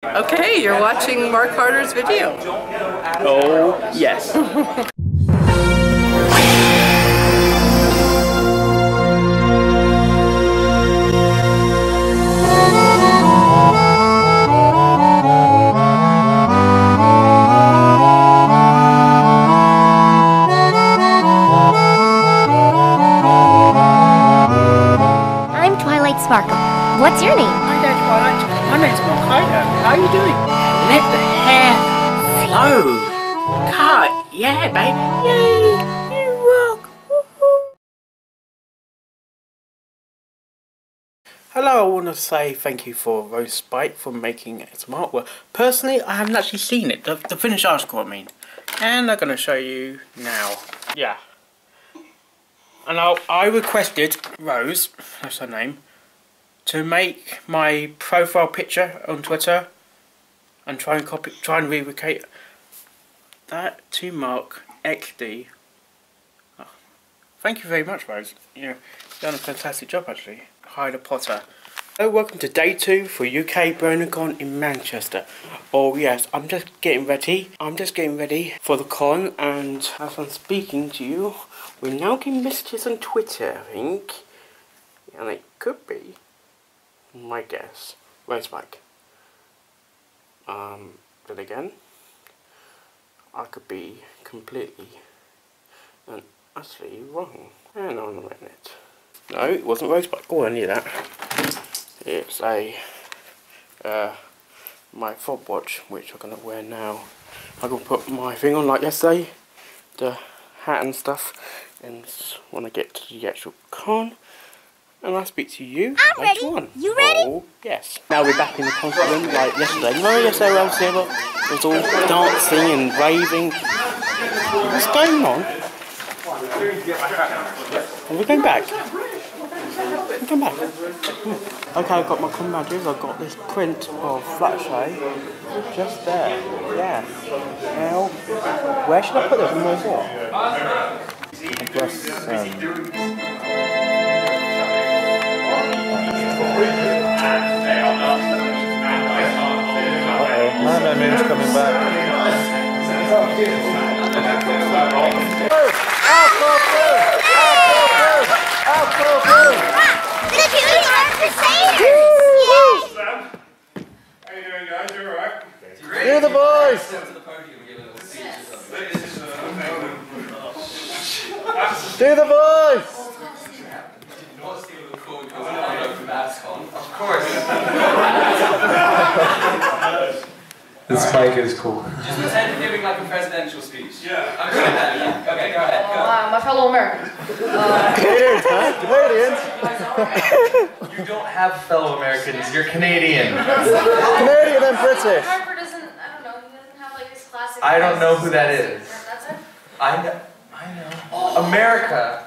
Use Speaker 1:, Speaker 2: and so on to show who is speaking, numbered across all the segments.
Speaker 1: Okay, you're watching Mark Harder's video.
Speaker 2: Oh, yes.
Speaker 3: I'm Twilight Sparkle. What's your name?
Speaker 2: Hi there, Twilight. My name's Mark Harder. How are you doing? Let the hair flow. Cut. Yeah, baby. Yay. You rock. Woohoo. Hello, I want to say thank you for Rose Spike for making some artwork. Personally, I haven't actually seen it. The finished article, I mean. And I'm going to show you now. Yeah. And I requested Rose, that's her name, to make my profile picture on Twitter and try and replicate that to Mark XD. Oh, thank you very much, Rose. You've done a fantastic job, actually. Hyder Potter. Hello, welcome to day 2 for UK Bronycon in Manchester. Oh yes, I'm just getting ready. For the con, and as I'm speaking to you, we're now getting messages on Twitter, I think. And it could be, my guess, Rose Spike. Then again, I could be completely and utterly wrong. Hang on a minute. No, it wasn't Rose Spike. Oh, I knew that. It's my fob watch, which I'm gonna wear now. I'm gonna put my thing on like yesterday, the hat and stuff, and when I get to the actual con, and I'll speak to you later on.
Speaker 3: You ready?
Speaker 2: Oh, yes. Now we're back in the concert room like yesterday. No, yesterday I was here, but it was all dancing and raving. What's going on? Are we going back? Come back. Okay, I've got my con badges. I've got this print of Fluttershy just there. Yeah. Now, where should I put this in my wall? Plus,
Speaker 4: My moon's coming back.
Speaker 5: How you doing, guys? You alright?
Speaker 4: You're the boys! Do the voice! Of course. The spike is cool.
Speaker 6: Just pretend you're giving like a presidential speech.
Speaker 5: Yeah.
Speaker 6: I'm doing that. Okay, go ahead. Go.
Speaker 7: My fellow Americans.
Speaker 4: Canadians, huh? Canadians!
Speaker 6: You don't have fellow Americans, you're Canadian.
Speaker 4: Canadian and British.
Speaker 7: Harper doesn't, I don't know, he doesn't have like his classic.
Speaker 6: I don't know who that is.
Speaker 7: That's it?
Speaker 6: I know. Oh. America.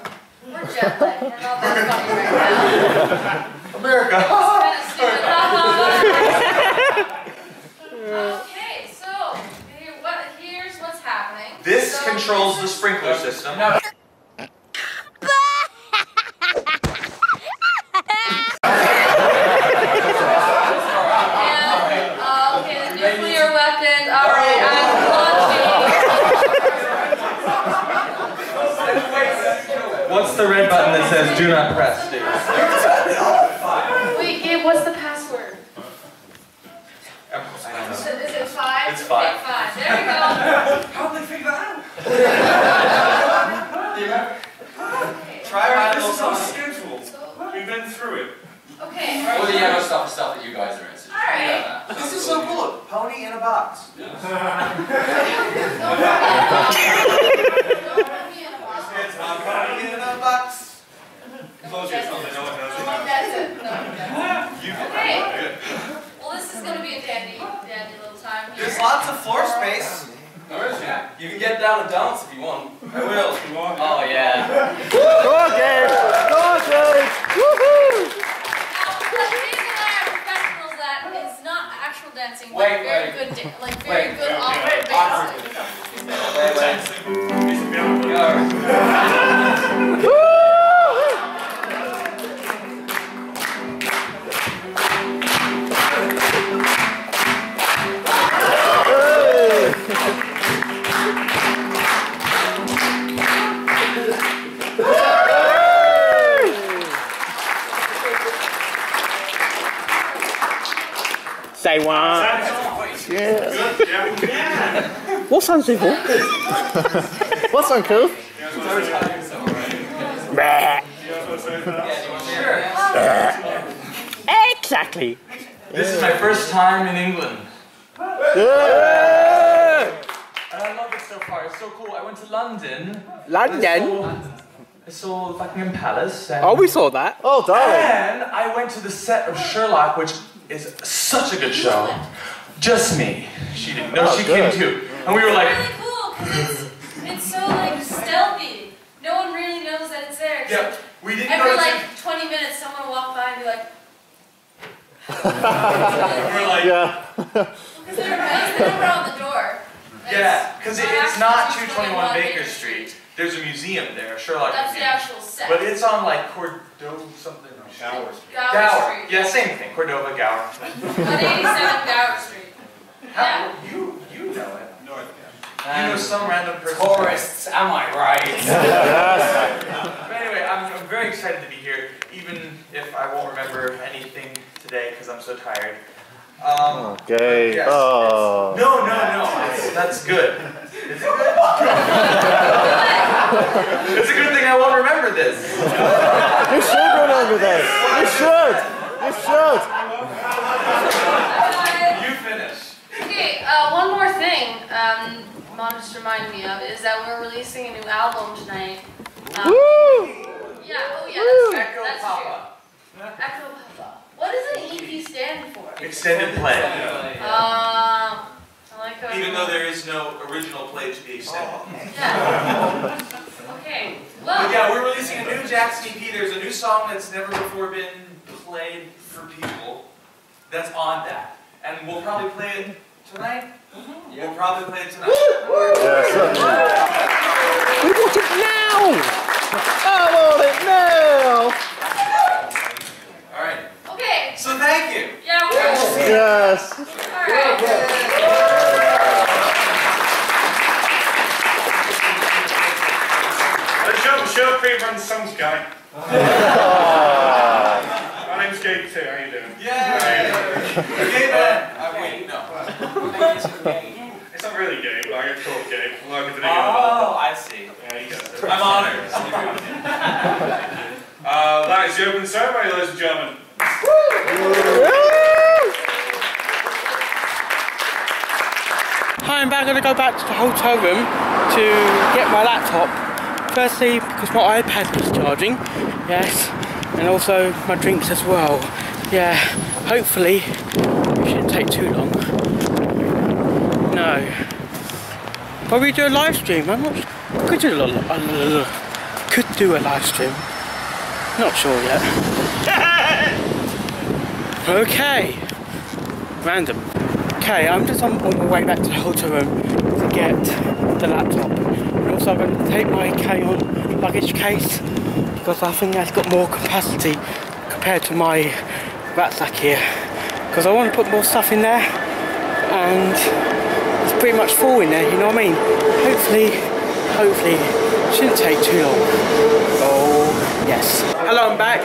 Speaker 7: We're jet lagged. We're not that funny right now.
Speaker 6: America.
Speaker 7: It's kind of stupid. Okay, so here's what's happening.
Speaker 6: This controls the sprinkler system. No.
Speaker 7: Okay, the nuclear weapons. Alright, I'm launching.
Speaker 6: What's the red button that says do not press, dude?
Speaker 7: Wait, Gabe, what's the password? Is it 5?
Speaker 6: It's 5.
Speaker 7: Okay, 5. There we go.
Speaker 6: How did they figure that out? Try my little song.
Speaker 5: We've been through it.
Speaker 7: Okay.
Speaker 6: Well, the yellow stuff is stuff that you guys are into.
Speaker 7: Alright.
Speaker 6: This is so cool. Pony in a box.
Speaker 5: It's a party in a box. Close your tongue, no one knows it.
Speaker 7: That's it. Okay. Well, this is going to be a dandy little time here.
Speaker 6: There's lots of floor space. You can get down and dance if you want.
Speaker 5: I will. If you want.
Speaker 6: Oh, yeah.
Speaker 4: Go on, Gabe! Go on, Gabe! Woohoo!
Speaker 7: The reason I are professionals that is not actual dancing, but
Speaker 6: Wait,
Speaker 7: very
Speaker 6: wait.
Speaker 7: good, very good opera dancing.
Speaker 2: Yeah. What sounds evil?
Speaker 4: What's uncle?
Speaker 2: Exactly.
Speaker 6: This is my first time in England.
Speaker 4: Yeah.
Speaker 6: And I love it so far. It's so cool. I went to London.
Speaker 2: London?
Speaker 6: I saw Buckingham Palace. And,
Speaker 2: Oh, we saw that.
Speaker 4: Oh, darling.
Speaker 6: and I went to the set of Sherlock, which is such a good show. Just me. She didn't know. She came too. And we were like...
Speaker 7: It's really cool because it's so like stealthy. No one really knows that it's there.
Speaker 6: Yeah, we didn't
Speaker 7: Every
Speaker 6: know
Speaker 7: like 20 minutes someone will walk by and be like...
Speaker 6: we're like...
Speaker 4: Yeah.
Speaker 7: Because they're never on the door.
Speaker 6: Yeah, because it's not 221 Baker Street. There's a museum there, Sherlock
Speaker 7: That's the
Speaker 6: Museum.
Speaker 7: actual set.
Speaker 6: But it's on like Cordova something.
Speaker 7: Gower
Speaker 6: Gower.
Speaker 7: Street.
Speaker 6: Yeah, same thing. Cordova, Gower.
Speaker 7: 187 Gower Street. Yeah.
Speaker 6: You know it. You know some random person.
Speaker 5: Tourists, am I right?
Speaker 6: But anyway, I'm very excited to be here, even if I won't remember anything today because I'm so tired.
Speaker 4: Okay.
Speaker 6: Yes,
Speaker 4: Oh.
Speaker 6: No. That's good. Is it good? It's a good thing I won't remember this.
Speaker 4: You should remember this. You should. You should.
Speaker 6: You finish.
Speaker 7: Okay, one more thing Mom just reminded me of is that we're releasing a new album tonight.
Speaker 4: Woo!
Speaker 7: Yeah, oh yeah,
Speaker 6: Echo
Speaker 7: that's
Speaker 6: Papa.
Speaker 7: true. Echo Papa. What does an EP stand for?
Speaker 6: Extended play.
Speaker 7: I like how
Speaker 6: Even though there is no original play to be extended.
Speaker 7: Yeah. Okay, well.
Speaker 6: But yeah, we're releasing a new Jackson EP. There's a new song that's never before been played for people that's on that. And we'll probably play it tonight. We'll probably play it tonight.
Speaker 4: Yes.
Speaker 2: We want it now!
Speaker 4: I want it now.
Speaker 6: Alright.
Speaker 7: Okay.
Speaker 6: So thank you.
Speaker 7: Yeah, we're
Speaker 4: Yes.
Speaker 7: alright.
Speaker 8: Let's show the show creeper and songs guy. My name's Gabe too, how you doing?
Speaker 6: Yeah. Okay, man. Wait, no.
Speaker 8: It's not really Gabe, but I get called Gabe. Welcome to the
Speaker 6: Oh, I see.
Speaker 8: Yeah, you got it.
Speaker 6: I'm honored.
Speaker 8: That is the open ceremony, ladies and gentlemen.
Speaker 2: Hi, I'm going to go back to the hotel room to get my laptop. Firstly, because my iPad is charging, yes, and also my drinks as well. Yeah, hopefully it shouldn't take too long. No. Probably do a live stream. I'm not. Could do a live stream. Not sure yet. Okay. Random. Okay, I'm just on my way back to the hotel room to get the laptop. And also I'm going to take my carry-on luggage case because I think that's got more capacity compared to my rucksack here. Because I want to put more stuff in there and it's pretty much full in there, you know what I mean? Hopefully, shouldn't take too long. Oh, yes. Hello, I'm back.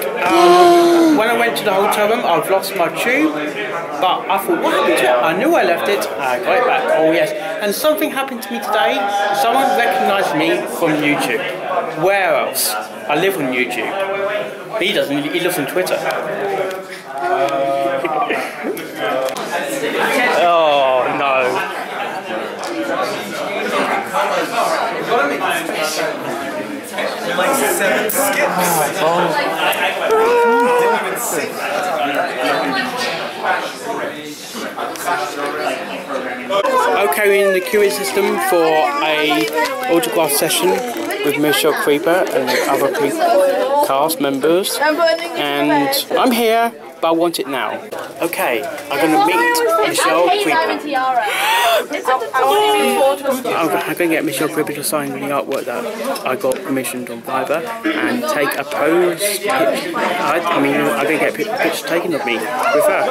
Speaker 2: When I went to the hotel room, I've lost my tube, but I thought, what happened to it? I knew I left it, I got it back. Oh, yes. And something happened to me today. Someone recognised me from YouTube. Where else? I live on YouTube. He doesn't, he lives on Twitter. Oh, no.
Speaker 5: Like 7 skips.
Speaker 2: Okay, we're in the queuing system for a autograph session with Michelle Creeper and other cast members, and I'm here, but I want it now. Okay, I'm going to meet Michelle Creeper. I'm going to get Michelle Creeper to sign the artwork that I got commissioned on Fiverr and take a pose picture. I'm going to get a picture taken of me with her.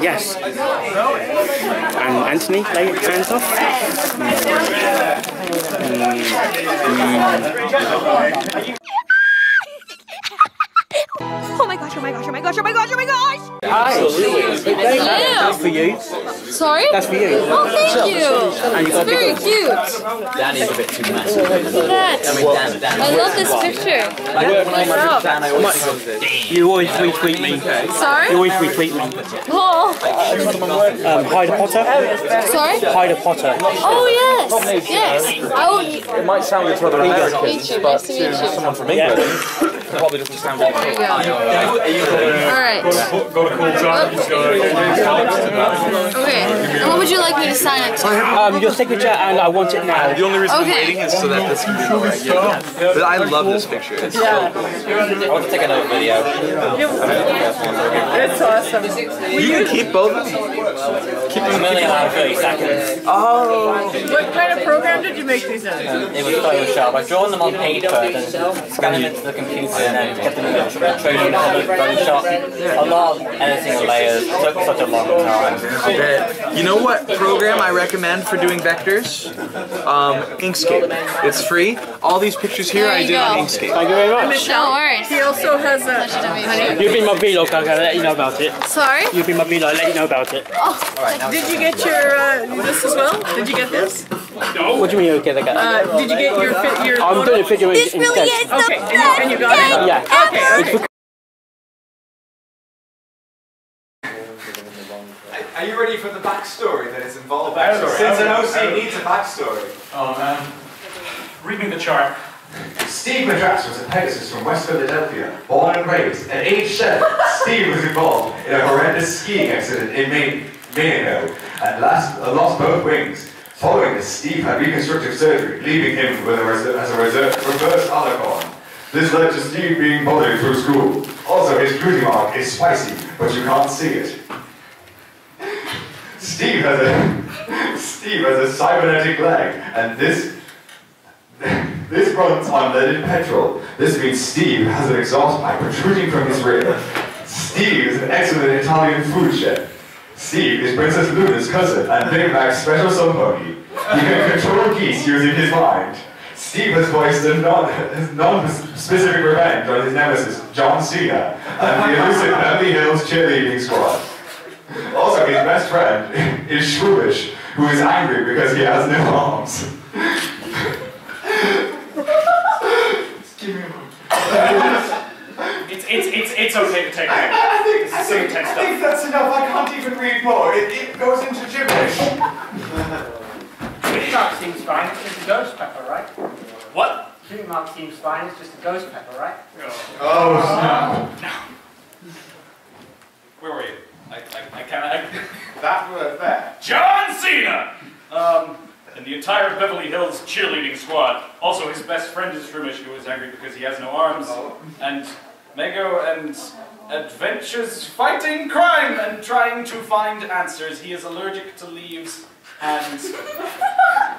Speaker 2: Yes. And Anthony, lay your hands off.
Speaker 3: Oh my gosh, oh my gosh, oh my gosh, oh my gosh, oh my gosh!
Speaker 2: Hi. Good for you.
Speaker 7: Sorry?
Speaker 2: That's for you.
Speaker 7: Oh, thank you. It's very cute.
Speaker 9: Danny's a bit too messy.
Speaker 7: Look at that.
Speaker 9: I mean, Dan.
Speaker 7: I love this picture.
Speaker 9: Dan, I always love this.
Speaker 2: You always retweet me.
Speaker 7: Sorry?
Speaker 2: You always retweet me.
Speaker 7: Oh.
Speaker 2: Hyde Potter?
Speaker 7: Sorry?
Speaker 2: Hyde Potter.
Speaker 7: Oh, yes. Yes.
Speaker 4: It might sound it's rather American,
Speaker 7: Meet you.
Speaker 4: but
Speaker 7: Nice to meet you.
Speaker 4: someone from England, it probably doesn't sound very
Speaker 7: There you go. Alright. Okay. And what would you like me to sign it to?
Speaker 2: Your signature, and I want it now.
Speaker 5: The only reason I'm
Speaker 7: Okay.
Speaker 5: waiting is so that this can be more regular. But I love this picture. It's so
Speaker 9: I want to take another video.
Speaker 1: It's awesome.
Speaker 5: You can keep both of them.
Speaker 9: I'm only allowed 30 seconds.
Speaker 5: Oh.
Speaker 1: What kind of program did you make these in?
Speaker 9: It was Photoshop. I've drawn them on paper, then scan them into the computer, and then get them in Trojan Photoshop. A lot of editing and layers. Took such a long time.
Speaker 5: You know what program I recommend for doing vectors? Inkscape. It's free. All these pictures here
Speaker 7: There
Speaker 5: I
Speaker 7: you
Speaker 5: did on
Speaker 7: go.
Speaker 5: Inkscape.
Speaker 2: Thank you very much.
Speaker 7: No worries.
Speaker 1: He also has a...
Speaker 2: You've been my vlog, I'm going to let you know about it.
Speaker 7: Sorry?
Speaker 2: You've been my vlog, I'll let you know about it.
Speaker 1: Did you get your this as well? Did you get this?
Speaker 2: What do you mean you get the guy?
Speaker 1: Did you get your
Speaker 2: I'm doing a video
Speaker 3: This
Speaker 2: instead.
Speaker 3: really is the
Speaker 1: Okay,
Speaker 3: best
Speaker 1: and you got it?
Speaker 2: Yeah.
Speaker 1: Okay.
Speaker 6: Are you ready for the backstory that is involved?
Speaker 8: backstory.
Speaker 6: Since an OC needs a backstory.
Speaker 8: Oh man. Read me the chart.
Speaker 6: Steve Madrax was a Pegasus from West Philadelphia, born and raised. At age 7, Steve was involved in a horrendous skiing accident in Maine and lost both wings. Following this, Steve had reconstructive surgery, leaving him with reverse alicorn. This led to Steve being bullied through school. Also, his cutie mark is spicy, but you can't see it. Steve has a cybernetic leg, and this runs on leaded petrol. This means Steve has an exhaust pipe protruding from his rear. Steve is an excellent Italian food chef. Steve is Princess Luna's cousin and Big Mac's special son pony. He can control geese using his mind. Steve has voiced a non-specific revenge on his nemesis, John Cena, and the elusive Beverly Hills cheerleading squad. Also, his best friend is Shrewish, who is angry because he has no arms.
Speaker 8: It's okay to take it.
Speaker 6: I think that's enough. I can't even read more. It goes into gibberish.
Speaker 2: Cutie mark seems fine, it's just a ghost pepper, right?
Speaker 8: What?
Speaker 2: Cutie mark seems fine, it's just a ghost pepper, right?
Speaker 6: Oh, snap.
Speaker 8: Where were you? I can't.
Speaker 6: That word there.
Speaker 8: John Cena! And the entire Beverly Hills cheerleading squad. Also, his best friend is Shrewish, who is angry because he has no arms. And Mego and adventures fighting crime and trying to find answers. He is allergic to leaves and...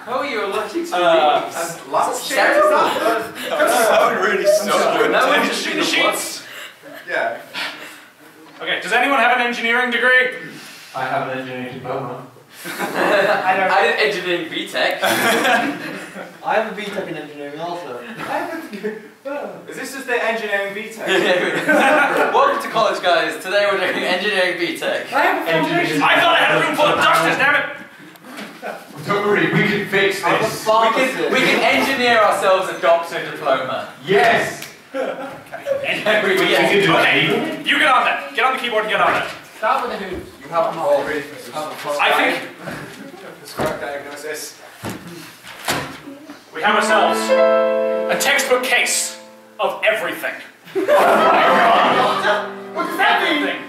Speaker 6: Oh, you're allergic to
Speaker 8: leaves.
Speaker 6: And lots of chairs. That really stupid.
Speaker 8: Now we're just the sheets.
Speaker 6: Yeah.
Speaker 8: Okay, does anyone have an engineering degree?
Speaker 6: I have an engineering diploma.
Speaker 9: I did engineering BTech.
Speaker 10: I have a BTech in engineering also.
Speaker 6: Is this just the engineering BTech?
Speaker 9: Welcome to college, guys. Today we're doing engineering BTech.
Speaker 6: I have a foundation.
Speaker 8: I thought I had a room full of doctors, damn it!
Speaker 6: Don't worry, we can fix this.
Speaker 9: We can engineer ourselves a doctor diploma.
Speaker 6: Yes!
Speaker 8: Okay, you get on that. Get on the keyboard and get on it.
Speaker 2: Start with the who's.
Speaker 6: You have them already.
Speaker 8: I think
Speaker 6: This correct diagnosis.
Speaker 8: we have ourselves a textbook case of everything.
Speaker 6: What does that mean?
Speaker 8: Everything.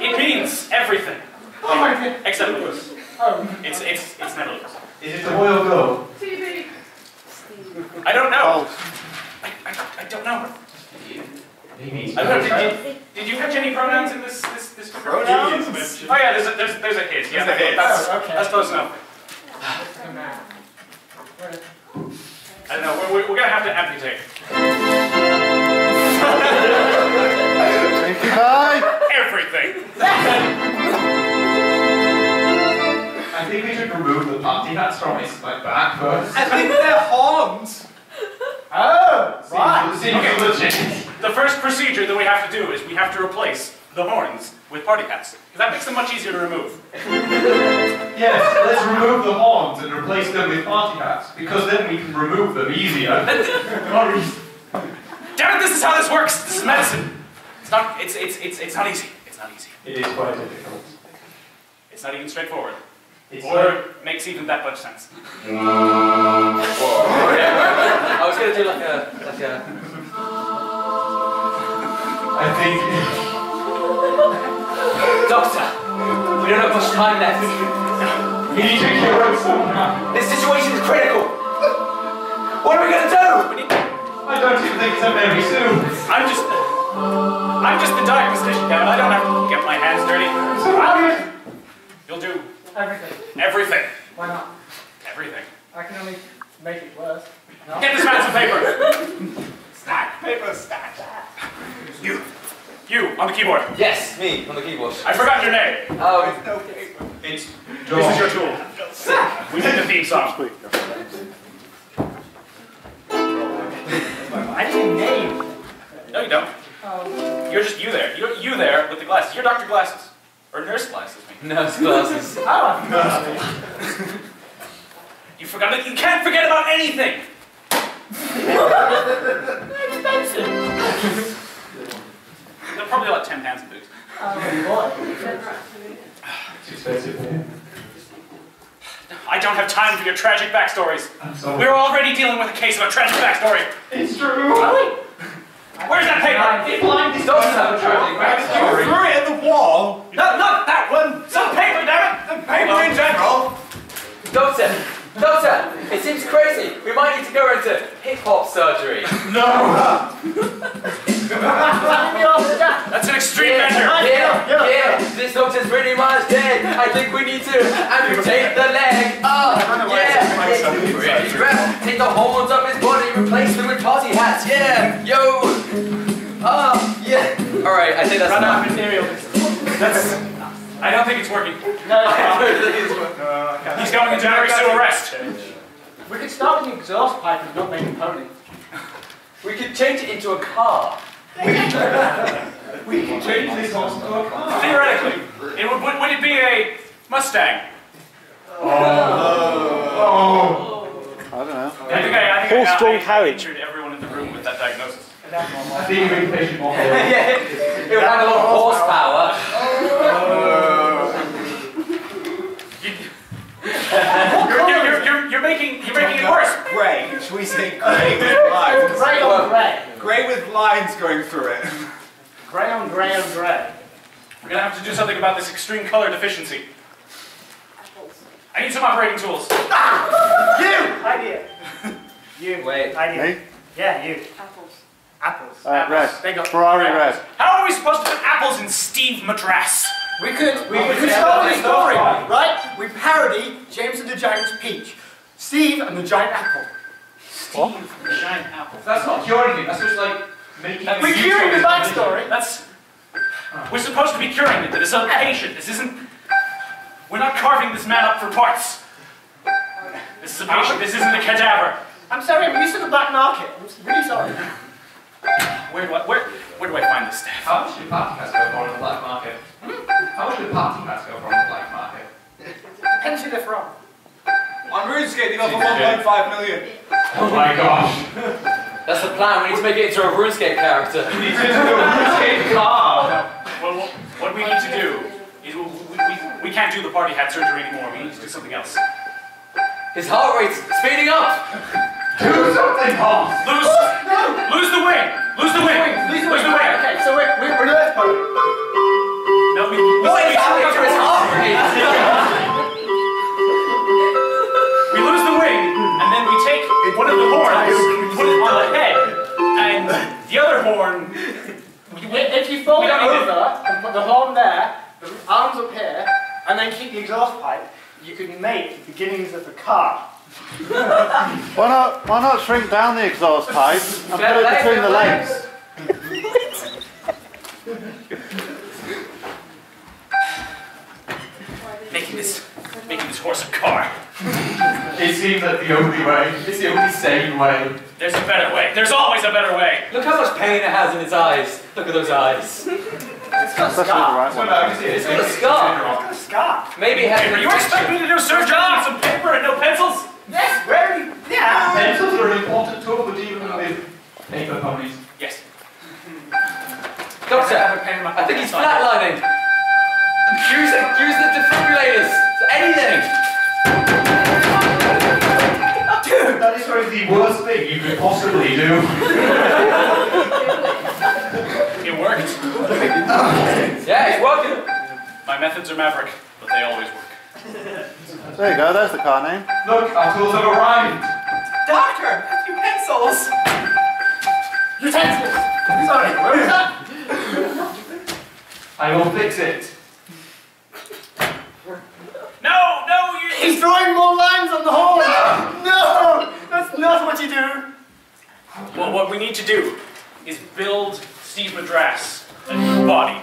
Speaker 8: It means everything.
Speaker 6: Oh my god.
Speaker 8: Except Lewis.
Speaker 6: Oh.
Speaker 8: It's never Lewis.
Speaker 6: Is it the boy or girl?
Speaker 8: I don't know. I don't know. I don't know. Did you catch any pronouns in this
Speaker 6: Pronouns?
Speaker 8: Oh yeah, there's a his. Yeah,
Speaker 6: There's a his.
Speaker 8: That's close enough. I don't know. We're gonna have to amputate.
Speaker 4: Thank you, bye.
Speaker 8: Everything.
Speaker 6: I think we should remove the party hats from his back first.
Speaker 5: I think they're horns.
Speaker 6: Oh!
Speaker 8: Right.
Speaker 6: Seems legit.
Speaker 8: The first procedure that we have to do is we have to replace the horns with party hats, because that makes them much easier to remove.
Speaker 6: Yes, let's remove the horns and replace them with party hats, because then we can remove them easier.
Speaker 8: Damn it, this is how this works! This is medicine! It's not easy. It's not easy.
Speaker 6: It is quite difficult.
Speaker 8: It's not even straightforward. Or makes even that much sense.
Speaker 5: I was going to do like a...
Speaker 6: I think...
Speaker 5: Doctor, we don't have much time left.
Speaker 6: We need to cure it somehow.
Speaker 5: This situation is critical. What are we going to do?
Speaker 6: I don't even think it's a very soon.
Speaker 8: I'm just the diagnostician, Kevin. I don't have to get my hands dirty.
Speaker 6: So how do you...
Speaker 8: You'll do
Speaker 10: Everything.
Speaker 8: everything.
Speaker 10: Why not?
Speaker 8: Everything.
Speaker 10: I can only make it worse. No.
Speaker 8: Get this man some paper.
Speaker 6: Stack, paper, stack.
Speaker 8: You on the keyboard.
Speaker 5: Yes, me on the keyboard.
Speaker 8: I forgot your name.
Speaker 5: Oh,
Speaker 6: No paper. It's
Speaker 8: This is your tool. We need the theme song.
Speaker 10: I need a name.
Speaker 8: No, you don't.
Speaker 10: Oh.
Speaker 8: You're just you there. You're you there with the glasses. You're Dr. Glasses. Or Nurse Glasses, maybe.
Speaker 5: nurse glasses.
Speaker 10: Oh.
Speaker 8: You forgot that you can't forget about anything.
Speaker 10: Expensive.
Speaker 8: They're probably like 10 pounds of boots.
Speaker 10: Oh boy.
Speaker 6: It's expensive.
Speaker 8: I don't have time for your tragic backstories.
Speaker 6: I'm sorry.
Speaker 8: We're already dealing with a case of a tragic backstory.
Speaker 6: It's true.
Speaker 10: Really?
Speaker 8: Where's that paper?
Speaker 10: It blind is
Speaker 5: Don't have a tragic
Speaker 6: You
Speaker 5: backstory.
Speaker 6: threw it at the wall.
Speaker 8: Not that one. Some paper, damn it. The paper in general.
Speaker 5: Doctor, it seems crazy. We might need to go into hip-hop surgery.
Speaker 6: No.
Speaker 8: That's an extreme measure.
Speaker 5: Yeah, this doctor's pretty much dead. I think we need to amputate the leg. Take the hormones of his body, replace them with party hats. Yeah, yo. Yeah. All right, I think that's enough.
Speaker 8: I don't think it's working.
Speaker 10: No.
Speaker 8: He's going into to arrest.
Speaker 10: We could start with the exhaust pipe and not make a pony.
Speaker 5: We could change it into a car.
Speaker 6: We can change this horse into a car.
Speaker 8: Theoretically, would it be a Mustang?
Speaker 4: I don't know.
Speaker 8: I think I
Speaker 4: Full-screen carriage.
Speaker 8: injured everyone in the room with that diagnosis.
Speaker 6: I think you make patient more.
Speaker 5: Yeah, it would have a lot of horsepower.
Speaker 8: You're making it worse.
Speaker 11: Grey. Should we say grey with lines?
Speaker 10: Grey on grey.
Speaker 11: Grey with lines going through it.
Speaker 10: Grey on grey on grey.
Speaker 8: We're gonna have to do something about this extreme color deficiency. I need some operating tools.
Speaker 10: Idea. You.
Speaker 5: Wait.
Speaker 10: Idea.
Speaker 4: Me?
Speaker 10: Yeah, you. Apples.
Speaker 4: Red.
Speaker 10: They got
Speaker 4: Ferrari red.
Speaker 8: How are we supposed to put apples in Steve Madras?
Speaker 10: We could start with a story, right? We parody James and the Giant's Peach. Steve and the Giant Apple.
Speaker 8: Steve, the giant apple.
Speaker 6: That's not curing it. That's just like making.
Speaker 10: We're curing the backstory.
Speaker 8: We're supposed to be curing it. This is a patient. This isn't. We're not carving this man up for parts. This is a patient. This isn't a cadaver.
Speaker 10: I'm sorry, I'm used to the black market. I'm really sorry.
Speaker 8: Where do I find this stuff?
Speaker 6: How much did party hats go for on the black market? How much did party hats go for on the black market?
Speaker 10: Depends who they're from.
Speaker 11: On RuneScape, they go for 1.5 million.
Speaker 6: Oh my gosh.
Speaker 5: That's the plan. We need to make it into a RuneScape character.
Speaker 6: We need to do a RuneScape car.
Speaker 8: Well, what we need to do is we can't do the party hat surgery anymore. We need to do something else.
Speaker 5: His heart rate's speeding up.
Speaker 6: Do something, Hoss.
Speaker 8: Lose the wing. Lose the wing. Lose the wing.
Speaker 10: Okay, so we're an earth pony.
Speaker 8: No,
Speaker 5: What is happening to his heart rate?
Speaker 8: We lose the wing, and then we take one of the horns, we put it on the head, and the other horn.
Speaker 10: If you fold it over and put the horn there, the arms up here, and then keep the exhaust pipe, you can make the beginnings of the car.
Speaker 4: Why not shrink down the exhaust pipe and put it between the legs?
Speaker 8: Making this horse a car.
Speaker 6: It seems that the only way. It's the only sane way.
Speaker 8: There's a better way. There's always a better way.
Speaker 5: Look how much pain it has in its eyes. Look at those eyes.
Speaker 10: It's got a
Speaker 4: Especially the right one.
Speaker 5: It's got a scar.
Speaker 10: It's got a scar.
Speaker 5: Maybe it has an
Speaker 8: You expect me to do surgery with some paper and no pencils?
Speaker 10: Yes, where are you? Yeah.
Speaker 11: Pencils are an important tool, but even with paper ponies.
Speaker 8: Yes.
Speaker 5: Doctor, I think he's flatlining. Use the defibrillators. Anything.
Speaker 11: Dude, that is probably the worst thing you could possibly do.
Speaker 8: It worked.
Speaker 5: Yeah, it's working.
Speaker 8: My methods are maverick, but they always work.
Speaker 4: There you go, there's the car name.
Speaker 11: Look, our tools have arrived.
Speaker 10: Doctor, utensils. Utensils. Sorry, where was that?
Speaker 11: I will fix it.
Speaker 8: No,
Speaker 10: He's throwing more lines on the hole. No, that's not what you do.
Speaker 8: Well, what we need to do is build Steve Madras a new body.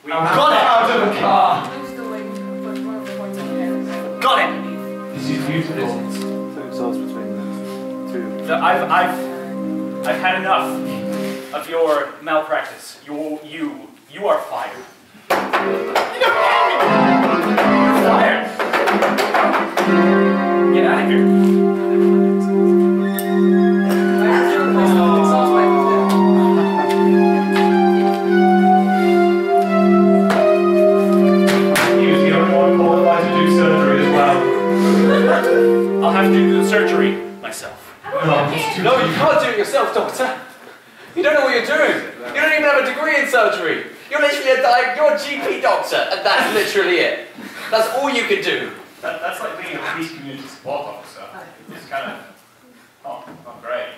Speaker 8: We
Speaker 11: got it out of the car.
Speaker 10: Got it.
Speaker 11: This is beautiful.
Speaker 4: Two exhausts between the two.
Speaker 8: I've had enough of your malpractice. You are fired. You're fired. Get out of here.
Speaker 11: He was the only one qualified to do surgery as well.
Speaker 8: I'll have to do the surgery myself.
Speaker 5: No, you can't do it yourself, Doctor. You don't know what you're doing. You don't even have a degree in surgery. You're literally you're a GP doctor, and that's literally it. That's all you can do.
Speaker 8: That's like being a police community support officer. It's kind of not great.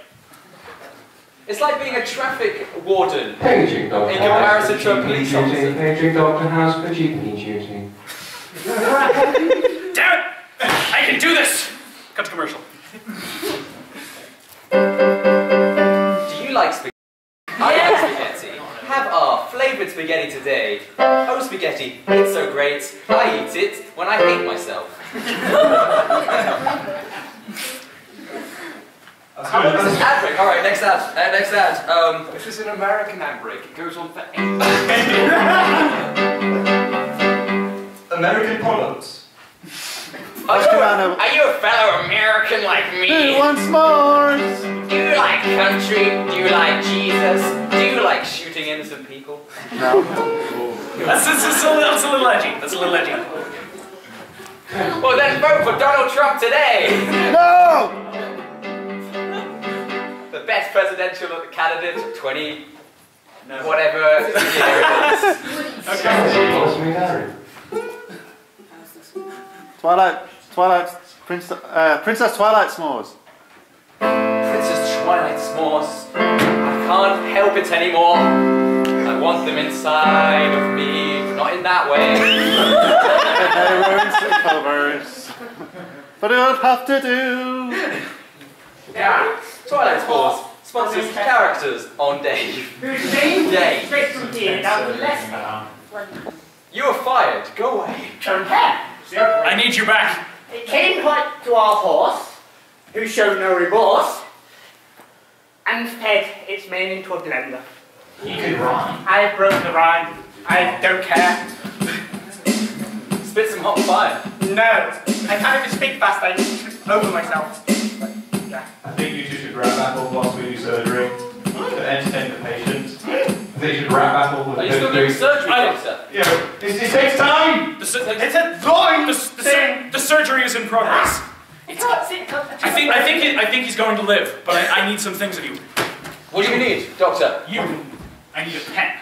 Speaker 5: It's like being a traffic warden
Speaker 12: Paging Doctor
Speaker 5: in comparison to a police officer.
Speaker 12: Paging Doctor House for GP duty.
Speaker 8: Damn it! I can do this! Cut to commercial.
Speaker 5: Do you like spaghetti? I like spaghetti. Have our flavoured spaghetti today. Oh, spaghetti, it's so great. I eat it when I hate myself. How long is this ad break? Alright, next ad. Next ad.
Speaker 11: This is an American ad break. It goes on for 8 American products.
Speaker 5: Are you a fellow American like me?
Speaker 4: Who wants s'mores?
Speaker 5: Do you like country? Do you like Jesus? Do you like shooting innocent people?
Speaker 4: No.
Speaker 8: That's a little edgy. That's a little edgy.
Speaker 5: Well then vote for Donald Trump today!
Speaker 4: No!
Speaker 5: The best presidential candidate of 20... whatever year it is.
Speaker 4: Princess Twilight s'mores.
Speaker 5: Princess Twilight s'mores. I can't help it anymore. I want them inside of me, but not in that way.
Speaker 4: Covers. But it would have to do.
Speaker 5: Yeah. Twilight s'mores sponsors characters on Dave.
Speaker 10: Who's Dave?
Speaker 5: Dave.
Speaker 10: Straight from here, down to the left.
Speaker 5: You are fired. Go away.
Speaker 10: Don't care.
Speaker 8: I need you back.
Speaker 10: It came right to our horse, who showed no remorse, and fed its mane into a blender.
Speaker 11: He could rhyme.
Speaker 10: I broke the rhyme. I don't care.
Speaker 5: Spit some hot fire.
Speaker 10: No. I can't even speak fast. I trip over myself. But, yeah.
Speaker 11: I think you two should rap battle whilst we do surgery to entertain the patient. I think you should rap battle with
Speaker 5: Are you still doing surgery, Doctor?
Speaker 11: Yeah, it takes time!
Speaker 10: It's a drawing thing.
Speaker 8: The surgery is in progress. I think he's going to live, but I need some things of you.
Speaker 5: What do you need, Doctor?
Speaker 8: I need a pen.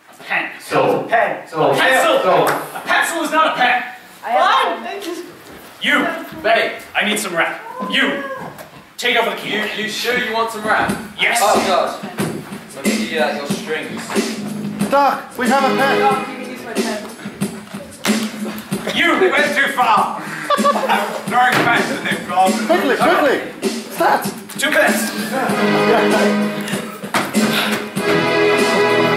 Speaker 8: A pen.
Speaker 11: So,
Speaker 10: Pen.
Speaker 11: so,
Speaker 8: A pencil!
Speaker 11: so.
Speaker 8: A pencil is not a pen.
Speaker 10: Fine.
Speaker 8: You!
Speaker 5: Betty,
Speaker 8: I need some rap. You! Take over the key.
Speaker 5: you sure you want some rap?
Speaker 8: Yes!
Speaker 5: Oh god. Let me see your strings.
Speaker 4: Doc, we have a pen.
Speaker 8: You!
Speaker 11: They went too far! I'm very fast and they've gone.
Speaker 4: Quickly! Start!
Speaker 8: 2 pence!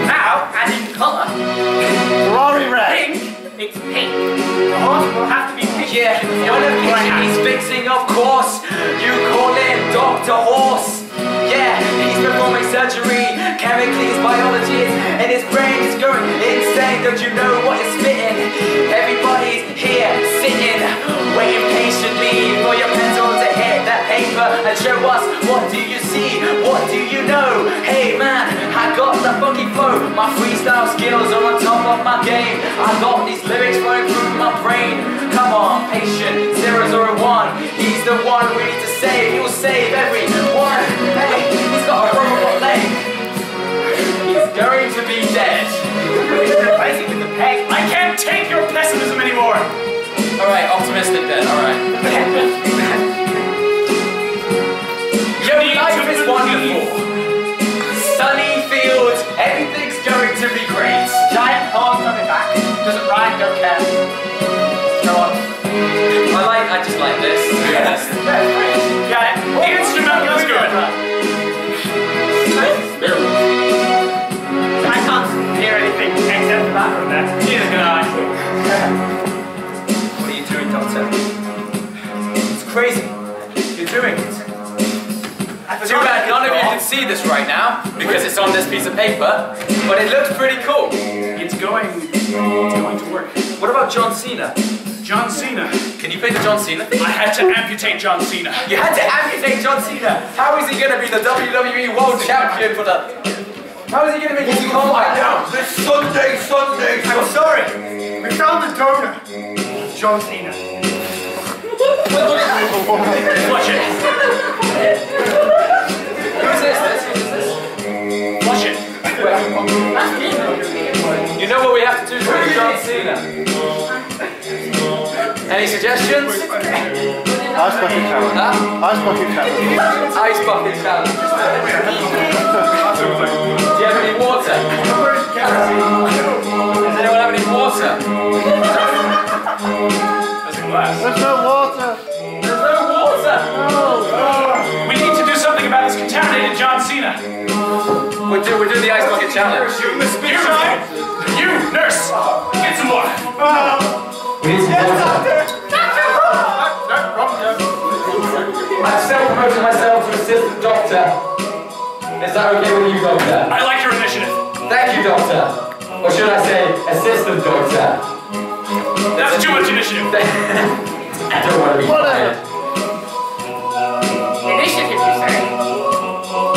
Speaker 10: Now, adding colour.
Speaker 4: Ferrari red!
Speaker 10: Pink. It's pink. The horse will have to be pink.
Speaker 5: Yeah, when a picture he's fixing, of course. You call him Dr. Horse. Yeah, he's performing surgery. Chemically, his biology is, and his brain is going insane. Don't you know what is spitting? Everybody's here, sitting, waiting patiently for your pencil to hit that paper and show us what do you see, what do you know? Hey man, I got the funky flow, my freestyle skills are on top of my game. I got these lyrics flowing through my brain. Come on, patient, 001, he's the one we need to save. He'll save everyone. Hey, he's got a robot leg. He's going to be dead.
Speaker 10: Replacing with the peg.
Speaker 8: I can't take your pessimism anymore.
Speaker 5: Alright, optimistic then, alright. Your life is wonderful. Sunny fields, everything's going to be great.
Speaker 10: Giant horns on the back. Doesn't rhyme, don't care. Go on.
Speaker 5: I just like this, to be honest.
Speaker 8: Yeah, the instrumental is good.
Speaker 10: I can't hear anything except for that from there.
Speaker 8: Neither can I.
Speaker 5: What are you doing, Doctor? It's crazy. You're doing it. Too bad none of you can see this right now, because it's on this piece of paper, but it looks pretty cool.
Speaker 8: It's going to work.
Speaker 5: What about John Cena?
Speaker 8: John Cena.
Speaker 5: Can you play the John Cena thing?
Speaker 8: I had to amputate John Cena.
Speaker 5: You had to amputate John Cena? How is he going to be the WWE World Champion for the... How is he going to make his comeback now?
Speaker 10: This Sunday. I'm sorry. We found the donor. John Cena.
Speaker 8: Flush it.
Speaker 5: Who's this?
Speaker 8: Flush it.
Speaker 5: You know what we have to do for John Cena? Any suggestions?
Speaker 4: Ice bucket challenge.
Speaker 5: Huh?
Speaker 4: Ice bucket challenge.
Speaker 5: Ice bucket challenge. Do you have any water? Does anyone have any water?
Speaker 8: There's a glass.
Speaker 4: There's no water.
Speaker 5: There's no water.
Speaker 8: No. We need to do something about this contaminated John Cena.
Speaker 5: We're doing the ice bucket challenge.
Speaker 8: You must be right. You, nurse, get some more.
Speaker 5: I've self-promoted myself to assistant doctor. Is that okay with you, doctor?
Speaker 8: I like your initiative.
Speaker 5: Thank you, doctor. Or should I say, assistant doctor?
Speaker 8: That's too much initiative.
Speaker 5: I don't want to be fired.
Speaker 10: Initiative, you say?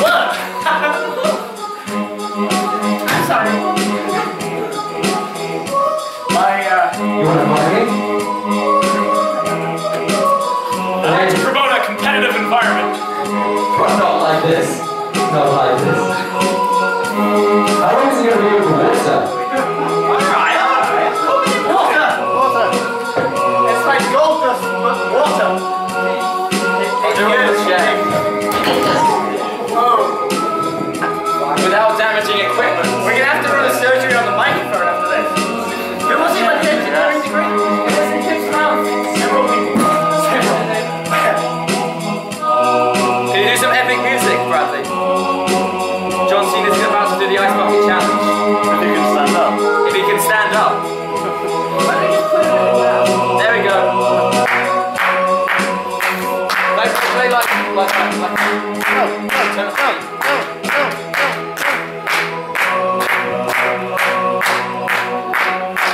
Speaker 10: Look! I'm sorry.
Speaker 5: You want to buy me?
Speaker 8: I like to promote a competitive environment.
Speaker 5: But not like this. Not like this. How long is he going to be with the water?
Speaker 10: Alright. Water. It's like gold dust, but water.
Speaker 5: Without damaging equipment.
Speaker 10: We're gonna have to run a surgery on the microphone after this. Who was it with the engineering degree? It was in Tip's mouth. Several people.
Speaker 5: Can you do some epic music, Bradley? John Cena's about to do the ice bucket challenge.
Speaker 4: If you can stand up.
Speaker 5: If he can stand up. There we go. Play like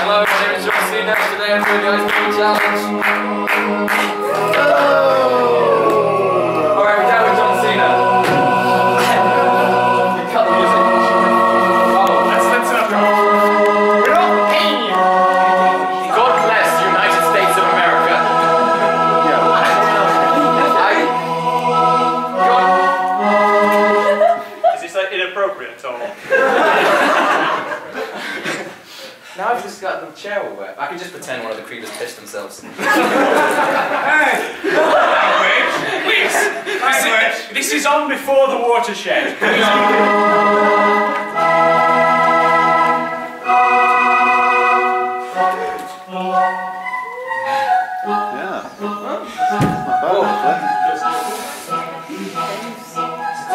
Speaker 5: Hello, my name is John Cena. Today I'm doing the ice bucket challenge. Alright, we're down with John Cena. We cut the music. Oh,
Speaker 8: That's enough.
Speaker 10: We're not paying you.
Speaker 5: God bless the United States of America.
Speaker 8: Is this like inappropriate at all?
Speaker 5: Now I've just got the chair all wet. I can just pretend one of the creepers pissed themselves.
Speaker 8: Hey! Please! This is on before the watershed.
Speaker 4: Yeah.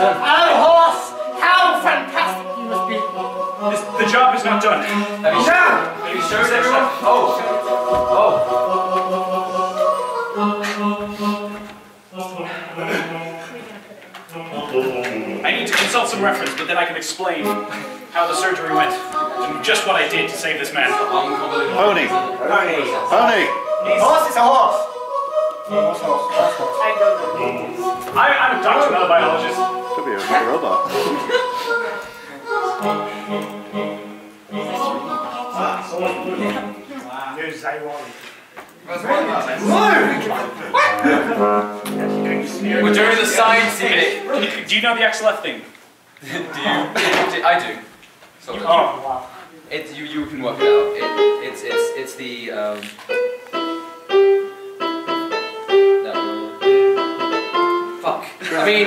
Speaker 10: Oh, horse! How fantastic you must be.
Speaker 8: The job is not done.
Speaker 5: Have you showed everyone?
Speaker 8: I need to consult some reference, but then I can explain how the surgery went and just what I did to save this man.
Speaker 4: Pony. Pony.
Speaker 10: Horse, it's a horse.
Speaker 8: I'm a doctor, not a biologist.
Speaker 4: Could be a robot.
Speaker 5: We're doing the science unit.
Speaker 8: Do you know the XLF thing?
Speaker 5: I do. Sort of.
Speaker 10: Oh, wow.
Speaker 5: You can work it out. It's the fuck. I mean,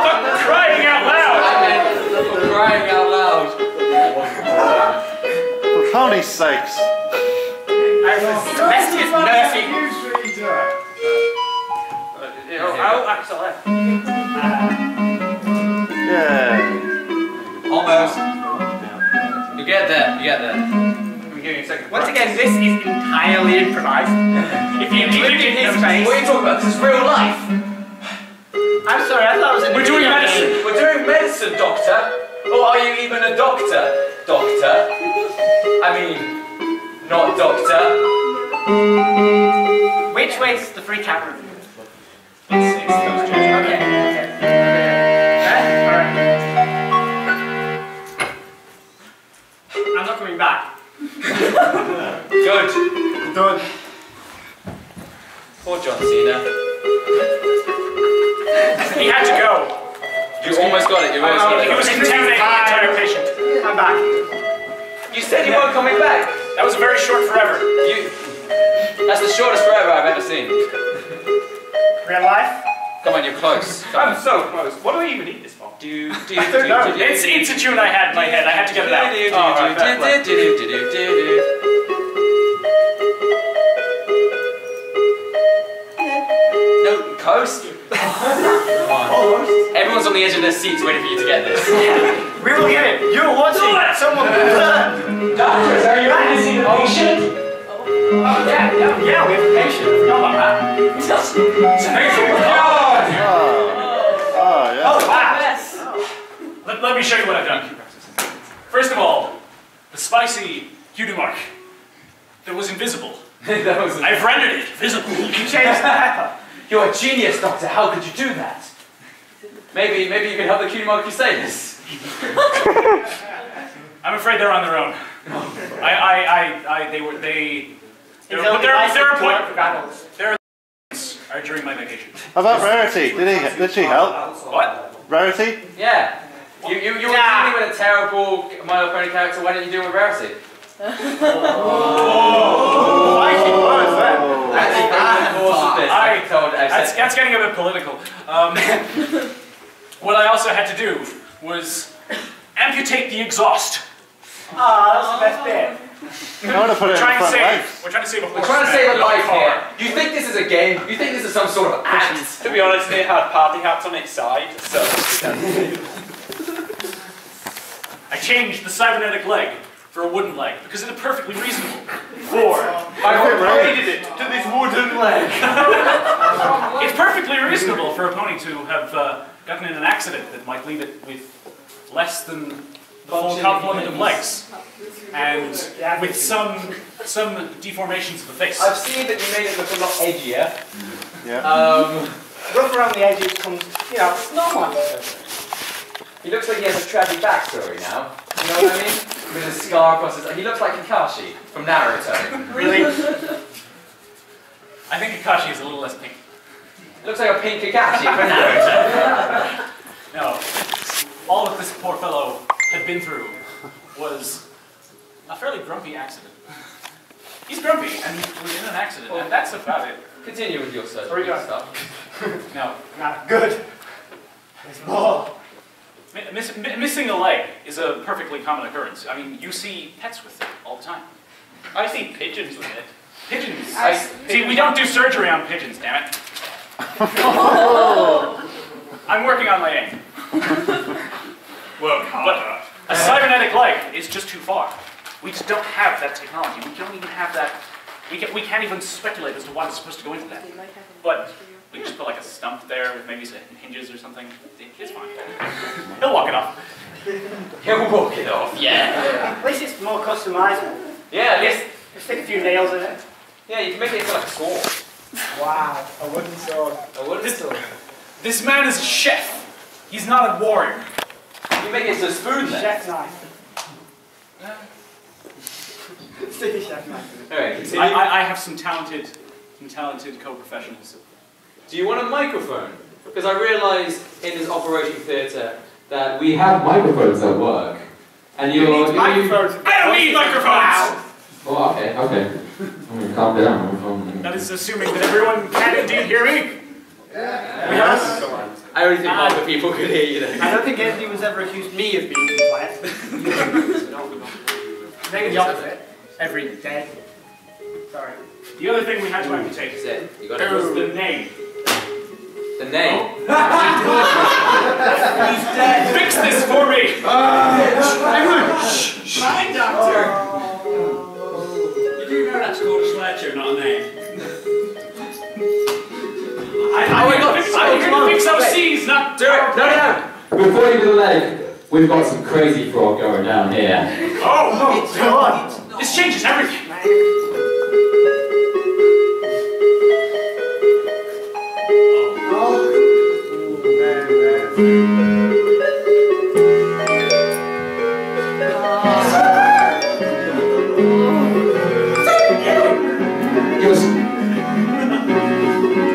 Speaker 8: Fuck crying out loud!
Speaker 5: I meant crying out loud.
Speaker 4: For pony's sakes.
Speaker 10: Domestic nursing.
Speaker 8: I'll XLF.
Speaker 4: Yeah.
Speaker 5: Almost. You get there. You get there.
Speaker 10: Once again, this is entirely improvised. If you include in his face.
Speaker 5: What are you talking about? This is real life.
Speaker 10: I'm sorry, I thought it was a
Speaker 5: We're doing medicine. We're doing medicine, doctor. Or are you even a doctor? Doctor? I mean, not doctor.
Speaker 10: Which way's the free camera?
Speaker 8: It's those chairs.
Speaker 10: Okay. Alright. I'm not coming back.
Speaker 5: Good.
Speaker 10: Done.
Speaker 5: Poor John Cena.
Speaker 8: He had to go.
Speaker 5: You almost got it. You almost got it.
Speaker 8: He was contaminating the entire patient.
Speaker 10: I'm back.
Speaker 5: You said you weren't coming back.
Speaker 8: That was a very short forever.
Speaker 5: That's the shortest forever I've ever seen.
Speaker 10: Real life?
Speaker 5: Come on, you're close.
Speaker 8: I'm so close. What do I even need this for? It's a tune I had in my head. I had to get it out.
Speaker 5: No, coast. Everyone's on the edge of their seats waiting for you to get this.
Speaker 10: We will get it. You're watching. Someone.
Speaker 5: Doctors, are you ready to see the patient?
Speaker 10: Yeah, we have a patient. I forgot about that.
Speaker 4: Oh,
Speaker 10: wow.
Speaker 8: Let me show you what I've done. First of all, the spicy cutie mark that was invisible. I've rendered it visible.
Speaker 10: You changed the pepper.
Speaker 5: You're a genius, Doctor. How could you do that? Maybe you can help the cutie mark if you say this.
Speaker 8: I'm afraid they're on their own. Their appointments are during my vacation.
Speaker 4: How about Rarity? Did she help?
Speaker 8: What?
Speaker 4: Rarity?
Speaker 5: Yeah. You were dealing with a terrible My Little Pony character. Why didn't you deal with Rarity?
Speaker 8: That's getting a bit political. What I also had to do was amputate the exhaust.
Speaker 10: That's the best bit.
Speaker 4: I want to put it in front legs.
Speaker 8: We're trying to save a horse.
Speaker 5: We're trying to save a life here. You think this is a game? You think this is some sort of act?
Speaker 13: To be honest, it had party hats on its side, so...
Speaker 8: I changed the cybernetic leg for a wooden leg because it's perfectly reasonable.
Speaker 13: I upgraded it to this wooden leg.
Speaker 8: It's perfectly reasonable for a pony to have gotten in an accident that might leave it with less than the full complement of legs, and with some deformations of the face.
Speaker 5: I've seen that you made it look a lot edgier.
Speaker 4: Yeah.
Speaker 10: Rough around the edges comes, it's normal.
Speaker 5: He looks like he has a tragic backstory now. You know what I mean? With a scar across his... He looks like Kakashi from Naruto.
Speaker 10: Really?
Speaker 8: I think Kakashi is a little less pink.
Speaker 5: It looks like a pink Kakashi from Naruto.
Speaker 8: No. All that this poor fellow had been through was a fairly grumpy accident. He's grumpy, and he was in an accident, and that's about it.
Speaker 5: Continue with your surgery stuff.
Speaker 8: No.
Speaker 10: Not good. There's more.
Speaker 8: Missing a leg is a perfectly common occurrence. I mean, you see pets with it all the time.
Speaker 13: I see pigeons with it.
Speaker 8: Pigeons. See, we don't do surgery on pigeons, damn it. I'm working on my aim. Well, but a cybernetic leg is just too far. We just don't have that technology. We don't even have that. We can't even speculate as to why it's supposed to go into that. But We can just put like a stump there with maybe some hinges or something. It's fine. He'll walk it off.
Speaker 5: He'll walk it off, yeah.
Speaker 10: At least it's more customizable.
Speaker 5: Yeah,
Speaker 10: Just stick a few nails in it.
Speaker 5: Yeah, you can make it into like a sword.
Speaker 10: Wow, a wooden sword.
Speaker 5: A wooden sword.
Speaker 8: This man is a chef. He's not a warrior.
Speaker 5: You make it into a spoon then.
Speaker 10: Chef knife. Stick a chef knife in it.
Speaker 5: Alright, continue.
Speaker 8: I have some talented co-professionals.
Speaker 5: Do you want a microphone? Because I realised in this Operation Theatre that
Speaker 12: We have microphones at work. And
Speaker 10: You need microphones.
Speaker 8: I don't need microphones!
Speaker 12: Oh, okay. Calm down.
Speaker 8: That is assuming that everyone can indeed hear me.
Speaker 10: Yes.
Speaker 5: I only think half the people could hear you then.
Speaker 10: I don't think anyone's ever accused me of being quiet. Maybe the opposite. Every day. Sorry.
Speaker 8: The other thing we had to amputate
Speaker 5: That's it. You got
Speaker 8: was
Speaker 5: it.
Speaker 8: the name.
Speaker 5: The name.
Speaker 8: He's dead. Fix this for me.
Speaker 10: Everyone, shh.
Speaker 5: My doctor.
Speaker 14: You do know that's called a sledgehammer, not a name.
Speaker 8: I'm gonna fix those C's, not
Speaker 5: Do it. No.
Speaker 12: Before you do the leg, we've got some crazy frog going down here.
Speaker 8: Oh, God. This changes everything.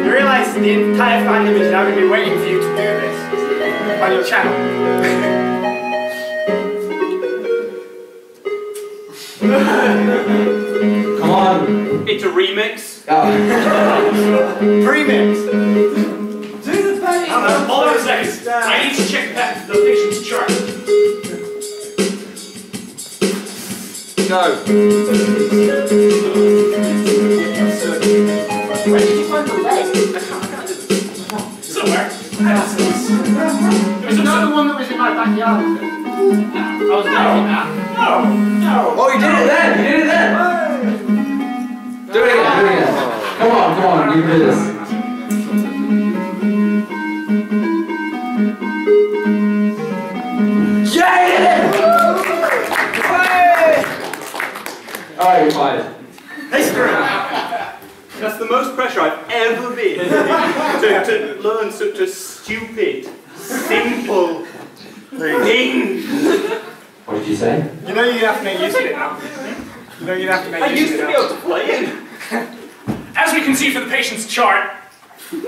Speaker 10: You realise the entire fandom is now going to be waiting for you to do this on your channel.
Speaker 12: Come on.
Speaker 5: It's a remix.
Speaker 10: Premix.
Speaker 14: Do the bass!
Speaker 8: Hold on a second. I need to check the patient's chart.
Speaker 5: Go.
Speaker 10: Where did you find the leg?
Speaker 8: Somewhere.
Speaker 10: It was another one that was in my backyard. I was doing that.
Speaker 8: No.
Speaker 12: Oh, you did it then! Do it again. Come on, you can do this. Yeah, you did it! Alright, you're fired.
Speaker 13: That's the most pressure I've ever been to learn such a stupid, simple thing.
Speaker 12: What did you say?
Speaker 10: You know you have to make use of it now. You know you have to make use of it now.
Speaker 13: I used to be able to play it.
Speaker 8: As we can see from the patient's chart,
Speaker 13: No,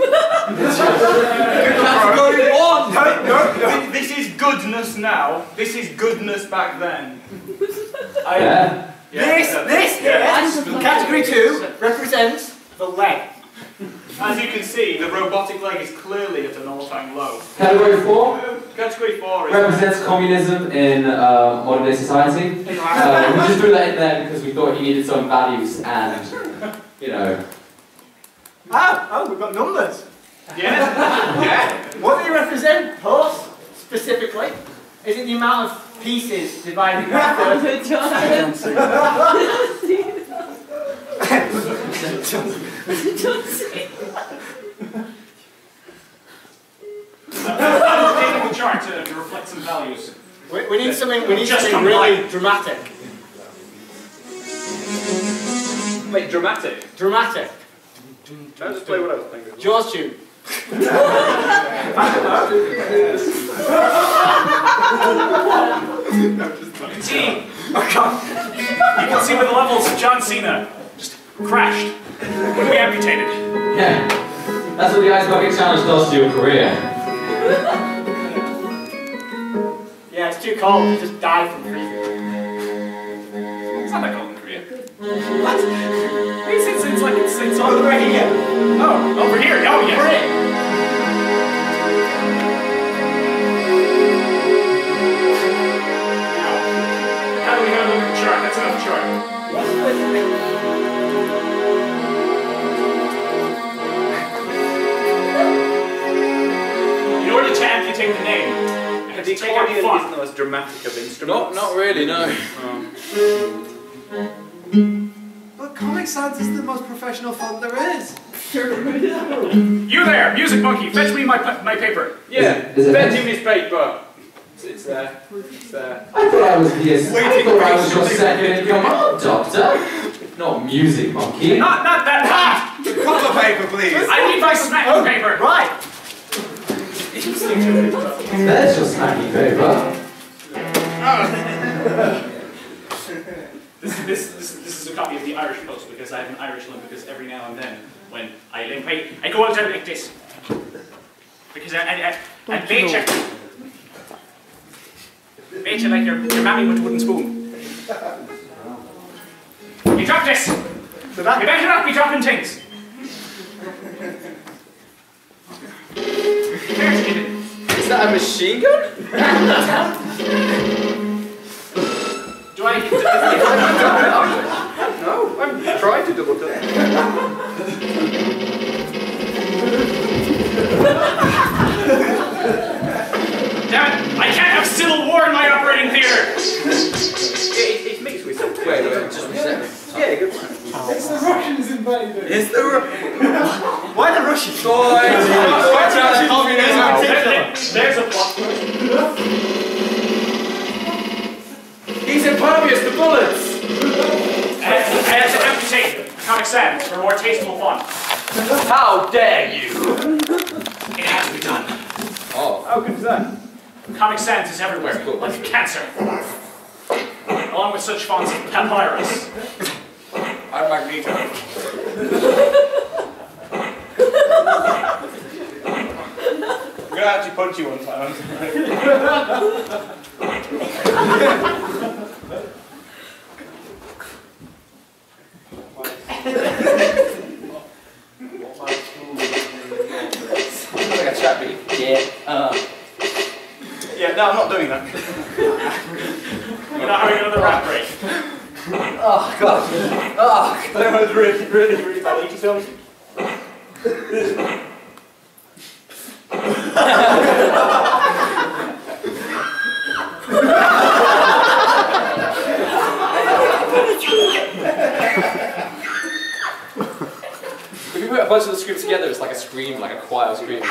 Speaker 13: this is goodness now. This is goodness back then.
Speaker 10: This category 2 represents the leg.
Speaker 13: As you can see, the robotic leg is clearly at an all-time low.
Speaker 12: Category 4
Speaker 13: Category 4 is
Speaker 12: represents communism in modern day society. We just threw that in there because we thought you needed some values and, you know.
Speaker 10: Oh, we've got numbers.
Speaker 13: yeah.
Speaker 10: What do you represent? Horse, specifically? Is it the amount of pieces divided by 30?
Speaker 8: taking the chart to reflect some values.
Speaker 10: We need something really dramatic.
Speaker 13: Wait, dramatic?
Speaker 10: Dramatic.
Speaker 13: I'll just play what I was thinking.
Speaker 10: Jaws tune.
Speaker 8: You can see where the levels of John Cena just crashed when we amputated.
Speaker 12: Yeah, that's what the Ice Bucket Challenge does to your career.
Speaker 10: Yeah, it's too cold. You just die from freezing.
Speaker 8: It's not that cold in Korea. What? It's like it's over here. Oh, over here. Oh, yes. How do we have a look at the chart? That's enough chart. In order to amputate the name, you have to take out
Speaker 13: accordion
Speaker 8: fun.
Speaker 13: isn't the most dramatic of instruments.
Speaker 5: Not really, no.
Speaker 15: But Comic Sans is the most professional fun there is.
Speaker 8: You there, music monkey, fetch me my paper.
Speaker 13: Yeah, fetch him his paper. It's there. It's there.
Speaker 12: I thought I was your second in command, Doctor. Not music monkey.
Speaker 8: Not that hot!
Speaker 13: Copper paper, please.
Speaker 8: I need my smacking paper.
Speaker 10: Right.
Speaker 12: There's your smacking paper.
Speaker 8: This is a copy of the Irish Post because I have an Irish limp because every now and then when I limp I go out like this. Because I bait you like your mammy with a wooden spoon. You drop this! You better not be dropping things!
Speaker 13: Is that a machine gun?
Speaker 8: Do I...
Speaker 13: No, I'm trying to double tap.
Speaker 8: Damn it! I can't have civil war in my operating theater!
Speaker 13: It's mixed with something. Wait, just reset. Yeah, good.
Speaker 10: It's the Russians invading.
Speaker 13: It's the
Speaker 10: Why the Russians?
Speaker 13: Boys! Watch out,
Speaker 8: There's a plot.
Speaker 13: He's impervious to bullets!
Speaker 8: I had to amputate Comic Sans for more tasteful fun.
Speaker 13: How dare you!
Speaker 8: It had to be done.
Speaker 13: Oh.
Speaker 10: How good is that?
Speaker 8: Comic Sans is everywhere, like cancer. Along with such fonts as Papyrus.
Speaker 13: I'm Magneto.
Speaker 11: I'm gonna actually punch you one time.
Speaker 13: Like a chappy. Yeah.
Speaker 11: Yeah, no, I'm not doing that.
Speaker 8: We're not having another rap break.
Speaker 13: Oh god. Oh god.
Speaker 11: That was really, really, really bad. You tell me.
Speaker 12: If you put a bunch of the scripts together, it's like a scream, like a choir scream.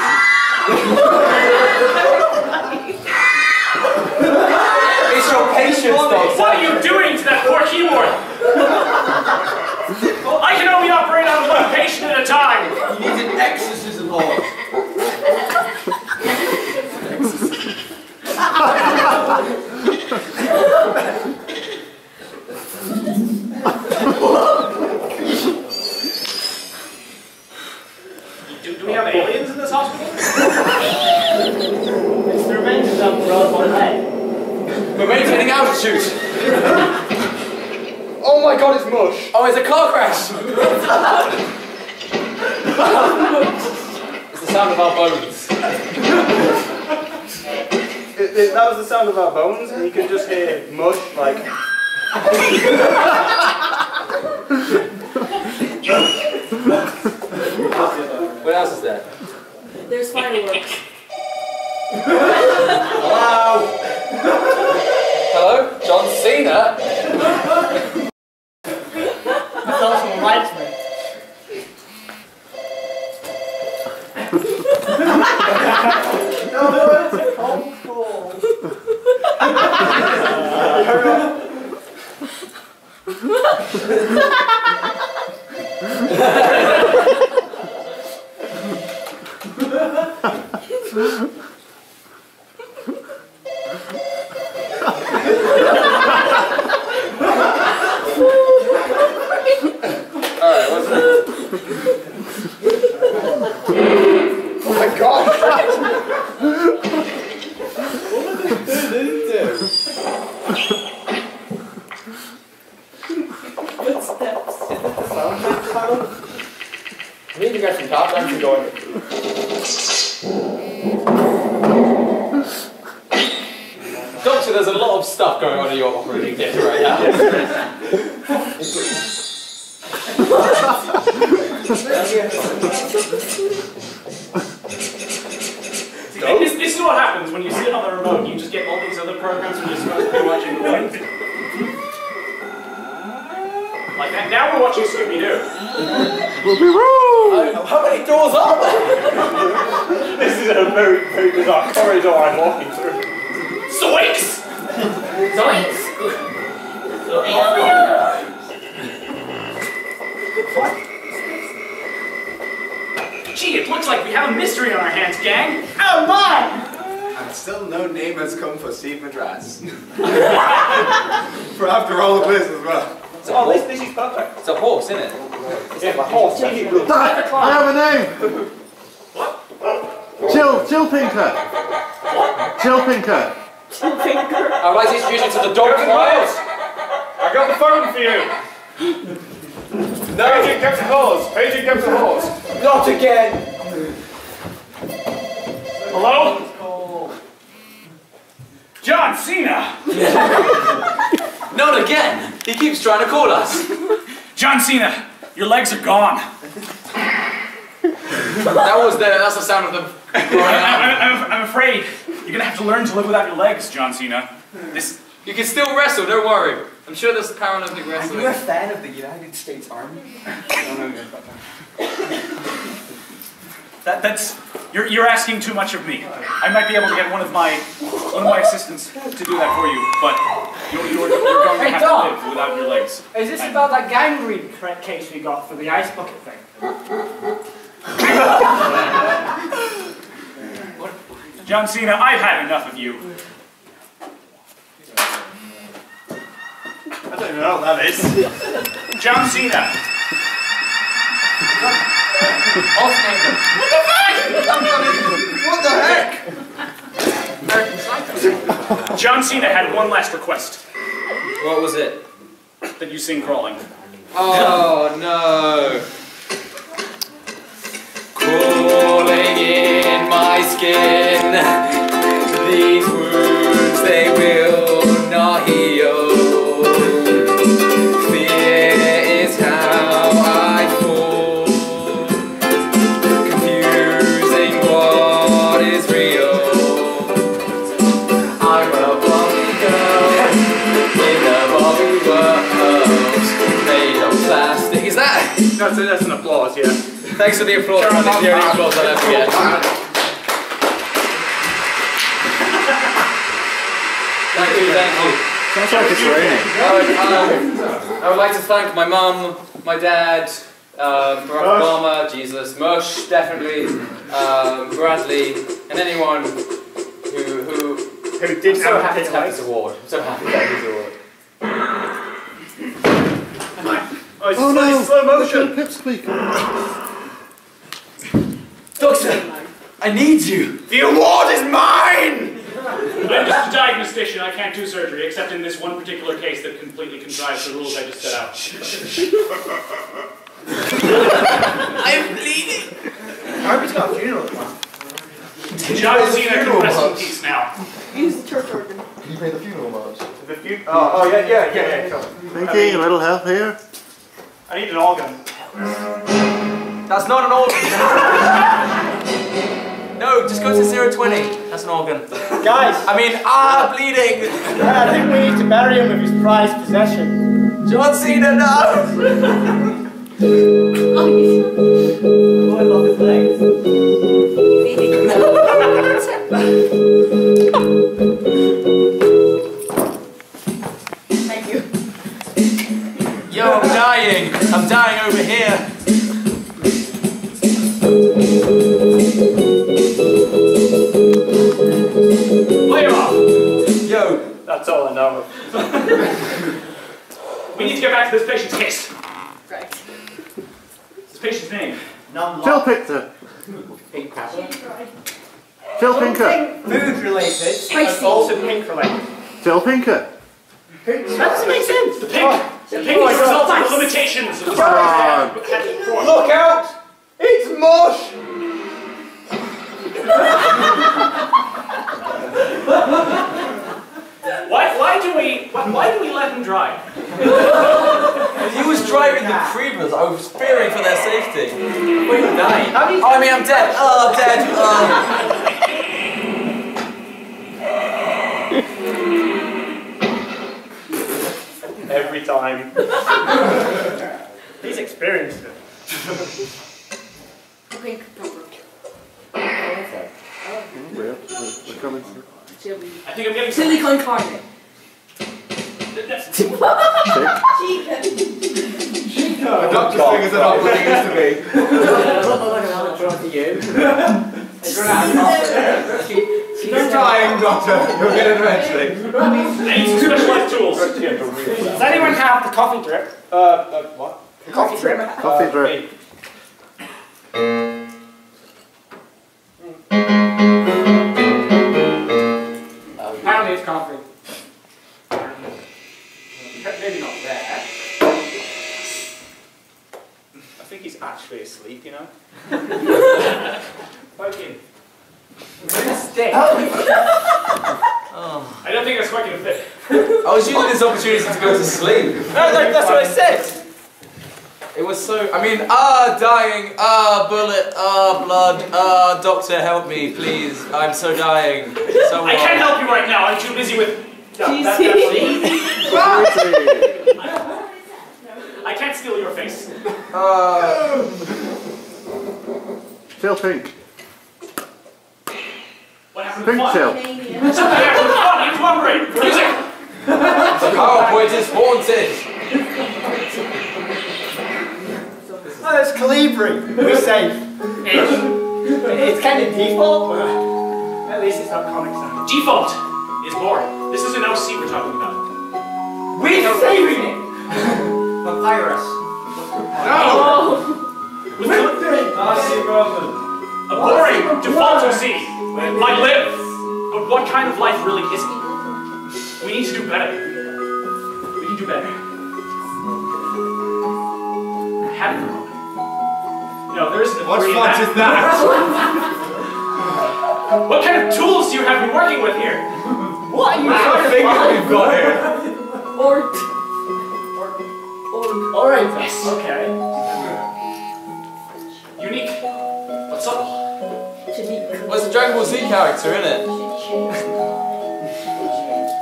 Speaker 13: It's your patience, though.
Speaker 8: What are you doing to that poor keyboard? I can only operate on one patient at a time.
Speaker 13: You need an exorcism hall.
Speaker 8: Do we have aliens in this hospital?
Speaker 10: It's the Revengers up for us on head.
Speaker 12: We're maintaining altitude.
Speaker 13: Oh my god, it's mush.
Speaker 12: Oh, it's a car crash. It's the sound of our bones.
Speaker 11: That was the sound of our bones, and you can just hear mush, like...
Speaker 12: What else is there?
Speaker 1: There's fireworks.
Speaker 12: Hello? Hello? John Cena?
Speaker 10: That's also a rights man. No, it's a cold call.
Speaker 13: Alright, what's that? Oh my god! What did it turn into?
Speaker 1: Footsteps.
Speaker 13: We need to get some top dancing going.
Speaker 12: Doctor, there's a lot of stuff going on in your operating theatre right now.
Speaker 8: This is what happens when you sit on the remote. You just get all these other programs and you're supposed to be watching the one. Like that. Now we're watching Scooby-Doo.
Speaker 5: How many doors are there?
Speaker 13: This is a very, very bizarre corridor I'm walking through.
Speaker 8: Zoinks!
Speaker 5: Zoinks!
Speaker 8: Gee, it looks like we have a mystery on our hands, gang.
Speaker 10: Oh my!
Speaker 15: And still no name has come for Steve Madras. For after all of this as well.
Speaker 13: Oh, this is perfect.
Speaker 5: It's a horse, isn't it?
Speaker 13: It's a horse.
Speaker 4: Dad, I have a name! Chill Pinker! Chill Pinker!
Speaker 5: I'd like to introduce you to the dog files.
Speaker 13: I got the phone for you.
Speaker 15: No!
Speaker 13: Paging Captain Horse! Paging Captain Horse!
Speaker 15: Not again!
Speaker 8: Hello? John Cena!
Speaker 5: Not again! He keeps trying to call us.
Speaker 8: John Cena, your legs are gone.
Speaker 5: That's the sound of them.
Speaker 8: I'm afraid you're gonna have to learn to live without your legs, John Cena.
Speaker 5: You can still wrestle, don't worry. I'm sure there's Paralympic wrestling.
Speaker 15: Are you a fan of the United States Army?
Speaker 8: You're asking too much of me. I might be able to get one of my assistants to do that for you, but you're going to have to live without your legs.
Speaker 10: Is this about that gangrene case we got for the ice bucket thing?
Speaker 8: John Cena, I've had enough of you.
Speaker 13: I don't even know what that is.
Speaker 8: John Cena.
Speaker 15: What the heck?
Speaker 8: John Cena had one last request.
Speaker 5: What was it?
Speaker 8: That you sing crawling.
Speaker 5: Oh no. Crawling in my skin. These wounds, they will not heal. Fear is how I fall. Confusing what is real. I'm a Barbie girl in the Barbie world, made of plastic. Is that?
Speaker 13: That's an applause, yeah.
Speaker 5: Thanks for the applause. That's the only applause I'll ever get. Thank you.
Speaker 4: Sounds like it's raining.
Speaker 5: I would like to thank my mum, my dad, Barack Obama, Jesus, Mush, definitely, Bradley, and anyone who
Speaker 13: did
Speaker 5: I'm so happy to have this award. I'm so happy to have this award.
Speaker 13: Oh no! Slow motion.
Speaker 4: Pipsqueak.
Speaker 5: Doctor, I need you.
Speaker 13: The award is mine.
Speaker 8: I'm just a diagnostician. I can't do surgery, except in this one particular case that completely contrives the rules I just set out.
Speaker 5: I'm bleeding.
Speaker 10: I hope he's got a funeral tomorrow.
Speaker 8: John Cena can rest in peace now.
Speaker 7: Use the church organ.
Speaker 15: Can you play the funeral march?
Speaker 13: Oh yeah, sure.
Speaker 4: Pinky, a little help here?
Speaker 13: I need an organ.
Speaker 5: That's not an organ. No, just go to 020. That's an organ.
Speaker 10: Guys!
Speaker 5: I mean, bleeding!
Speaker 10: I think we need to bury him with his prized possession.
Speaker 5: John Cena, no!
Speaker 10: Oh, I love his legs.
Speaker 7: Thank you.
Speaker 5: Yo, I'm dying. I'm dying over here.
Speaker 8: Play him off.
Speaker 5: Yo.
Speaker 13: That's all I know.
Speaker 8: We need to get back to this patient's case.
Speaker 7: Right.
Speaker 8: This patient's name.
Speaker 4: Chill Pinker. Chill Pinker.
Speaker 10: Food related,
Speaker 7: Spicy.
Speaker 10: and also pink related.
Speaker 4: Chill Pinker.
Speaker 10: That doesn't make sense.
Speaker 8: The pink is the result of the limitations of the
Speaker 4: Come on.
Speaker 13: Look out! It's mush!
Speaker 8: Why do we let him drive?
Speaker 5: He was driving the creepers. I was fearing for their safety. Wait, I'm dying. Oh, I mean, I'm dead. Oh, I'm dead.
Speaker 13: Every time.
Speaker 10: time. He's experienced it.
Speaker 1: Pink pepper.
Speaker 4: We're coming through.
Speaker 1: Chili.
Speaker 8: I think I'm getting
Speaker 1: Chili con carne.
Speaker 15: The doctor's fingers are not what they used to be. Keep trying, doctor. You'll get it eventually.
Speaker 8: I need some specialized tools.
Speaker 10: Does anyone have the coffee drip? What? The coffee drip.
Speaker 4: Coffee drip.
Speaker 10: Apparently it's coffee. Maybe not there. I think he's actually asleep, you know? Poke him. Stick.
Speaker 5: Oh.
Speaker 8: I don't think that's quite going to fit.
Speaker 5: I was using this opportunity to go to sleep.
Speaker 10: No, that's what I said.
Speaker 5: It was so. I mean, dying, bullet, blood, doctor, help me, please. I'm so dying. So
Speaker 8: I can't help you right now. I'm too busy with. I can't steal your face.
Speaker 4: Still pink.
Speaker 8: What happened
Speaker 4: Pink
Speaker 8: to fun?
Speaker 4: tail.
Speaker 8: Something happened to fun. You cooperate. Music.
Speaker 5: The PowerPoint is haunted.
Speaker 10: Oh, it's Calibri. We're safe. It's kind of default, but at least it's not comic sans.
Speaker 8: Default is boring. This is an OC we're talking about.
Speaker 10: We're saving it!
Speaker 5: Papyrus.
Speaker 8: No! A boring default OC might live, but what kind of life really is it? We need to do better. We can do better. Have it. No, there isn't a
Speaker 15: What
Speaker 8: free
Speaker 15: font is that?
Speaker 8: What kind of tools do you have me working with here?
Speaker 10: What are you
Speaker 15: What
Speaker 10: trying to
Speaker 15: fingers
Speaker 10: find?
Speaker 15: we've got here?
Speaker 10: Alright, yes. Okay.
Speaker 8: Unique, but subtle.
Speaker 5: Well, it's a Dragon Ball Z character, isn't it?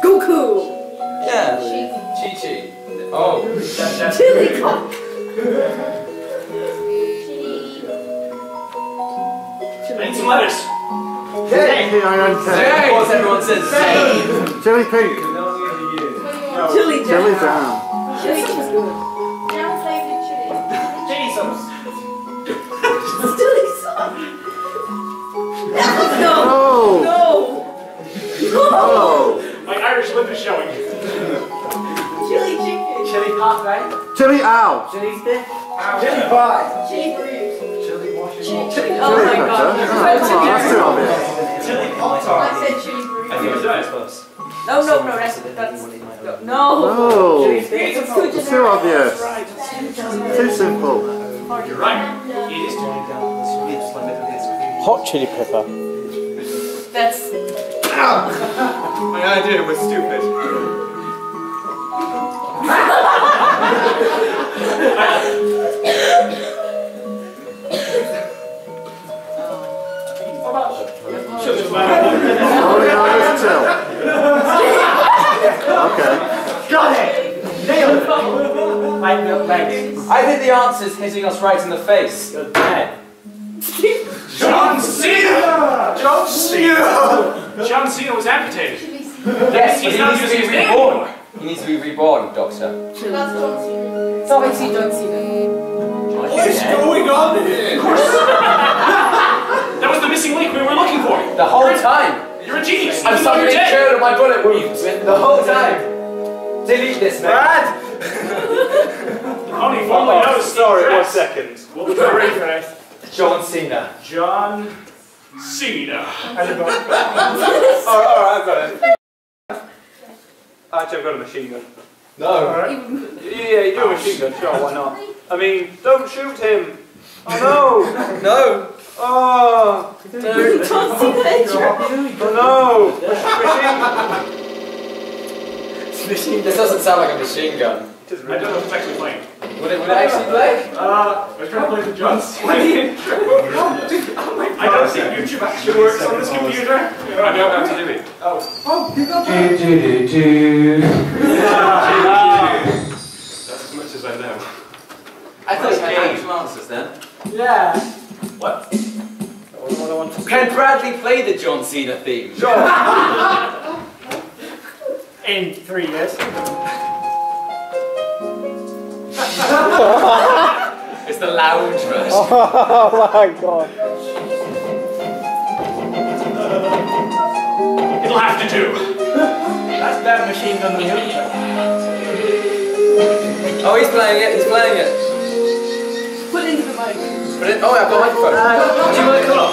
Speaker 1: Goku.
Speaker 5: Yeah. Chi-Chi. Oh.
Speaker 1: Chili con.
Speaker 8: I need some letters.
Speaker 4: K-I-N-K.
Speaker 5: What everyone says.
Speaker 4: Chili pink.
Speaker 1: Chili jam.
Speaker 4: Chili jam.
Speaker 1: Chili is good.
Speaker 7: Jam flavored chili.
Speaker 8: Chili sauce.
Speaker 1: Chili sauce. No.
Speaker 4: No.
Speaker 1: No.
Speaker 4: Oh.
Speaker 8: My Irish lip is showing.
Speaker 1: Chili chicken.
Speaker 10: Chili parfait.
Speaker 4: Chili owl.
Speaker 10: Chili stick. Chili pie.
Speaker 1: Chili burritos.
Speaker 10: Chili washing.
Speaker 1: Chili. Oh
Speaker 4: Chili
Speaker 1: my
Speaker 4: pepper.
Speaker 1: god.
Speaker 4: Oh, come on, that's too obvious.
Speaker 10: Chili hot
Speaker 1: I said chili burritos.
Speaker 8: I think it's nice, close.
Speaker 1: No, that's no.
Speaker 4: No. It's too obvious. Too simple.
Speaker 8: You're right. It is too.
Speaker 2: Hot chili pepper.
Speaker 1: That's.
Speaker 15: My idea was stupid.
Speaker 4: Oh, yeah, just chill. Okay.
Speaker 10: Got it! Nailed it!
Speaker 5: I think the answer's hitting us right in the face. You're dead.
Speaker 8: John Cena!
Speaker 15: John Cena!
Speaker 8: John Cena was amputated.
Speaker 5: Yes,
Speaker 8: He's
Speaker 5: but
Speaker 8: not
Speaker 5: he needs
Speaker 8: using
Speaker 5: to
Speaker 8: his
Speaker 5: be
Speaker 8: name
Speaker 5: reborn.
Speaker 8: anymore.
Speaker 5: He needs to be reborn, Doctor.
Speaker 7: That's John Cena.
Speaker 1: It's obviously John Cena.
Speaker 15: What's going on here?
Speaker 8: Of course. That was the missing link we were looking for.
Speaker 5: The whole time.
Speaker 8: You're a genius.
Speaker 5: I'm
Speaker 8: Even though you're
Speaker 5: suddenly
Speaker 8: dead.
Speaker 5: cured of my bullet wounds. The whole time. Delete this, man.
Speaker 15: Brad!
Speaker 8: Only formerly known as
Speaker 15: Sorry,
Speaker 8: Steve
Speaker 15: 1
Speaker 8: Dress.
Speaker 15: second.
Speaker 8: What was the refresh?
Speaker 5: John Cena.
Speaker 8: John Cena.
Speaker 15: Alright, I've got it. Actually, I've got a machine gun.
Speaker 5: No.
Speaker 15: Alright. Yeah, you do a machine gun, sure, why not? I mean, don't shoot him! Oh no!
Speaker 5: No.
Speaker 15: Oh!
Speaker 1: John Cena.
Speaker 15: Oh no! Machine.
Speaker 5: This doesn't sound like a machine gun.
Speaker 8: I don't know if it's actually playing.
Speaker 5: Would it actually play?
Speaker 8: I was trying to play the John Cena. I don't think YouTube actually works on this computer. I don't know how to do it.
Speaker 15: Oh, you got
Speaker 10: Yeah.
Speaker 8: What?
Speaker 5: Can Bradley play the John Cena theme?
Speaker 10: Sure. In 3 years.
Speaker 5: It's the lounge version.
Speaker 2: Oh my god.
Speaker 8: It'll have to do.
Speaker 10: That's that machine gun music.
Speaker 5: Oh, he's playing it. He's playing it.
Speaker 1: Put it into the mic.
Speaker 5: Put it. Oh, I've got a microphone. Do you want to come up?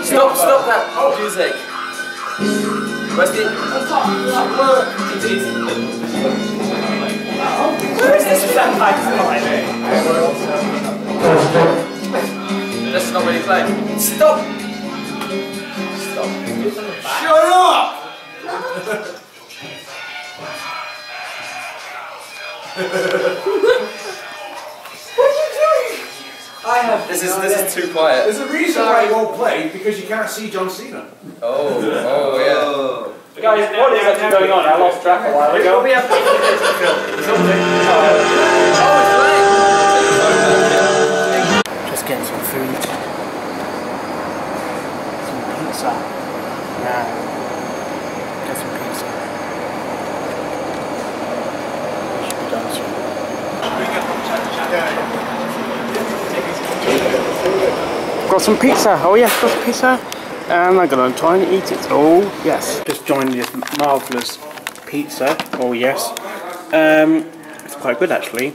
Speaker 5: Stop that music. Where's the?
Speaker 10: Where is this sandbag line?
Speaker 5: This is not really playing. Stop! Stop.
Speaker 8: Shut up!
Speaker 5: This is too quiet.
Speaker 14: There's a reason why you won't play, because you can't see John Cena.
Speaker 5: Oh yeah.
Speaker 10: Guys, what is actually going on? I lost track a while ago.
Speaker 8: We have to film.
Speaker 2: Just getting some food. Some pizza. Now, get some pizza. We should be done soon. Got some pizza. Oh yes, got some pizza. And I'm gonna try and eat it. Oh yes. Just joined this marvellous pizza. Oh yes. It's quite good actually.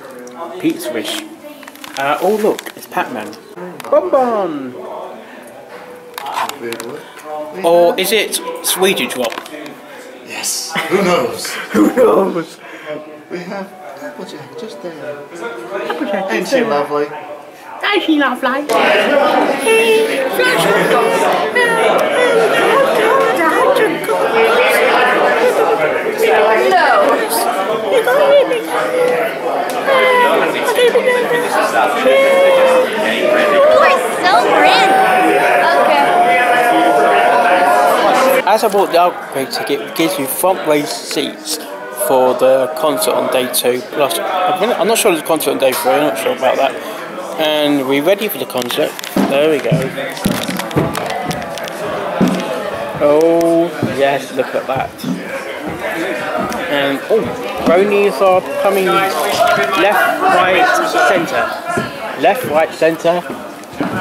Speaker 2: Pizza-ish. Oh look, it's Pac-Man. Bonbon! Or is it Swedish drop?
Speaker 4: Yes. Who knows?
Speaker 2: Who knows?
Speaker 4: We have Applejack just there. Ain't she lovely?
Speaker 2: Ain't she lovely? As I bought the upgrade ticket, it gives you front row seats for the concert on day 2. Plus, I'm not sure there's a concert on day 3, I'm not sure about that. And we're ready for the concert. There we go. Oh, yes, look at that. And, oh, bronies are coming left, right, centre. Left, right, centre.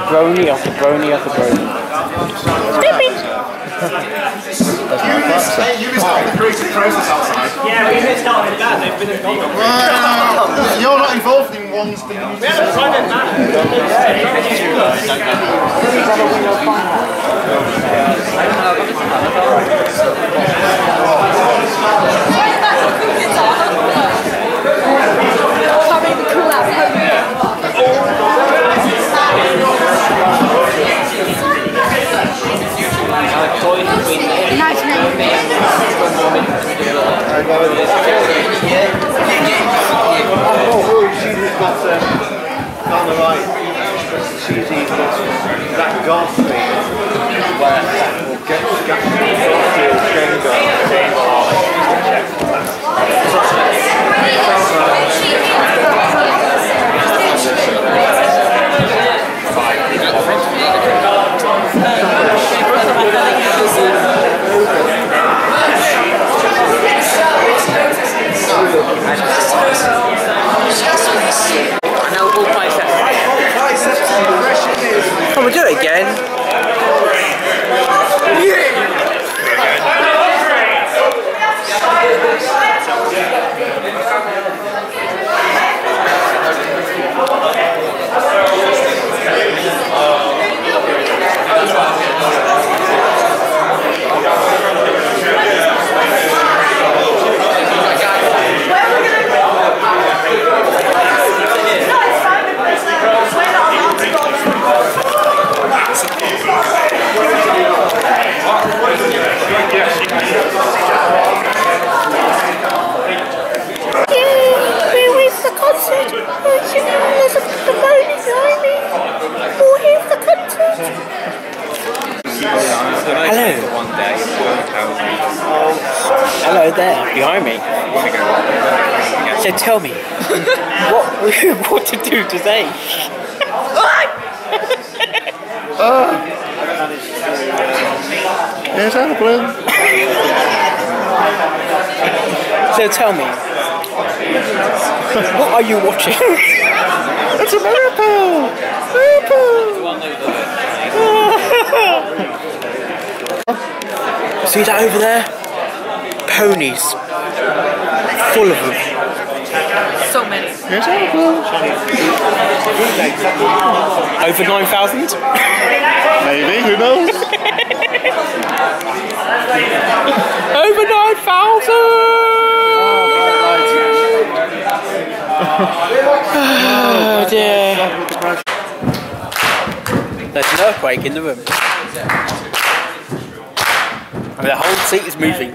Speaker 2: Brony after brony after brony.
Speaker 15: You missed out on the creative process outside.
Speaker 10: Yeah, we missed out on that. They've been involved.
Speaker 4: You're not involved in one's community.
Speaker 10: We had a private man.
Speaker 4: On the right, she's even that golf thing where we'll get
Speaker 2: Can we do it again? Hello there, behind me. So tell me, what to do today?
Speaker 4: Here's our balloon.
Speaker 2: So tell me, what are you watching?
Speaker 4: It's a miracle!
Speaker 2: See that over there? Ponies. Full of them.
Speaker 1: So many.
Speaker 4: Here's our balloon.
Speaker 2: Over 9,000?
Speaker 4: Maybe, who knows?
Speaker 2: Over 9,000! Oh dear. There's an earthquake in the room. And the whole seat is moving.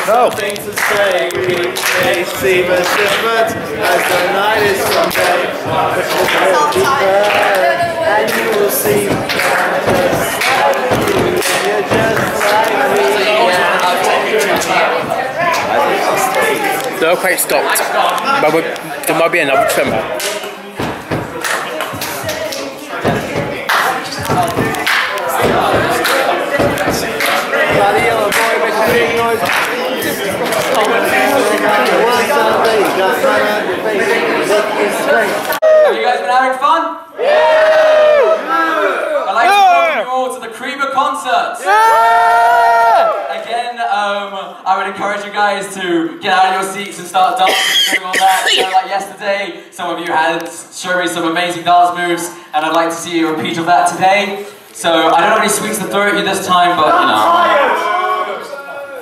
Speaker 4: No.
Speaker 15: Things to say, we may seem as different as the night is someday. And you will see you're just like me.
Speaker 2: The earthquake stopped, but there might be another tremor.
Speaker 5: Have you guys been having fun? Yeah! I'd like to welcome you all to the Creeper concert. Yeah! Again, I would encourage you guys to get out of your seats and start dancing and doing all that. So like yesterday, some of you had shown me some amazing dance moves, and I'd like to see a repeat of that today. So I don't have any sweets to throw at you this time, but you know.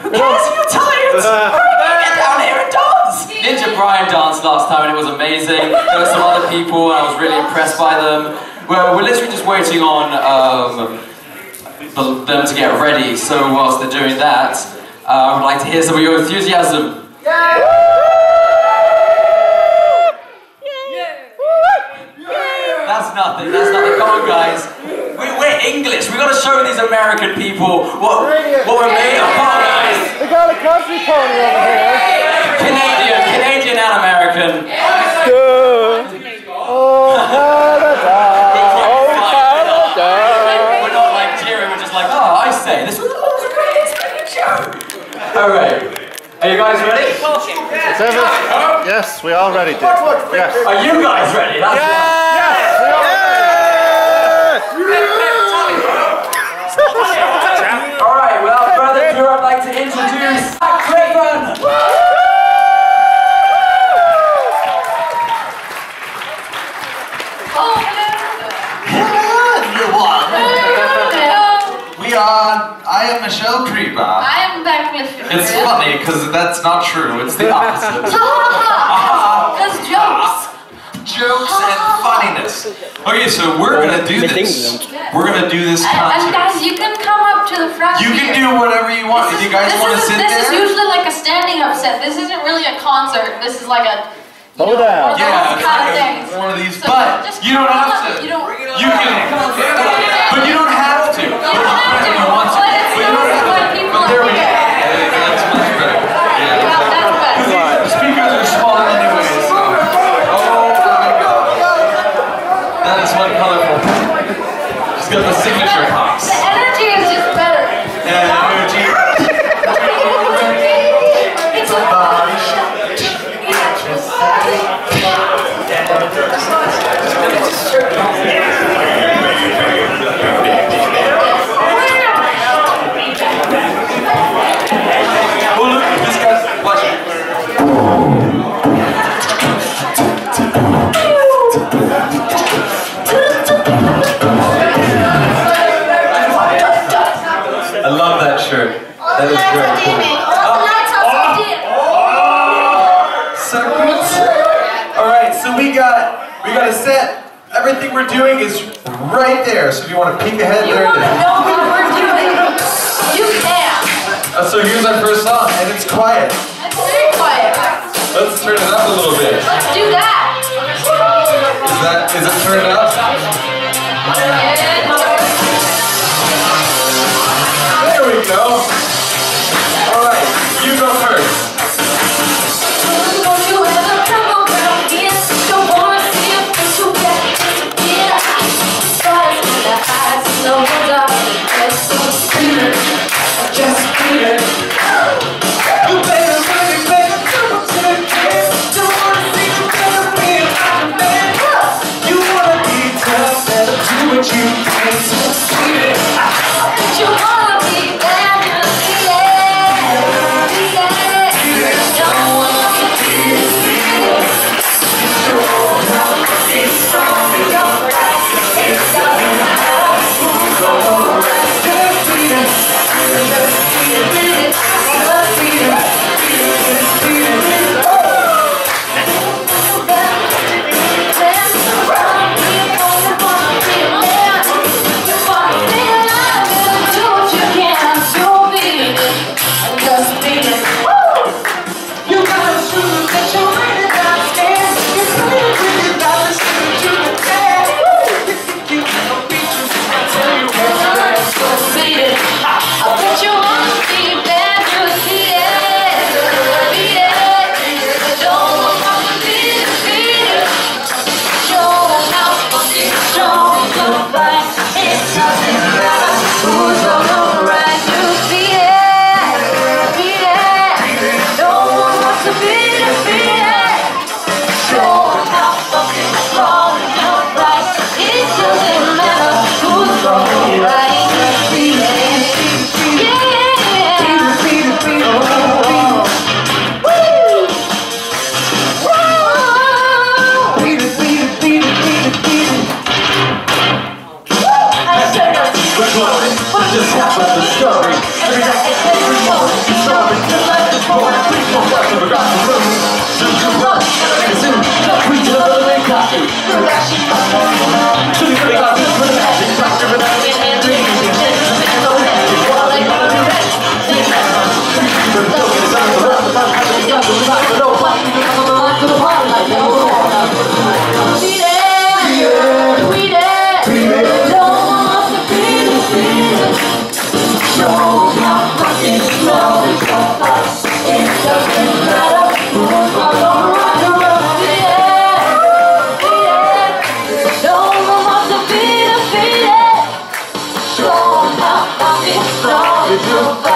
Speaker 5: Who cares if you're tired? Get down here and dance! Ninja Brian danced last time and it was amazing. There were some other people and I was really impressed by them. We're literally just waiting on them to get ready, so whilst they're doing that, I would like to hear some of your enthusiasm. That's nothing, come on guys. We're English, we gotta show these American people what we're made of. Come on guys.
Speaker 4: We got a country pony over here.
Speaker 5: Canadian and American.
Speaker 4: Oh, Canada.
Speaker 5: We're not like cheering, we're just like, oh, I say, this was a great show. Alright, are you guys ready?
Speaker 4: Yes, we are ready, Dick. Yes.
Speaker 5: Are you guys ready? That's
Speaker 4: yes, we are ready.
Speaker 5: Alright, without further ado, I'd like to introduce Craven!
Speaker 16: I am Michelle Creeper.
Speaker 7: I am back with you.
Speaker 16: It's funny because that's not true. It's the opposite.
Speaker 7: That's jokes.
Speaker 16: Jokes and funniness. Okay, so we're gonna do this. We're gonna do this
Speaker 7: And
Speaker 16: concert.
Speaker 7: guys, you can come up to the front.
Speaker 16: You can do whatever you want. If you guys want to sit there.
Speaker 7: This is usually like a standing up set. This isn't really a concert. This is like a
Speaker 4: hold down.
Speaker 16: Yeah, it's
Speaker 7: kind of
Speaker 16: like
Speaker 7: things.
Speaker 16: one of these.
Speaker 7: So
Speaker 16: But
Speaker 7: just
Speaker 16: you don't
Speaker 7: come
Speaker 16: have
Speaker 7: up.
Speaker 16: to.
Speaker 7: You can.
Speaker 16: But you don't have to.
Speaker 7: You don't have to.
Speaker 16: You want to.
Speaker 7: But it's when people
Speaker 16: But there we go. That's much better. Yeah. The speakers are small anyway. So. Oh my god. That is one colorful. She's got the signature pops.
Speaker 7: The energy is just better.
Speaker 16: Energy. It's a body shot. Oh look, this guy's watching. I love that shirt. That is very cool. Circles. Alright, so we got a set. Everything we're doing is right there. So if you want to peek ahead, there it is.
Speaker 7: know what we're doing. You can.
Speaker 16: So here's our first song, and it's quiet.
Speaker 7: It's very quiet.
Speaker 16: Let's turn it up a little bit.
Speaker 7: Let's do that.
Speaker 16: Is it turned up? There we go. Alright, you go first.
Speaker 7: Don't you ever come around again. Don't wanna see your face so bad. Yeah.
Speaker 5: what you can, so sweet. But you wanna be there, just be there. Be there. Don't wanna be there. It's strong, you're right. It doesn't matter who's alright. Just beat it. Just beat it. Just beat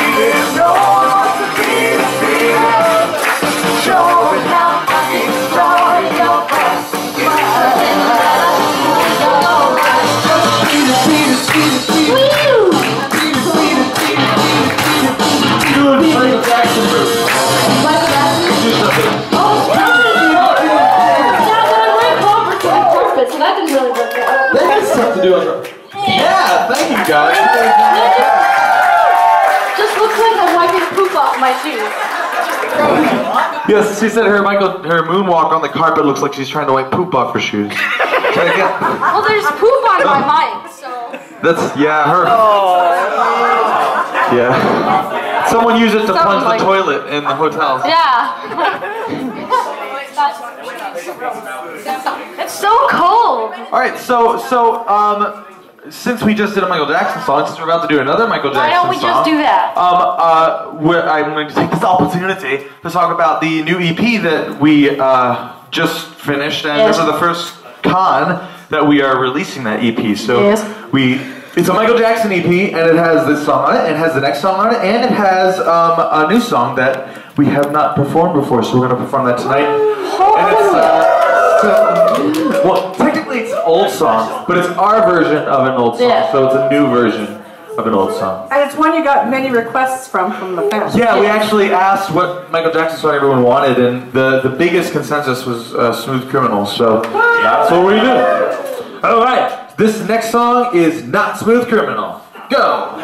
Speaker 5: it.
Speaker 16: Yeah, thank you guys.
Speaker 7: Just looks like I'm wiping poop off my shoes.
Speaker 16: Yes, she said her moonwalk on the carpet looks like she's trying to wipe poop off her shoes.
Speaker 7: Well, there's poop on my mic, so.
Speaker 16: That's, yeah, her. Yeah. Someone used it to plunge the toilet in the hotel.
Speaker 7: Yeah. It's so cold.
Speaker 16: Alright, so since we just did a Michael Jackson song, since we're about to do another Michael Jackson song.
Speaker 7: Why don't we just do that?
Speaker 16: I'm going to take this opportunity to talk about the new EP that we just finished, and this is the first con that we are releasing that EP. So it's a Michael Jackson EP, and it has this song on it, it has the next song on it, and it has a new song that we have not performed before, so we're going to perform that tonight. And it's, well, technically it's an old song, but it's our version of an old song, so it's a new version of an old song.
Speaker 1: And it's one you got many requests from the fans.
Speaker 16: Yeah, we actually asked what Michael Jackson song everyone wanted, and the biggest consensus was Smooth Criminal, so that's what we do. Alright, this next song is Not Smooth Criminal. Go!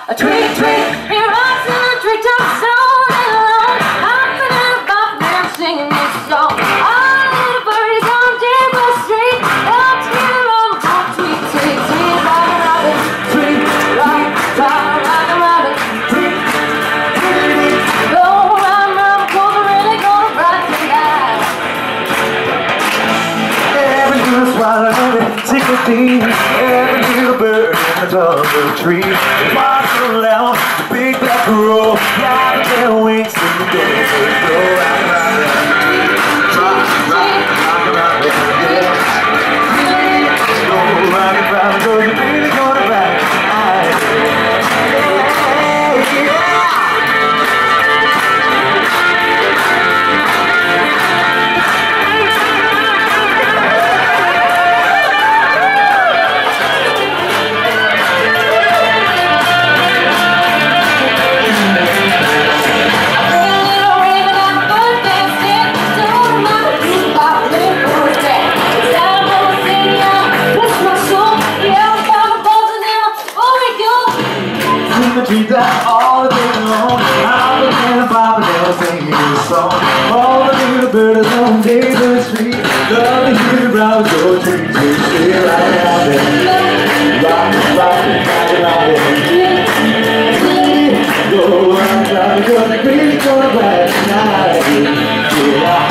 Speaker 5: A tweet, here I sit and drink up so alone. I'm feeling about them singing this song. All the birdies on Depot Street. Up to me around the tweet, tweet, tweet, rock a rabbit, tweet, rock, rock a rabbit, tweet, tweet, go round, round, cause we're really gonna ride tonight.
Speaker 16: Every little swallow and take a deep, every little bird in the tall of the tree. Marshall out the big black roll, flying their wings to the desert. Go rock, rock, rock, rock, rock, rock, rock,
Speaker 6: love to hear around your dreams. We stay right around it. Rock, rock, rock it. Go around, round, go to crazy, go to black night. Yeah.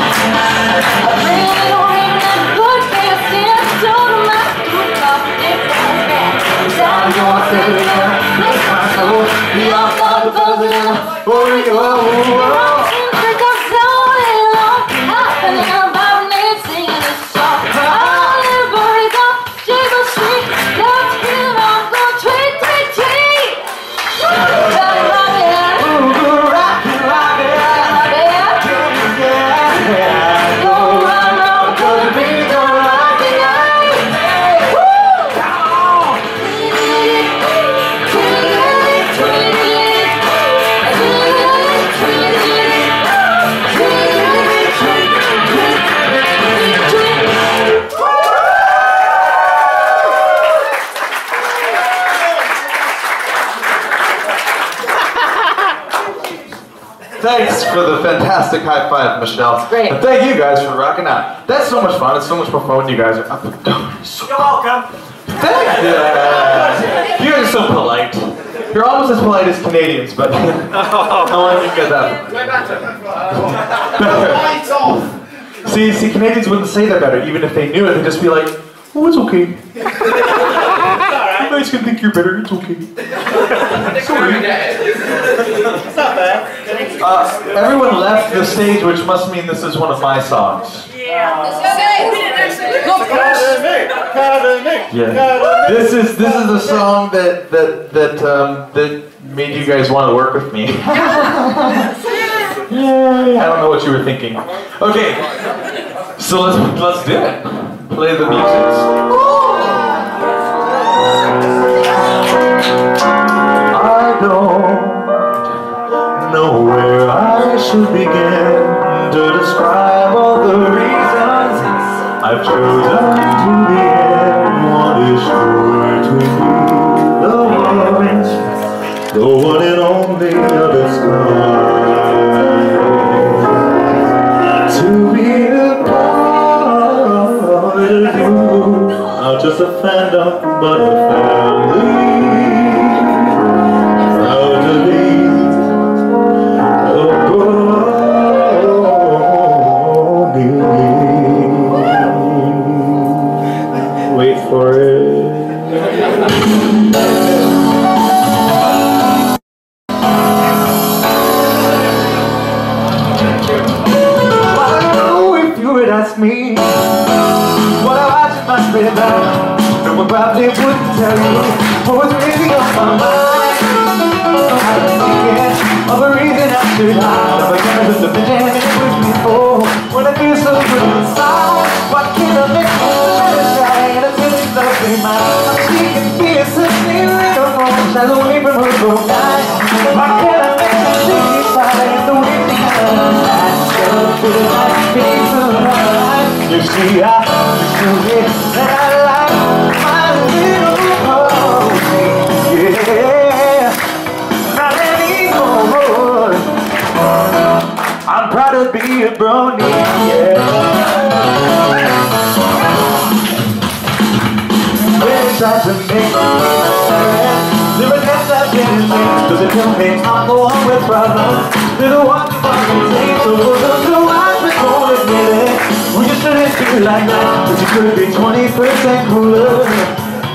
Speaker 16: Thanks for the fantastic high five, Michelle. Great. And thank you guys for rocking out. That's so much fun. It's so much more fun when you guys are up and down.
Speaker 10: You're welcome.
Speaker 16: Thank you. You guys are so polite. You're almost as polite as Canadians, but I want you to get that.
Speaker 4: Lights off.
Speaker 16: See, Canadians wouldn't say that better. Even if they knew it, they'd just be like, oh, it's okay. You guys can think you're better, it's okay. Sorry.
Speaker 10: It's not bad.
Speaker 16: Everyone left the stage, which must mean this is one of my songs.
Speaker 10: Yeah.
Speaker 16: This is the song that made you guys want to work with me. Yay, I don't know what you were thinking. Okay, so let's do it. Play the music. I don't know where I should begin to describe all the reasons I've chosen to be in. What is sure to be the one and only of its kind. To be a part of you, not just a fandom, but a family. Wait for it. If you would ask me what I watch in my spare time, no one probably wouldn't tell you what was really on my mind. I've been thinking of a reason I should hide. I'm again just a vision and it was before. When I feel so good inside, what can I make you better shine? Until it's lovely mine. She can be a sunny little moon, shine away from her broke night. Why can't I make her see me fine? The way she shines, so good like being so right. You see, I feel it, and I like my little pony. Yeah, not anymore. I'm proud to be a brony, yeah. When it's time to make me the regrets I've been in me, does it tell me I'm the one with problems? They're the ones who fucking take, so for those who ask me, don't admit it. We just shouldn't do it like that, but you could be 20% cooler.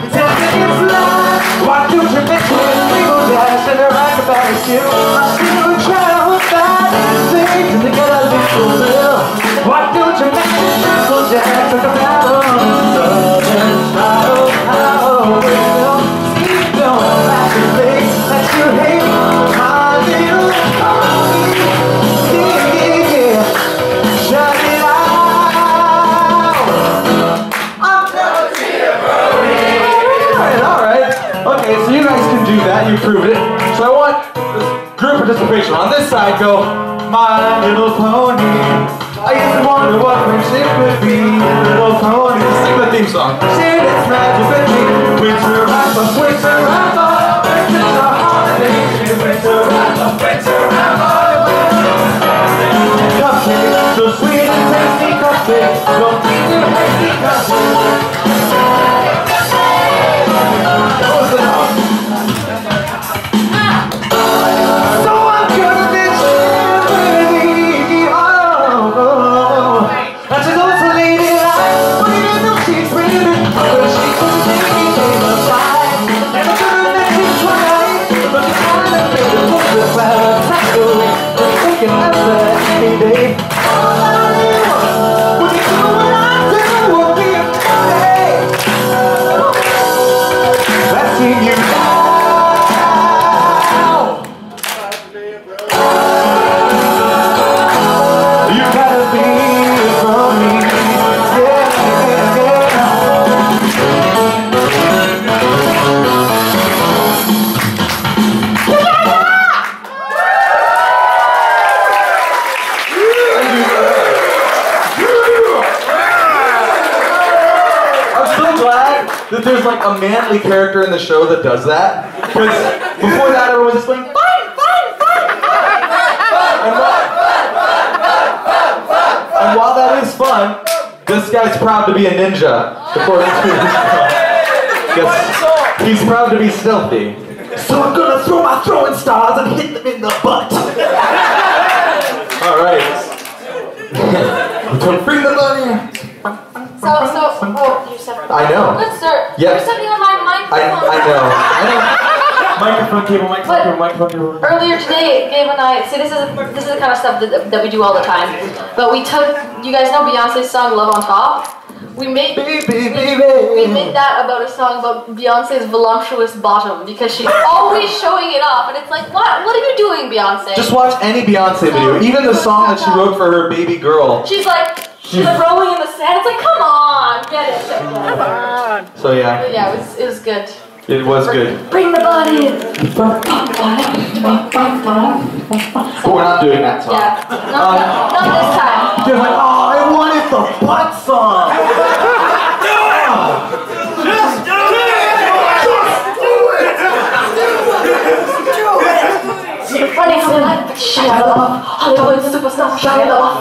Speaker 16: Tell me it's lies, why don't you make me a legal dash and a rock about a skill? I still try to hold back things to get a little bill. Why don't you make me a legal dash like a battle? Southern style, how will you don't have to think that you hate my little pony? Yeah, shut it out. I'm gonna be a brony. Alright. Okay, so you guys can do that, you proved it. So I want group participation. On this side, go, My Little Pony. I used to wonder what friendship could be. Little pony, sing the theme song. Share its magic with me. Winter wrap up, winter wrap up. Winter's a holiday. Winter wrap up, winter wrap up. Cupcake, so sweet and tasty cupcake. Don't need to
Speaker 17: that there's like a manly character in the show that does that. Because before that, everyone was just going, fine, fine, fine, and while that is fun, this guy's proud to be a ninja. He's proud to be stealthy. So I'm gonna throw my throwing stars and hit them in the butt. All right. So bring the money.
Speaker 7: Oh, you said.
Speaker 17: I know.
Speaker 7: Let's start.
Speaker 17: Yep.
Speaker 7: You're stepping on my microphone.
Speaker 17: I know. Microphone cable.
Speaker 7: Earlier today, Gabe and I, see, this is the kind of stuff that we do all the time. But we took, you guys know Beyonce's song "Love on Top." We made that about a song about Beyonce's voluptuous bottom because she's always showing it off, and it's like, what are you doing, Beyonce?
Speaker 17: Just watch any Beyonce video, even the song that she wrote for her baby girl.
Speaker 7: She's like rolling in the sand. It's like, come on, get it. Come on.
Speaker 17: So yeah.
Speaker 7: But yeah, it was good.
Speaker 17: It was good.
Speaker 7: Bring the body in.
Speaker 17: But we're not doing that song.
Speaker 7: Yeah. Not this time.
Speaker 17: You're like, oh, I wanted the butt song.
Speaker 5: Just do it!
Speaker 7: Running for the light, Shia LaBeouf, Hollywood superstar Shia LaBeouf.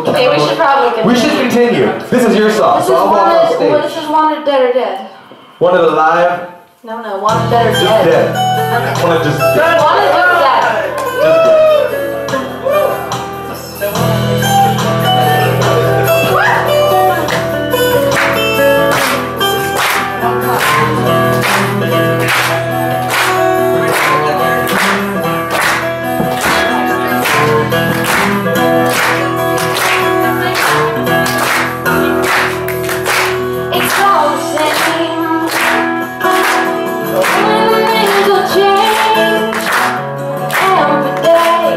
Speaker 7: Okay, we should probably continue.
Speaker 17: We should continue. This is your song, so I'll walk on stage.
Speaker 7: This is Wanted Dead or Dead.
Speaker 17: Wanted alive?
Speaker 7: No, Wanted Dead or
Speaker 17: Just
Speaker 7: Dead.
Speaker 17: dead.
Speaker 7: Okay.
Speaker 17: Wanted just dead.
Speaker 7: Wanted or Dead.
Speaker 17: Just dead.
Speaker 7: It's all the same. Things will change every day.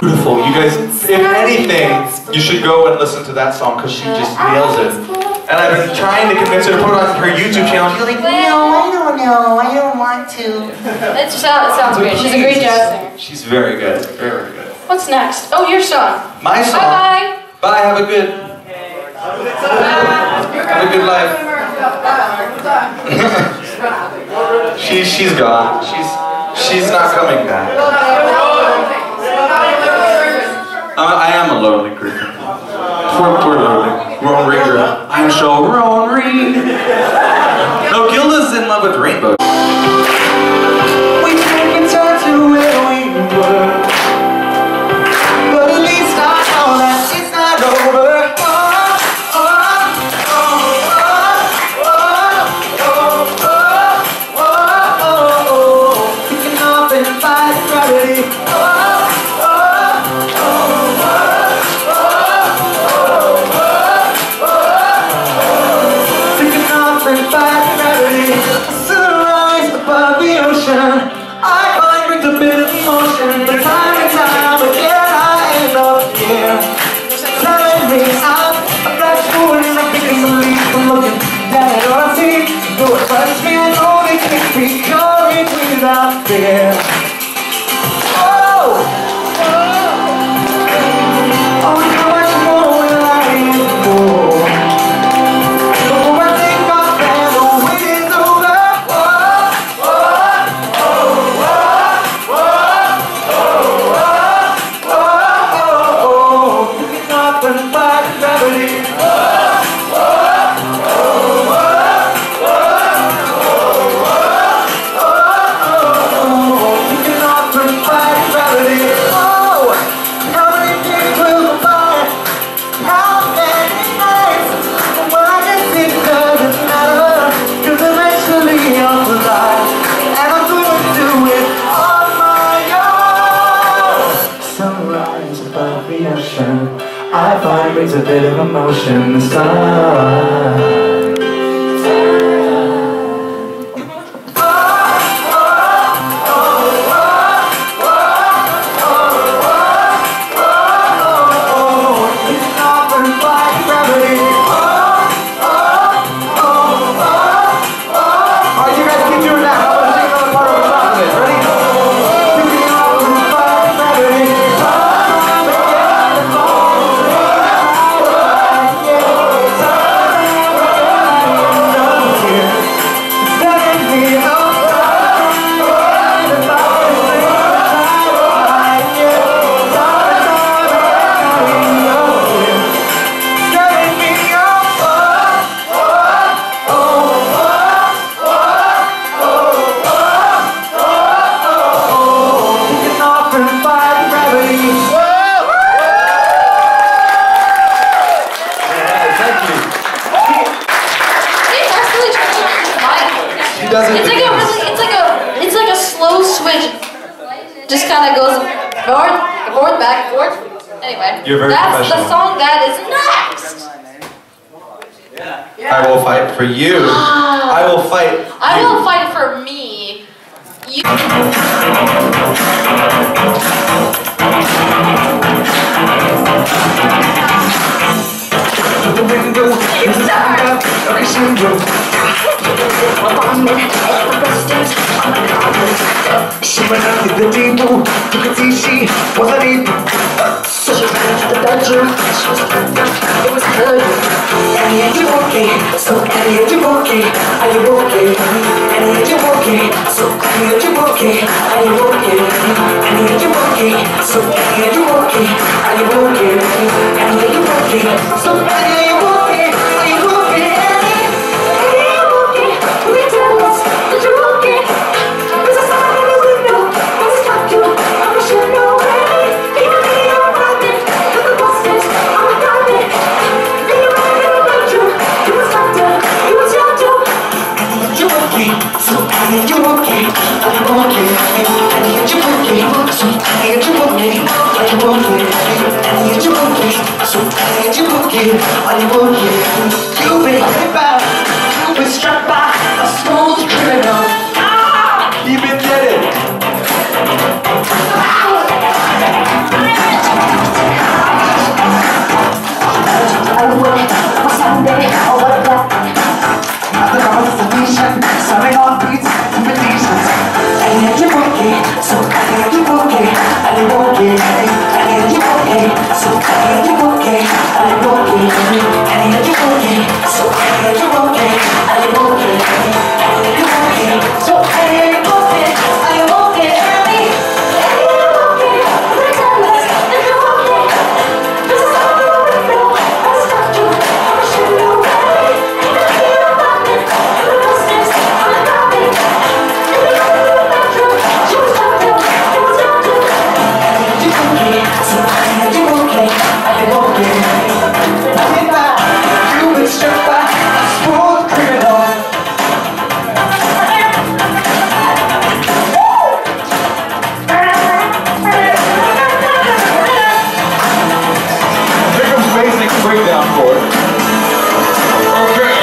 Speaker 17: Beautiful. You guys, if anything, you should go and listen to that song because she just nails it. And I've been trying to convince her to put it on her YouTube channel. She's like, no, I don't know. I don't want to.
Speaker 7: It sounds great. She's a great jazz singer.
Speaker 17: She's very good. Very good.
Speaker 7: What's next? Oh, your song.
Speaker 17: My song.
Speaker 7: Bye-bye.
Speaker 17: Bye. Have a good. Have a good life. She's gone. She's not coming back. I am a lonely creature. We're lonely. We're on rigor. I'm so lonely. No, Gilda's in love with Rainbow.
Speaker 5: We take it back to where we were, but at least I know that it's not over. Picking up and fighting gravity. Sunrise above the ocean, I find brings a bit of emotion. But time and time again, I end up here, telling me I'm a black fool and I'm picking the leaves from looking down at all I see. Though it frightens me, I know they can't be courage without fear. Oh, how much more will I need for? I find brings a bit of emotion this time.
Speaker 7: Just kind of goes forward, back, forward. Anyway,
Speaker 17: You're very
Speaker 7: that's the
Speaker 17: professional.
Speaker 7: song that is next.
Speaker 17: I will fight for you. I will fight.
Speaker 7: I will fight for me.
Speaker 5: The window is lined up like a symbol. I'm on it, and the president on the carpet. She went out to the depot, you could see she wasn't able. So she ran to the bedroom, she was fucked up, it was her. Annie, are you okay? So Annie, are you okay? Are you okay? Annie, are you okay? So Annie, are you okay? Are you okay? Annie, are you okay? So Annie, are you okay? Are you okay? Annie, are you okay? So Annie, are you okay? Are you okay? Annie, are you okay? Will you tell us that you're okay? There's a sign in the window, there's a top to it, I'm sure no way. You and me are running, with the busters on the carpet. Then you ran in the bedroom, you was locked up, you was locked up. Annie, are you okay? So Annie, are you okay? Are you okay? Annie, are you okay? So Annie, are you okay? Are you okay? Annie, are you okay? So Annie, are you okay? Are you okay? You've been hit by, you've been struck by a smooth criminal.
Speaker 17: You've been getting.
Speaker 5: I would, for Sunday, or what a black. The conversation, serving on beats, invitations. Annie, are you okay? So Annie, are you okay? Are you okay? Annie, are you okay? So Annie, are you okay? Are you okay? Annie, are you okay? So Annie, are you okay? Are you okay? Annie, are you okay? So Annie, are you okay? Are you okay? Annie, are you okay? Will you tell us if you're okay? There's a sign in the window, there's a top to it, I'm sure no way. You and me are running, and the busters on the carpet. Then you ran in the bedroom, she was locked up, it was locked up. Annie, are you okay? So Annie, are you okay? Are you okay? You've been struck by a smooth criminal.
Speaker 17: Here comes basic breakdown chord. Okay.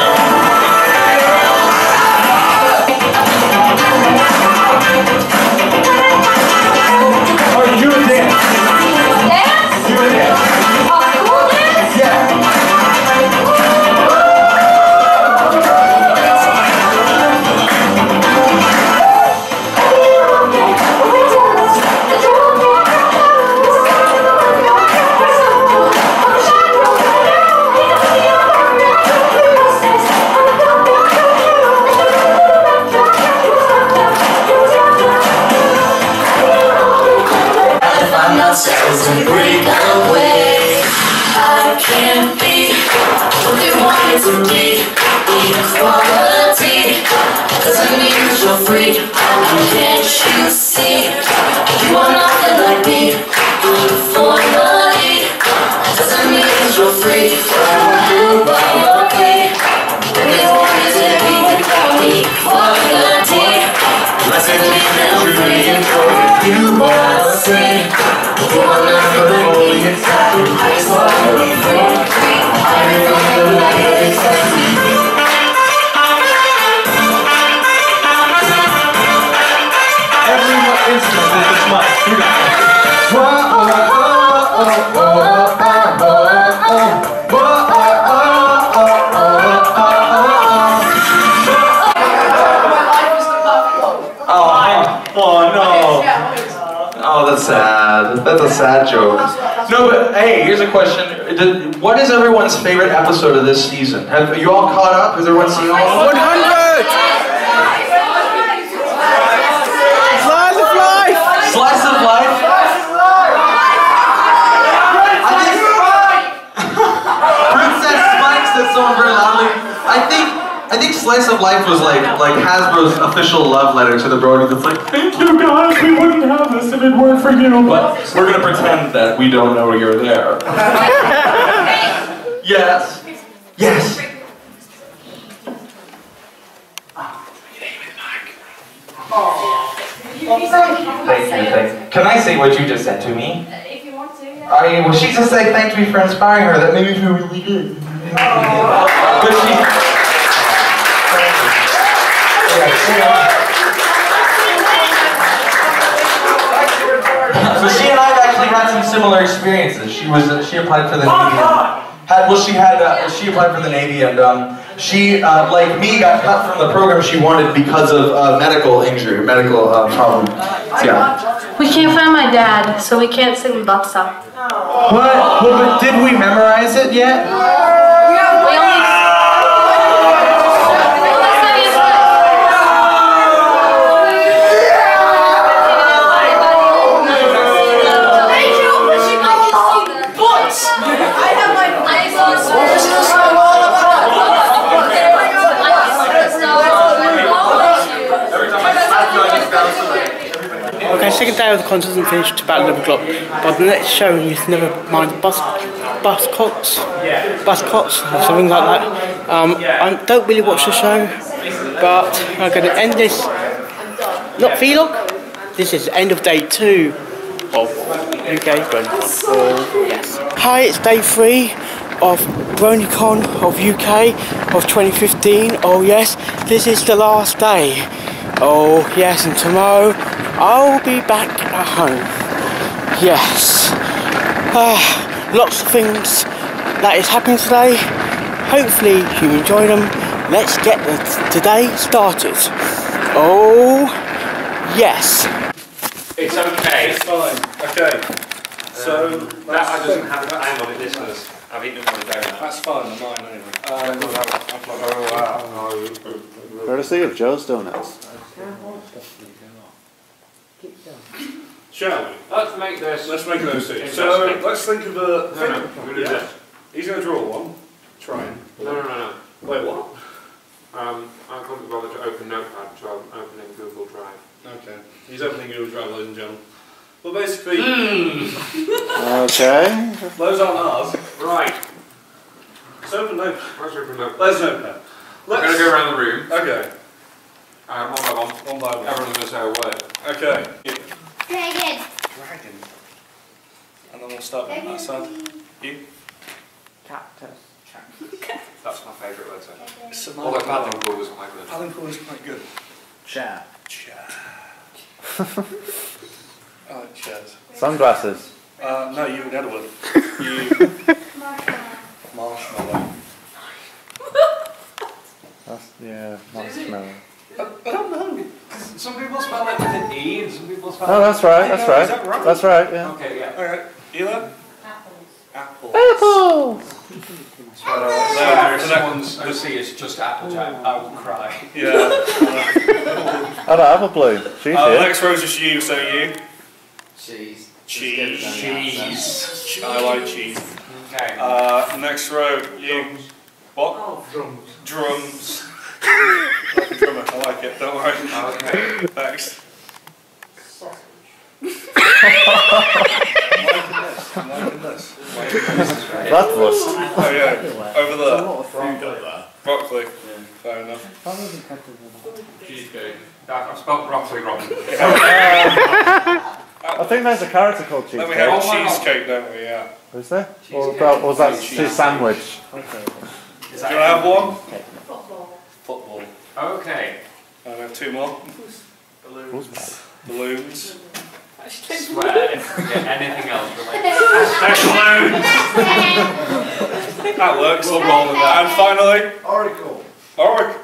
Speaker 17: Oh, you a dance.
Speaker 7: Dance?
Speaker 17: You a dance.
Speaker 7: A cool dance?
Speaker 17: Yeah.
Speaker 5: Find ourselves and break away. I can't be what they want it to be. Equality doesn't mean you're free. Can't you see? You are nothing like me. Uniformity doesn't mean you're free. You are okay. What they want is to be equality. Doesn't mean that you're free. You are the same. You are never lonely inside. I just want to be free. I feel like it's
Speaker 17: Every instrument is this much. You got it. Oh no. Oh, that's sad. That's a sad joke. No, but hey, here's a question. What is everyone's favorite episode of this season? Have you all caught up? Has everyone seen all of them?
Speaker 2: 100! Slice of life!
Speaker 17: Slice of life? Princess Spike said someone very loudly. I think Slice of Life was like Hasbro's official love letter to the Bronies. It's like, thank you guys, we wouldn't have this if it weren't for you, but we're gonna pretend that we don't know you're there. Yes. Yes. Thank you. Can I say what you just said to me?
Speaker 7: If you want to, yeah.
Speaker 17: Well, she just said thanks me for inspiring her. That made me feel really good. But she... So she and I have actually had some similar experiences. She applied for the Navy. She applied for the Navy, and she, like me, got cut from the program she wanted because of medical injury, medical problem. So, yeah.
Speaker 7: We can't find my dad, so we can't sing Batsa.
Speaker 17: What? Well, but did we memorize it yet?
Speaker 7: We only...
Speaker 2: Okay, second day of the concert isn't finished about 11 o'clock, but the next show you never mind bus cots or something like that. I don't really watch the show, but I'm going to end this, not vlog, this is the end of day 2 of UK Bronycon. Oh yes. Hi, it's day 3 of Bronycon of UK of 2015. Oh yes, this is the last day. Oh yes, and tomorrow I'll be back at home. Yes. Lots of things that is happening today. Hopefully you enjoy them. Let's get today started. Oh yes.
Speaker 18: It's okay.
Speaker 11: It's fine. Okay. So
Speaker 18: that doesn't have a time on it, listeners. I've eaten one donut.
Speaker 11: That's fine, I'm mine anyway.
Speaker 4: Courtesy of Joe's Donuts.
Speaker 11: Shall we?
Speaker 18: Let's make this.
Speaker 11: Let's make those two. So let's think of a.
Speaker 18: We're going to do this.
Speaker 11: He's going to draw one. Try and.
Speaker 18: No.
Speaker 11: Wait, what?
Speaker 18: I couldn't bother to open Notepad, so I'm opening Google Drive.
Speaker 11: Okay. He's opening Google Drive, ladies and gentlemen. Well, basically.
Speaker 4: Okay.
Speaker 11: Those aren't ours.
Speaker 18: Right.
Speaker 11: Let's open Notepad.
Speaker 18: Let's open Notepad.
Speaker 11: Let's Notepad.
Speaker 18: We're going to go around the room.
Speaker 11: Okay.
Speaker 18: One by one.
Speaker 11: One by one.
Speaker 18: Everyone's going to say a word.
Speaker 11: Okay.
Speaker 3: Dragon.
Speaker 11: Dragon. And then we'll start with that side. You?
Speaker 9: Cactus.
Speaker 18: That's my favourite word, so.
Speaker 11: Although
Speaker 18: Paddington was quite good.
Speaker 11: Paddington is quite good.
Speaker 4: Chair.
Speaker 11: I like chairs.
Speaker 4: Sunglasses.
Speaker 11: No, you had a word. You. Marshmallow.
Speaker 4: Marshmallow.
Speaker 11: I don't know.
Speaker 18: Some people spell it with an E and some people spell it.
Speaker 4: Oh, that's right, that's right.
Speaker 11: Is that right?
Speaker 4: That's right, yeah.
Speaker 18: Okay, yeah.
Speaker 11: Alright. Ela?
Speaker 3: Apples.
Speaker 4: Apple!
Speaker 18: So if someone's OC is just Applejack, I will cry.
Speaker 11: Yeah.
Speaker 4: I don't have a blue. She's
Speaker 11: The
Speaker 4: here.
Speaker 11: next rose is you, so you.
Speaker 18: Cheese.
Speaker 11: Cheese. I like cheese.
Speaker 18: Okay.
Speaker 11: Next row, you. What?
Speaker 18: Oh, drums.
Speaker 11: Drums. Like a drummer, I like it, don't worry.
Speaker 18: Okay.
Speaker 11: Next. I'm liking this.
Speaker 4: Bratwurst.
Speaker 11: Oh yeah, over there. Broccoli. Fair enough.
Speaker 18: Cheesecake. I spelled broccoli wrong.
Speaker 4: I think there's a character called
Speaker 11: Then we
Speaker 4: Cheesecake.
Speaker 11: have cheesecake, don't we? Yeah.
Speaker 4: Is there? Or was that his sandwich?
Speaker 11: Do you want to have one? Football.
Speaker 18: Okay.
Speaker 11: And I have 2 more. Balloons.
Speaker 18: I swear, if we get anything else related.
Speaker 11: That works. We'll roll with that. And finally,
Speaker 14: Oracle.
Speaker 11: Oracle.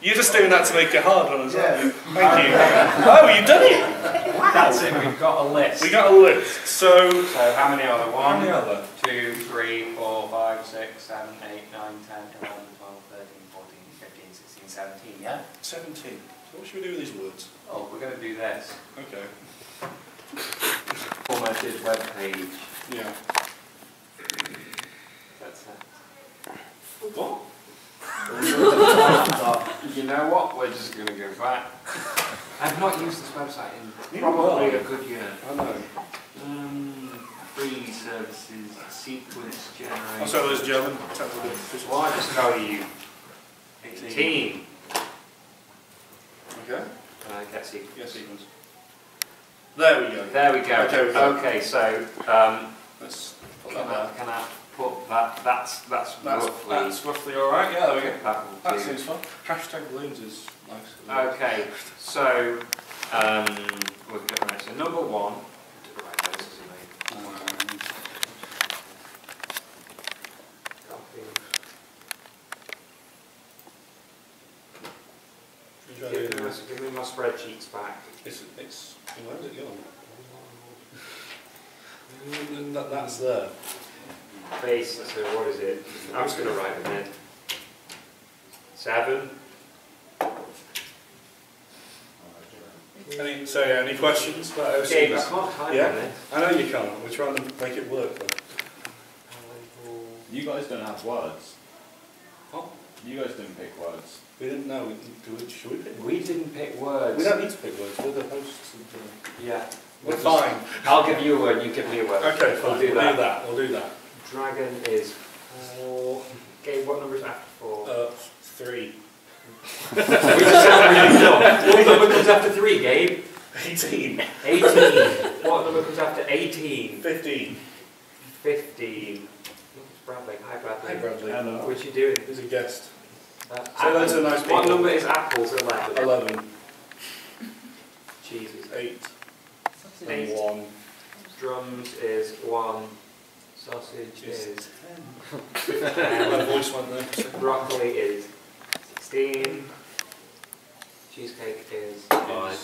Speaker 11: You're just doing that to make it hard on us, aren't you? Thank you. Oh, you've done it.
Speaker 18: That's it. We've got a list.
Speaker 11: We got a list. So
Speaker 18: how many are there? 1,
Speaker 11: how many are there?
Speaker 18: 2, 3, 4, 5, 6, 7, 8, 9, 10, 11, 12, 13, 14, 15, 16, 17. Yeah.
Speaker 11: 17. So what should we do with these words?
Speaker 18: Oh, we're going to do this.
Speaker 11: Okay.
Speaker 18: Formatted web page.
Speaker 11: Yeah.
Speaker 18: That's it.
Speaker 11: What?
Speaker 18: You know what? We're just going to go back. I've not used this website in
Speaker 11: Well.
Speaker 18: probably a good year.
Speaker 11: I know.
Speaker 18: Free services, sequence generation.
Speaker 11: I saw those German.
Speaker 18: Well, I just tell you 18.
Speaker 11: Okay.
Speaker 18: Get sequence.
Speaker 11: Yes, sequence. There we go.
Speaker 18: There we go.
Speaker 11: Okay,
Speaker 18: so
Speaker 11: let's put
Speaker 18: can
Speaker 11: that there.
Speaker 18: I put that? That's
Speaker 11: roughly all right. Yeah, there we go.
Speaker 18: That
Speaker 11: That seems fun. Hashtag balloons is nice.
Speaker 18: Okay, so we've got so number 1.
Speaker 11: It's where's it gone? That's there.
Speaker 18: Base, so what is it? I'm just going to write them in. 7.
Speaker 11: Any questions about OCs?
Speaker 18: Gabe, I can't type on it.
Speaker 11: I know you can't. We're trying to make it work though.
Speaker 19: You guys don't have words.
Speaker 11: What?
Speaker 19: You guys didn't pick words.
Speaker 11: We didn't know. Should we pick words?
Speaker 18: We didn't pick words.
Speaker 11: We don't need to pick words. We're the hosts.
Speaker 18: Yeah.
Speaker 11: We're fine.
Speaker 18: I'll give you a word, you give me a word.
Speaker 11: Okay, fine.
Speaker 18: We'll do that.
Speaker 11: We'll do that.
Speaker 18: Dragon is 4. Gabe, what number is after 4?
Speaker 11: 3.
Speaker 18: We just said what number comes after 3, Gabe?
Speaker 11: 18.
Speaker 18: 18. What number comes after 18?
Speaker 11: 15.
Speaker 18: 15. Bradley. Hi, Bradley.
Speaker 11: Hi, Bradley.
Speaker 18: Hello. What are you doing?
Speaker 11: He's a guest.
Speaker 18: So
Speaker 11: those are nice people.
Speaker 18: What number is apples? 11.
Speaker 11: 11.
Speaker 18: Cheeses.
Speaker 11: 8.
Speaker 18: 8.
Speaker 11: 1.
Speaker 18: Drums is 1. Sausage is
Speaker 11: 10. My voice went there.
Speaker 18: Broccoli is 16. Cheesecake is 5.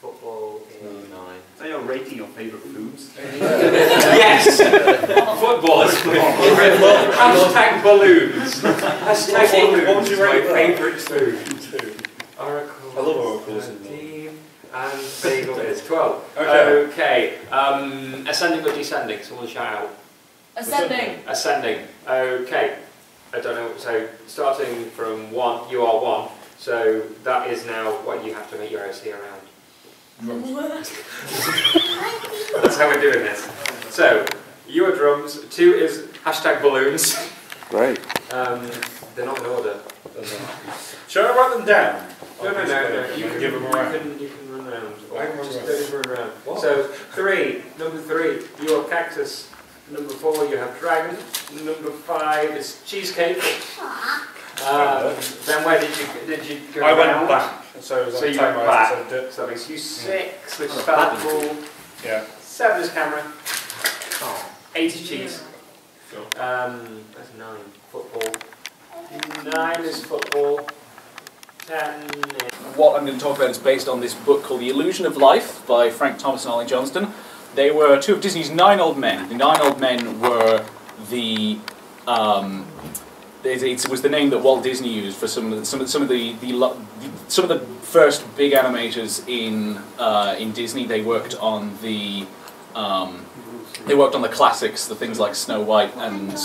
Speaker 18: Football is 9.
Speaker 19: So you're rating your favourite foods?
Speaker 18: Yes! Football is Hashtag balloons. Hashtag balloons.
Speaker 11: What would you rate
Speaker 18: my
Speaker 11: that?
Speaker 18: favourite food.
Speaker 11: 2.
Speaker 18: Oracle.
Speaker 11: I love oracles.
Speaker 18: 13. And bagel is 12.
Speaker 11: Okay.
Speaker 18: Ascending or descending? Someone shout out.
Speaker 1: Ascending.
Speaker 18: Ascending. Okay. I don't know. So starting from 1, you are 1. So that is now what you have to make your OC around. That's how we're doing this. So you are drums. 2 is hashtag balloons.
Speaker 11: Great.
Speaker 18: They're not in order.
Speaker 11: Shall I write them down?
Speaker 18: No. You can
Speaker 11: give them a round.
Speaker 18: You can run around.
Speaker 11: I can run
Speaker 18: Just
Speaker 11: around.
Speaker 18: run around.
Speaker 11: What?
Speaker 18: So 3, number 3, you are cactus. Number 4, you have dragon. Number 5 is cheesecake. Then where did you go?
Speaker 11: I went
Speaker 18: around?
Speaker 11: back. So
Speaker 18: you went back. So that makes you 6, which is apple.
Speaker 11: Yeah.
Speaker 18: 7 is camera. 8 is cheese. That's 9. Football. 9 is football. 10 is...
Speaker 20: What I'm going to talk about is based on this book called The Illusion of Life by Frank Thomas and Ollie Johnston. They were 2 of Disney's 9 old men. The 9 old men were the... it was the name that Walt Disney used for some of the first big animators in Disney. They worked on the classics, the things like Snow White and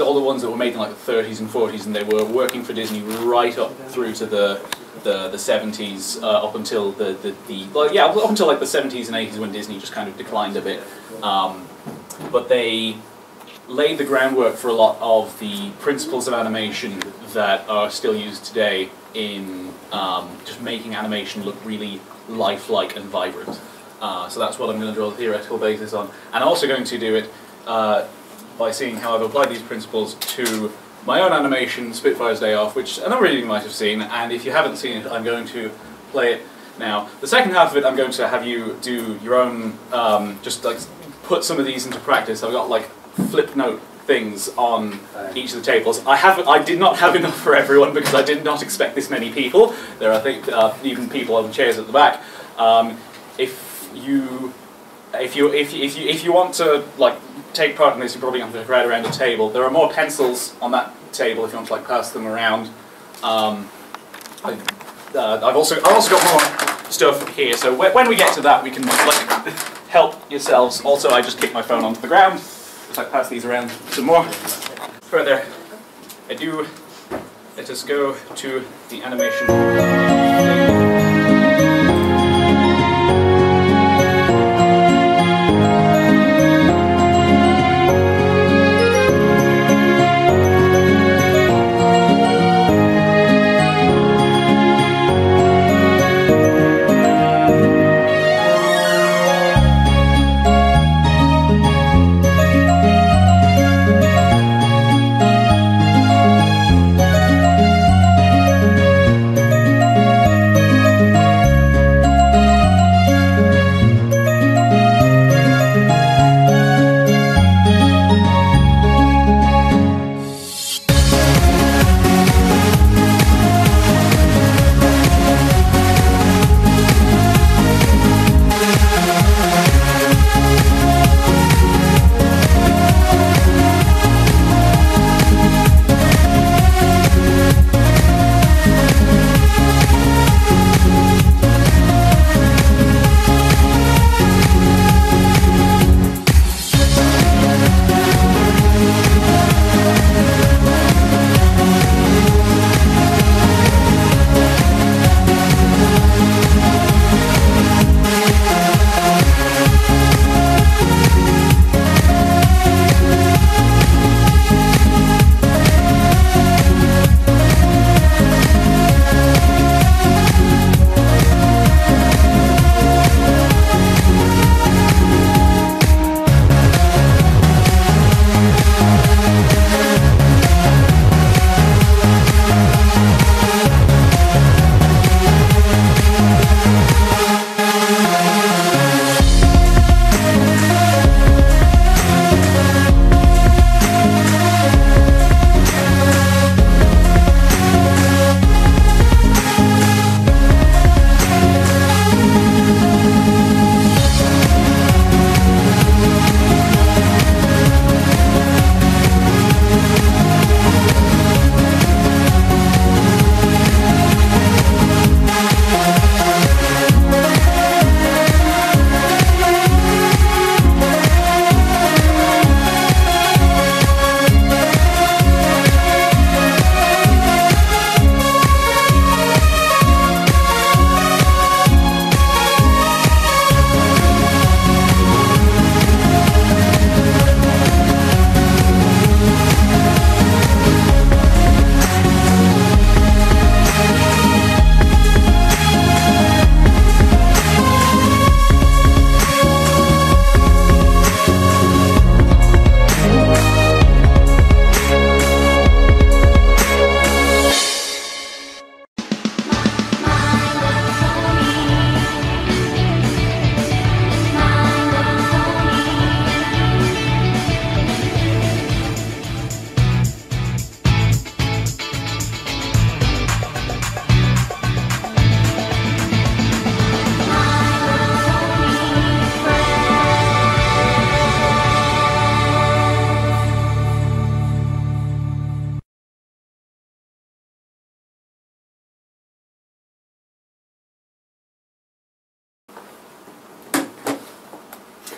Speaker 20: all the ones that were made in like the 30s and 40s, and they were working for Disney right up through to the 70s, up until up until like the 70s and 80s when Disney just kind of declined a bit. But they laid the groundwork for a lot of the principles of animation that are still used today in just making animation look really lifelike and vibrant. So that's what I'm going to draw a theoretical basis on. And I'm also going to do it by seeing how I've applied these principles to my own animation, Spitfire's Day Off, which a number of you might have seen, and if you haven't seen it, I'm going to play it now. The second half of it, I'm going to have you do your own, just like put some of these into practice. I've got like flip note things on each of the tables. I did not have enough for everyone because I did not expect this many people. There are, I think, even people on chairs at the back. If you want to like take part in this, you probably have to crowd around a table. There are more pencils on that table if you want to like pass them around. I've also got more stuff here. So when we get to that, we can like help yourselves. Also, I just kicked my phone onto the ground. Just like pass these around some more. Further ado, let us go to the animation.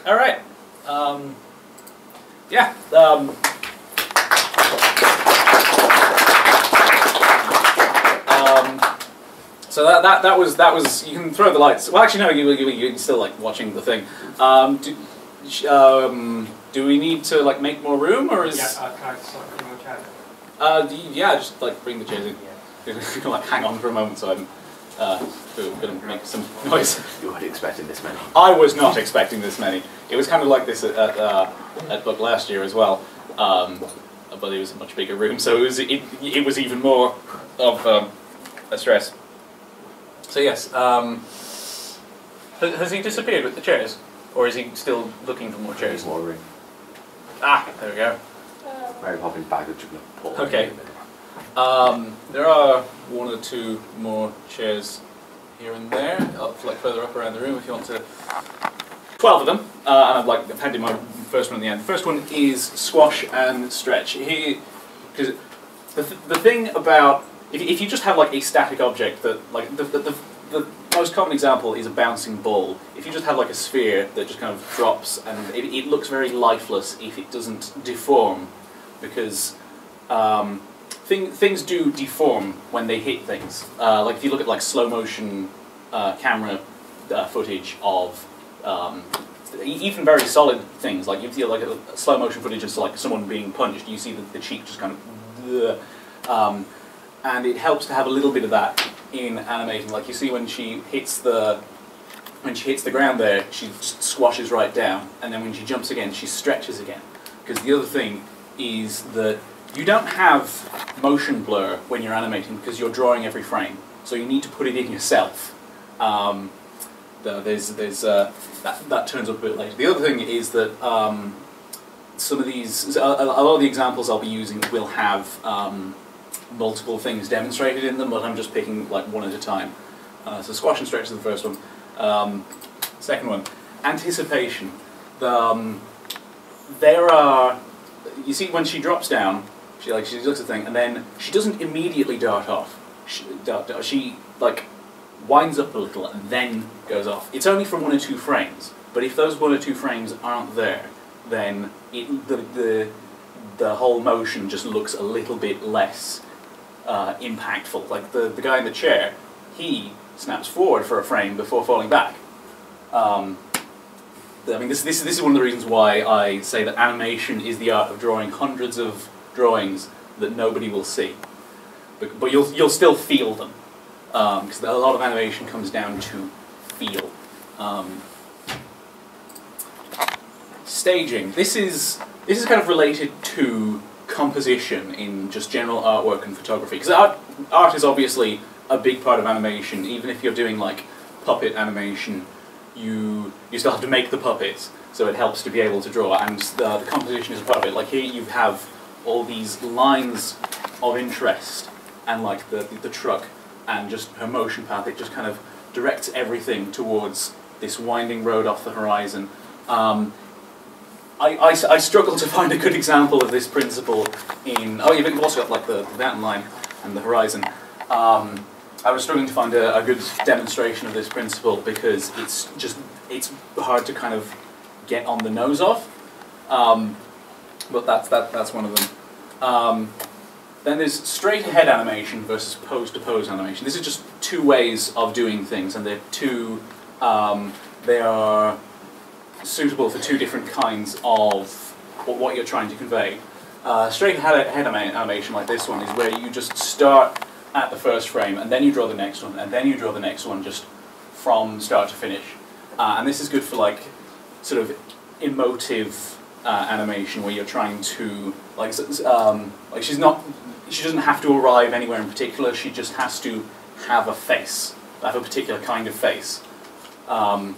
Speaker 20: All right. Yeah. So that was you can throw the lights. Well, actually no, you're still like watching the thing. Do we need to like make more room, or is?
Speaker 18: Yeah, can I start putting more chairs?
Speaker 20: Yeah, just like bring the chairs in. You can like hang on for a moment, so I'm going to make some noise.
Speaker 15: You weren't expecting this many.
Speaker 20: I was not expecting this many. It was kind of like this at Book last year as well, but it was a much bigger room, so it was even more of a stress. So yes, has he disappeared with the chairs, or is he still looking for more chairs?
Speaker 15: More room.
Speaker 20: Ah, there we go.
Speaker 15: Mary Poppins bag of chocolate.
Speaker 20: Okay. There are one or two more chairs here and there, like further up around the room if you want to. 12 of them, and I've handed my first one at the end. The first one is squash and stretch. Because the thing about if you just have like a static object that like the most common example is a bouncing ball. If you just have like a sphere that just kind of drops and it looks very lifeless if it doesn't deform, because things do deform when they hit things. Like if you look at like slow motion camera footage of even very solid things, like if you like a slow motion footage of like someone being punched, you see the cheek just kind of, and it helps to have a little bit of that in animating. Like you see when she hits the ground there, she just squashes right down, and then when she jumps again, she stretches again. Because the other thing is that you don't have motion blur when you're animating because you're drawing every frame, so you need to put it in yourself. That turns up a bit later. The other thing is that some of these, a lot of the examples I'll be using will have multiple things demonstrated in them, but I'm just picking like one at a time. So squash and stretch is the first one. Second one, anticipation. There are, you see when she drops down, she looks at the thing, and then she doesn't immediately dart off. She like winds up a little and then goes off. It's only from 1 or 2 frames, but if those 1 or 2 frames aren't there, then the whole motion just looks a little bit less impactful. Like the guy in the chair, he snaps forward for a frame before falling back. I mean, this is one of the reasons why I say that animation is the art of drawing hundreds of drawings that nobody will see, but you'll still feel them, because a lot of animation comes down to feel. Staging. This is kind of related to composition in just general artwork and photography, because art is obviously a big part of animation. Even if you're doing like puppet animation, you still have to make the puppets, so it helps to be able to draw, and the composition is a part of it. Like here you have all these lines of interest, and like the truck, and just her motion path, it just kind of directs everything towards this winding road off the horizon. I struggle to find a good example of this principle in, you've also got like the mountain line and the horizon. I was struggling to find a good demonstration of this principle because it's hard to kind of get on the nose of. But that's one of them. Then there's straight ahead animation versus pose to pose animation. This is just 2 ways of doing things, and they are suitable for 2 different kinds of what you're trying to convey. Straight ahead animation like this one is where you just start at the first frame, and then you draw the next one, and then you draw the next one just from start to finish. And this is good for like sort of emotive animation where you're trying to like she doesn't have to arrive anywhere in particular. She just has to have a face, have a particular kind of face. The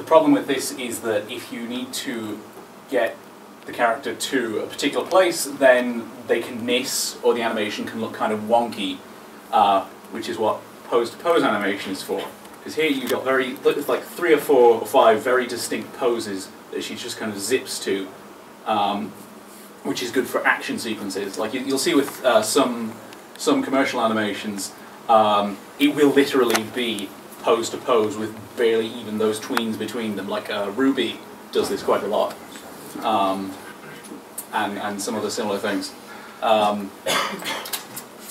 Speaker 20: problem with this is that if you need to get the character to a particular place, then they can miss, or the animation can look kind of wonky, which is what pose-to-pose animation is for. Because here you've got like 3 or 4 or 5 very distinct poses that she just kind of zips to, which is good for action sequences. Like you'll see with some commercial animations, it will literally be pose to pose with barely even those tweens between them. Like Ruby does this quite a lot, and some other similar things.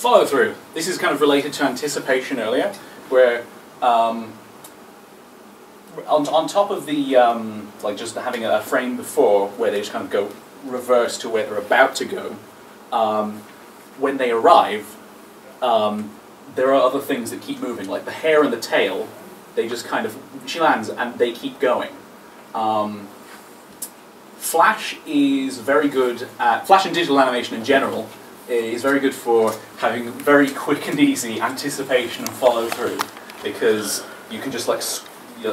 Speaker 20: Follow through. This is kind of related to anticipation earlier, where on top of the like just having a frame before where they just kind of go reverse to where they're about to go. When they arrive, there are other things that keep moving, like the hair and the tail. They just kind of, she lands and they keep going. Flash is very good at, Flash and digital animation in general is very good for having very quick and easy anticipation and follow through, because you can just like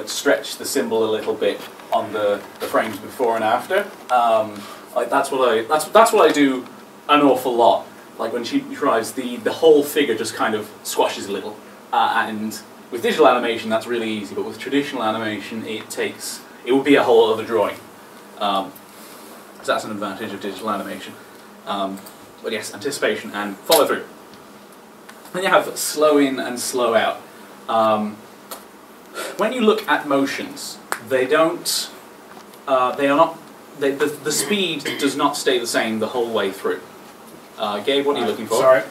Speaker 20: stretch the symbol a little bit on the frames before and after. Like that's what I do an awful lot. Like when she tries, the whole figure just kind of squashes a little. And with digital animation that's really easy, but with traditional animation it would be a whole other drawing. So that's an advantage of digital animation. But yes, anticipation and follow through. Then you have slow in and slow out. When you look at motions, they are not. The speed does not stay the same the whole way through. Gabe, what are you looking for?
Speaker 4: Sorry.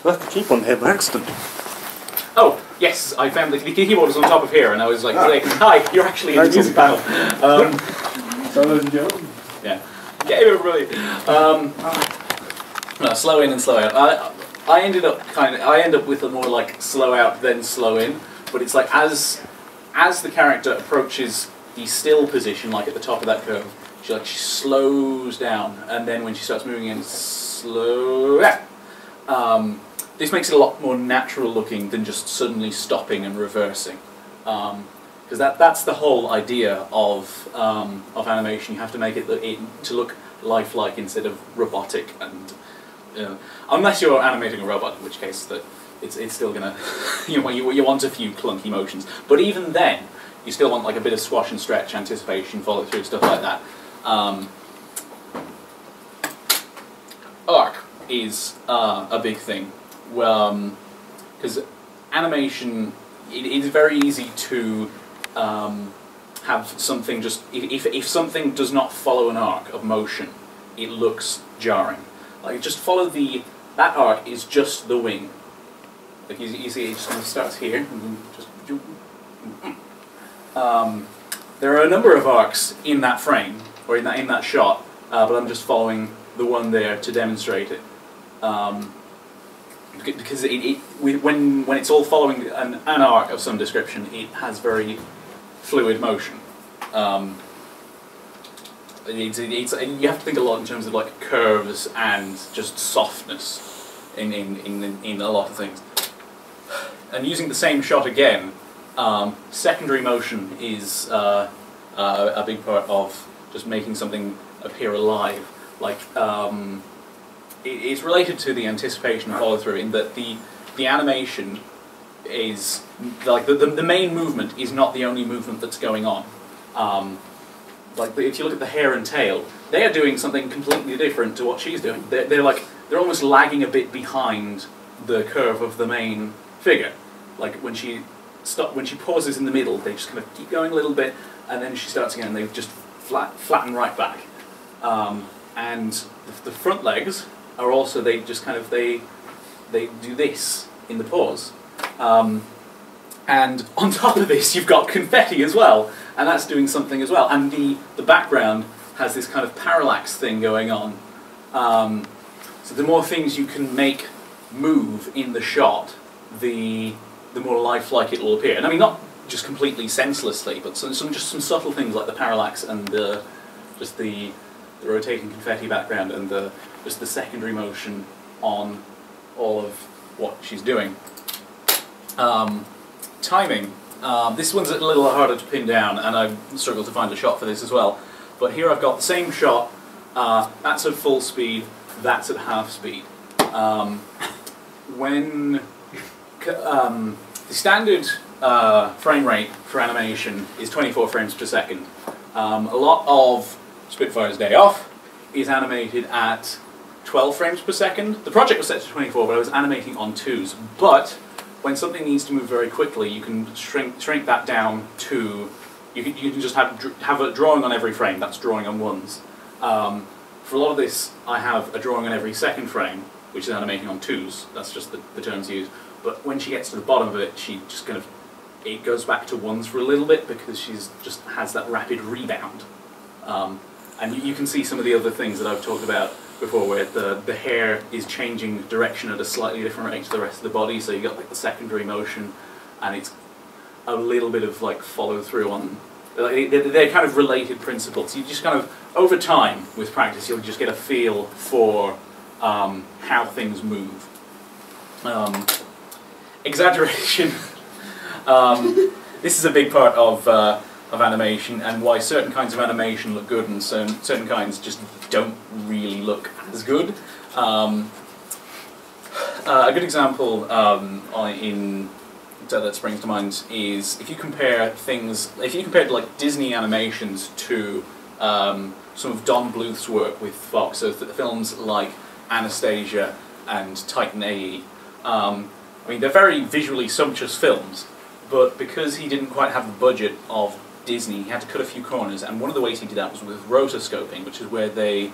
Speaker 4: Left the keyboard here by accident.
Speaker 20: Oh, yes, I found the keyboard was on top of here, and I was like, hi, you're actually in the music panel.
Speaker 4: So, ladies and gentlemen.
Speaker 20: Yeah. Gabe, everybody. No, slow in and slow out. I end up with a more like slow out then slow in, but it's like as the character approaches the still position, like at the top of that curve, she slows down, and then when she starts moving in, slow out. This makes it a lot more natural looking than just suddenly stopping and reversing, because that's the whole idea of animation. You have to make it to look lifelike instead of robotic, and unless you're animating a robot, in which case it's still gonna you want a few clunky motions. But even then, you still want like a bit of squash and stretch, anticipation, follow through, stuff like that. Arc is a big thing, because animation, it is very easy to have something just, if something does not follow an arc of motion, it looks jarring. Like just follow that arc is just the wing. Like you see, it just kind of starts here, and just. There are a number of arcs in that frame, or in that shot, but I'm just following the one there to demonstrate it. Because when it's all following an arc of some description, it has very fluid motion. You have to think a lot in terms of like curves and just softness in a lot of things. And using the same shot again, secondary motion is a big part of just making something appear alive. Like it's related to the anticipation and follow through in that the animation is like the main movement is not the only movement that's going on. Like if you look at the hair and tail, they are doing something completely different to what she's doing. They're almost lagging a bit behind the curve of the main figure. Like when she pauses in the middle, they just kind of keep going a little bit, and then she starts again, and they just flatten right back. And the front legs are also, they just kind of, they do this in the pause. And on top of this, you've got confetti as well, and that's doing something as well. And the background has this kind of parallax thing going on. So the more things you can make move in the shot, the more lifelike it will appear. And I mean, not just completely senselessly, but some subtle things like the parallax and just the rotating confetti background and just the secondary motion on all of what she's doing. Timing. This one's a little harder to pin down, and I struggled to find a shot for this as well. But here I've got the same shot. That's at full speed. That's at half speed. When the standard frame rate for animation is 24 frames per second. A lot of Spitfire's Day Off is animated at 12 frames per second. The project was set to 24, but I was animating on 2s. But when something needs to move very quickly, you can shrink that down to, you can just have a drawing on every frame. That's drawing on ones. For a lot of this, I have a drawing on every second frame, which is animating on twos. That's just the terms used. But when she gets to the bottom of it, she just kind of, it goes back to ones for a little bit because she's just has that rapid rebound. And you can see some of the other things that I've talked about before, where the hair is changing direction at a slightly different rate to the rest of the body, so you got like the secondary motion, and it's a little bit of like follow through on, they're kind of related principles. You just kind of, over time with practice, you'll just get a feel for how things move. Exaggeration. This is a big part of animation, and why certain kinds of animation look good and certain kinds just don't really look as good. A good example that springs to mind is if you compare like Disney animations to some of Don Bluth's work with Fox, so films like Anastasia and Titan AE. I mean, they're very visually sumptuous films, but because he didn't quite have the budget of Disney, he had to cut a few corners, and one of the ways he did that was with rotoscoping, which is where they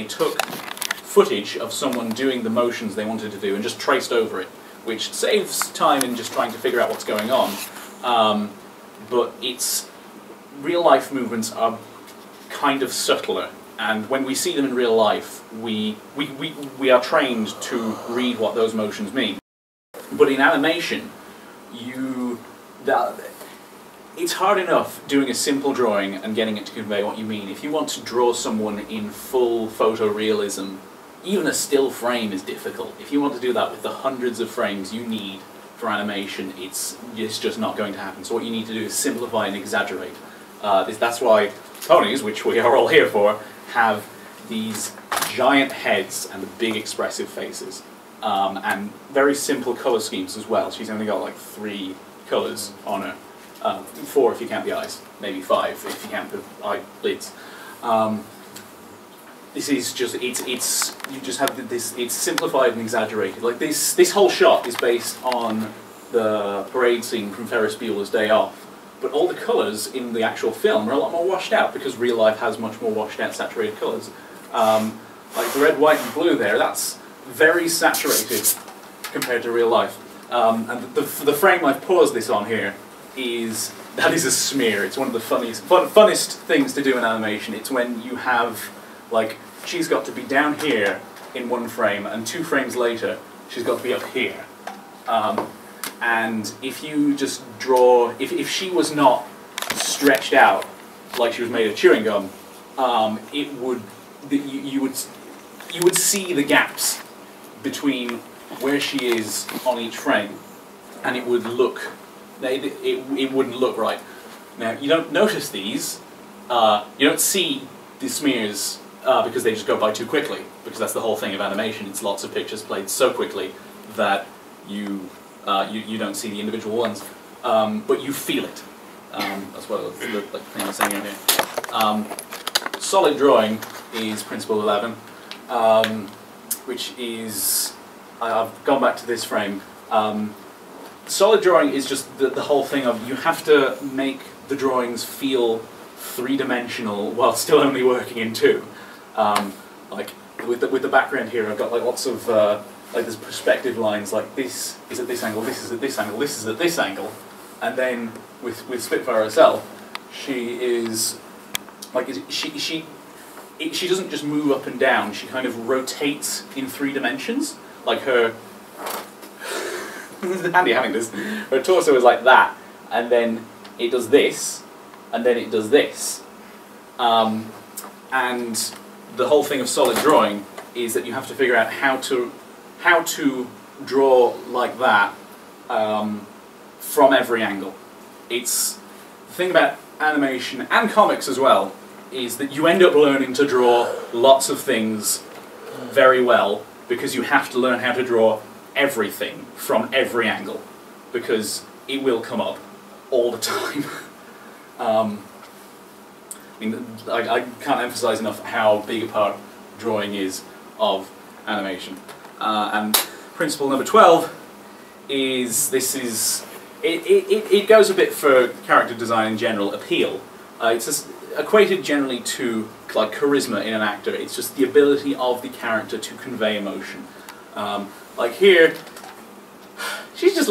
Speaker 20: took footage of someone doing the motions they wanted to do and just traced over it, which saves time in just trying to figure out what's going on. But real life movements are kind of subtler, and when we see them in real life, we are trained to read what those motions mean. But in animation, it's hard enough doing a simple drawing and getting it to convey what you mean. If you want to draw someone in full photorealism, even a still frame is difficult. If you want to do that with the hundreds of frames you need for animation, it's just not going to happen. So what you need to do is simplify and exaggerate. That's why ponies, which we are all here for, have these giant heads and big expressive faces. And very simple colour schemes as well. She's only got like 3 colours on her. 4 if you count the eyes, maybe 5 if you count the eyelids. This is just, you just have this, it's simplified and exaggerated. Like this whole shot is based on the parade scene from Ferris Bueller's Day Off, but all the colours in the actual film are a lot more washed out because real life has much more washed out, saturated colours. Like the red, white and blue there, that's very saturated compared to real life. And the frame I've paused this on here that is a smear. It's one of the funnest things to do in animation. It's when you have, like, she's got to be down here in one frame, and 2 frames later, she's got to be up here. And if you just draw, if she was not stretched out like she was made of chewing gum, you would see the gaps between where she is on each frame, and it would look. It wouldn't look right. Now, you don't notice these, you don't see the smears because they just go by too quickly, because that's the whole thing of animation. It's lots of pictures played so quickly that you don't see the individual ones, but you feel it. That's what the thing I'm saying in here. Solid drawing is principle 11, which is, I've gone back to this frame. Solid drawing is just the whole thing of you have to make the drawings feel 3-dimensional while still only working in 2. Like with the background here, I've got like lots of like there's perspective lines, like this is at this angle, this is at this angle, this is at this angle, and then with Spitfire herself, she is like she doesn't just move up and down. She kind of rotates in 3 dimensions, like her. It's handy having this. Her torso is like that, and then it does this, and then it does this. And the whole thing of solid drawing is that you have to figure out how to draw like that from every angle. It's the thing about animation and comics as well is that you end up learning to draw lots of things very well because you have to learn how to draw everything from every angle, because it will come up all the time. I mean, I can't emphasize enough how big a part drawing is of animation. And principle number 12 it goes a bit for character design in general, appeal. It's just equated generally to like charisma in an actor. It's just the ability of the character to convey emotion. Like here, she's just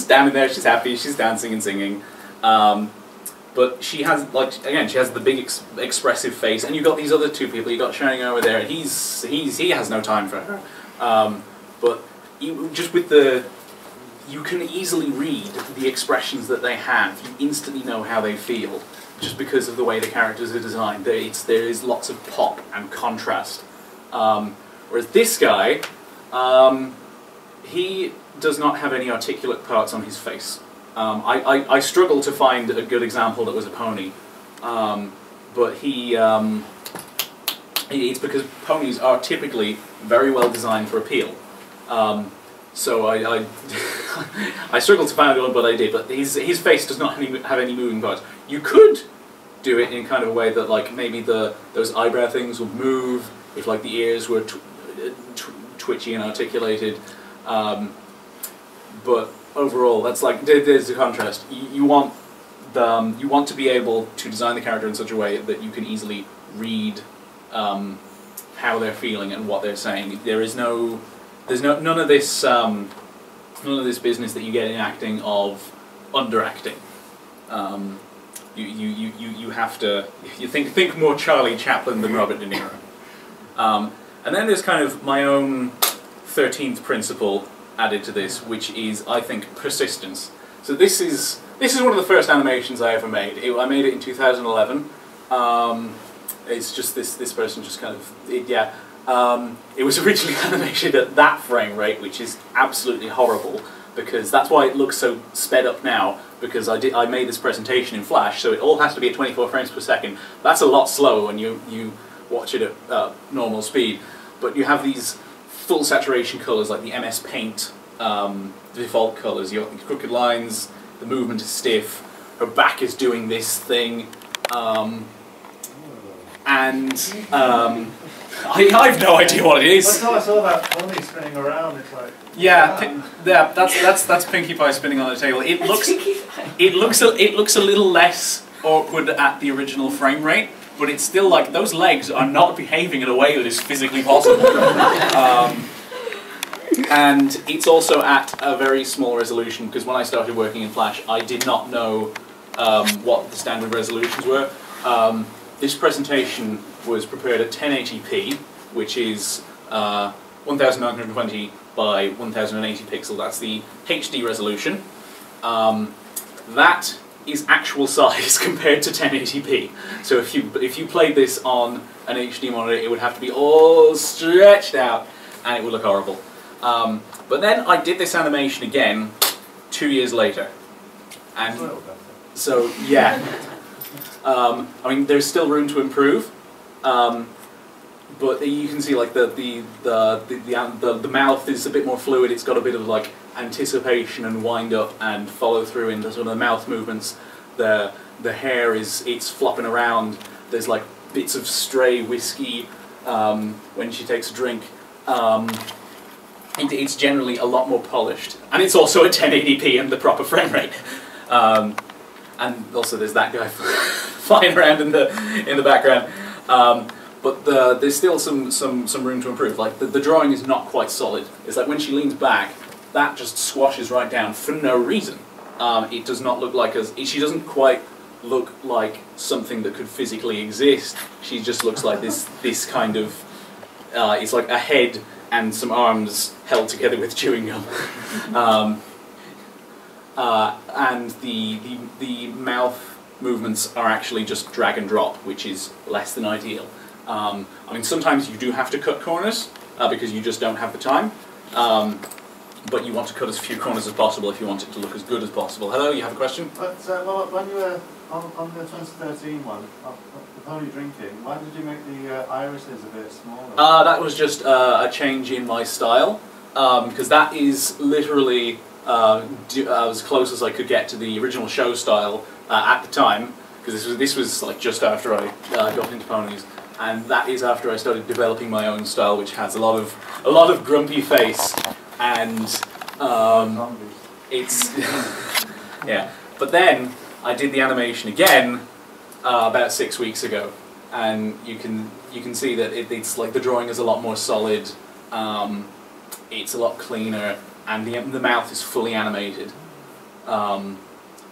Speaker 20: standing there. She's happy. She's dancing and singing. But she has, like, again, she has the big expressive face, and you've got these other two people. You've got Shining over there, and he has no time for her. But just with you can easily read the expressions that they have. You instantly know how they feel, just because of the way the characters are designed. There is lots of pop and contrast. Whereas this guy, he does not have any articulate parts on his face. I struggle to find a good example that was a pony, but it's because ponies are typically very well designed for appeal. So I struggled to find one, but I did. But his face does not have any moving parts. You could do it in kind of a way that, like, maybe those eyebrow things would move if, like, the ears were twitchy and articulated. But overall, that's like there's the contrast. You want to be able to design the character in such a way that you can easily read how they're feeling and what they're saying. There's none of this business that you get in acting of underacting. You have to think more Charlie Chaplin than Robert De Niro. And then there's kind of my own 13th principle added to this, which is, I think, persistence. So this is one of the first animations I ever made. I made it in 2011. It's just this person just kind of it was originally animated at that frame rate, which is absolutely horrible, because that's why it looks so sped up now, because I made this presentation in Flash, so it all has to be at 24 frames per second. That's a lot slower when you watch it at normal speed. But you have these full saturation colours like the MS Paint default colours. You got these crooked lines, the movement is stiff, her back is doing this thing, I have no idea what it is.
Speaker 11: That's how I saw that pony spinning around. It's like
Speaker 20: that's Pinkie Pie spinning on the table. It looks a little less awkward at the original frame rate, but it's still like those legs are not behaving in a way that is physically possible. And it's also at a very small resolution, because when I started working in Flash, I did not know what the standard resolutions were. This presentation was prepared at 1080p, which is 1920 by 1080 pixel. That's the HD resolution. That is actual size compared to 1080p. So if you played this on an HD monitor, it would have to be all stretched out, and it would look horrible. But then I did this animation again 2 years later, and so yeah. I mean, there's still room to improve, but you can see like the mouth is a bit more fluid. It's got a bit of like anticipation and wind up and follow through in sort of the mouth movements. The hair it's flopping around. There's like bits of stray whiskey when she takes a drink. It's generally a lot more polished, and it's also at 1080p and the proper frame rate. And also there's that guy flying around in the background. But there's still some room to improve. Like the drawing is not quite solid. It's like when she leans back, that just squashes right down for no reason. It does not look like she doesn't quite look like something that could physically exist. She just looks like this kind of it's like a head and some arms held together with chewing gum. And the mouth movements are actually just drag and drop, which is less than ideal. I mean, sometimes you do have to cut corners because you just don't have the time, but you want to cut as few corners as possible if you want it to look as good as possible. Hello, you have a question?
Speaker 11: But well, when you were on the 2013 one, the pony drinking, why did you make the irises a bit smaller?
Speaker 20: That was just a change in my style, because that is literally as close as I could get to the original show style at the time, because this was like just after I got into ponies, and that is after I started developing my own style, which has a lot of grumpy face and it's yeah. But then I did the animation again about 6 weeks ago, and you can see that it's like the drawing is a lot more solid. It's a lot cleaner, and the mouth is fully animated.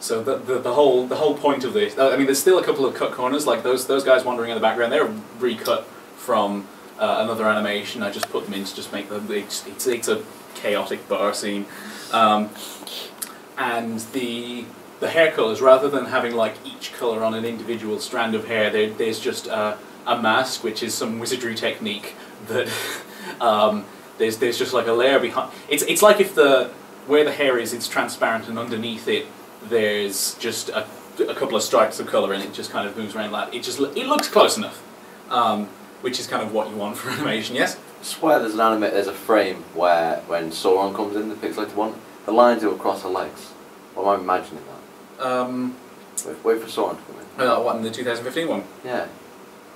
Speaker 20: So the whole point of this, I mean, there's still a couple of cut corners, like those guys wandering in the background. They're recut from another animation. I just put them in to just make them. It's a chaotic bar scene, and the hair colors, rather than having like each color on an individual strand of hair, there's just a mask, which is some wizardry technique that there's just like a layer behind. It's like if where the hair is, it's transparent, and underneath it there's just a couple of stripes of color, and it just kind of moves around like it looks close enough, which is kind of what you want for animation. Yes.
Speaker 15: I swear there's a frame where when Sauron comes in, the pixelated one, the lines go across her legs. Or am I imagining that? Wait for Sauron to come in.
Speaker 20: What, in the 2015 one?
Speaker 15: Yeah.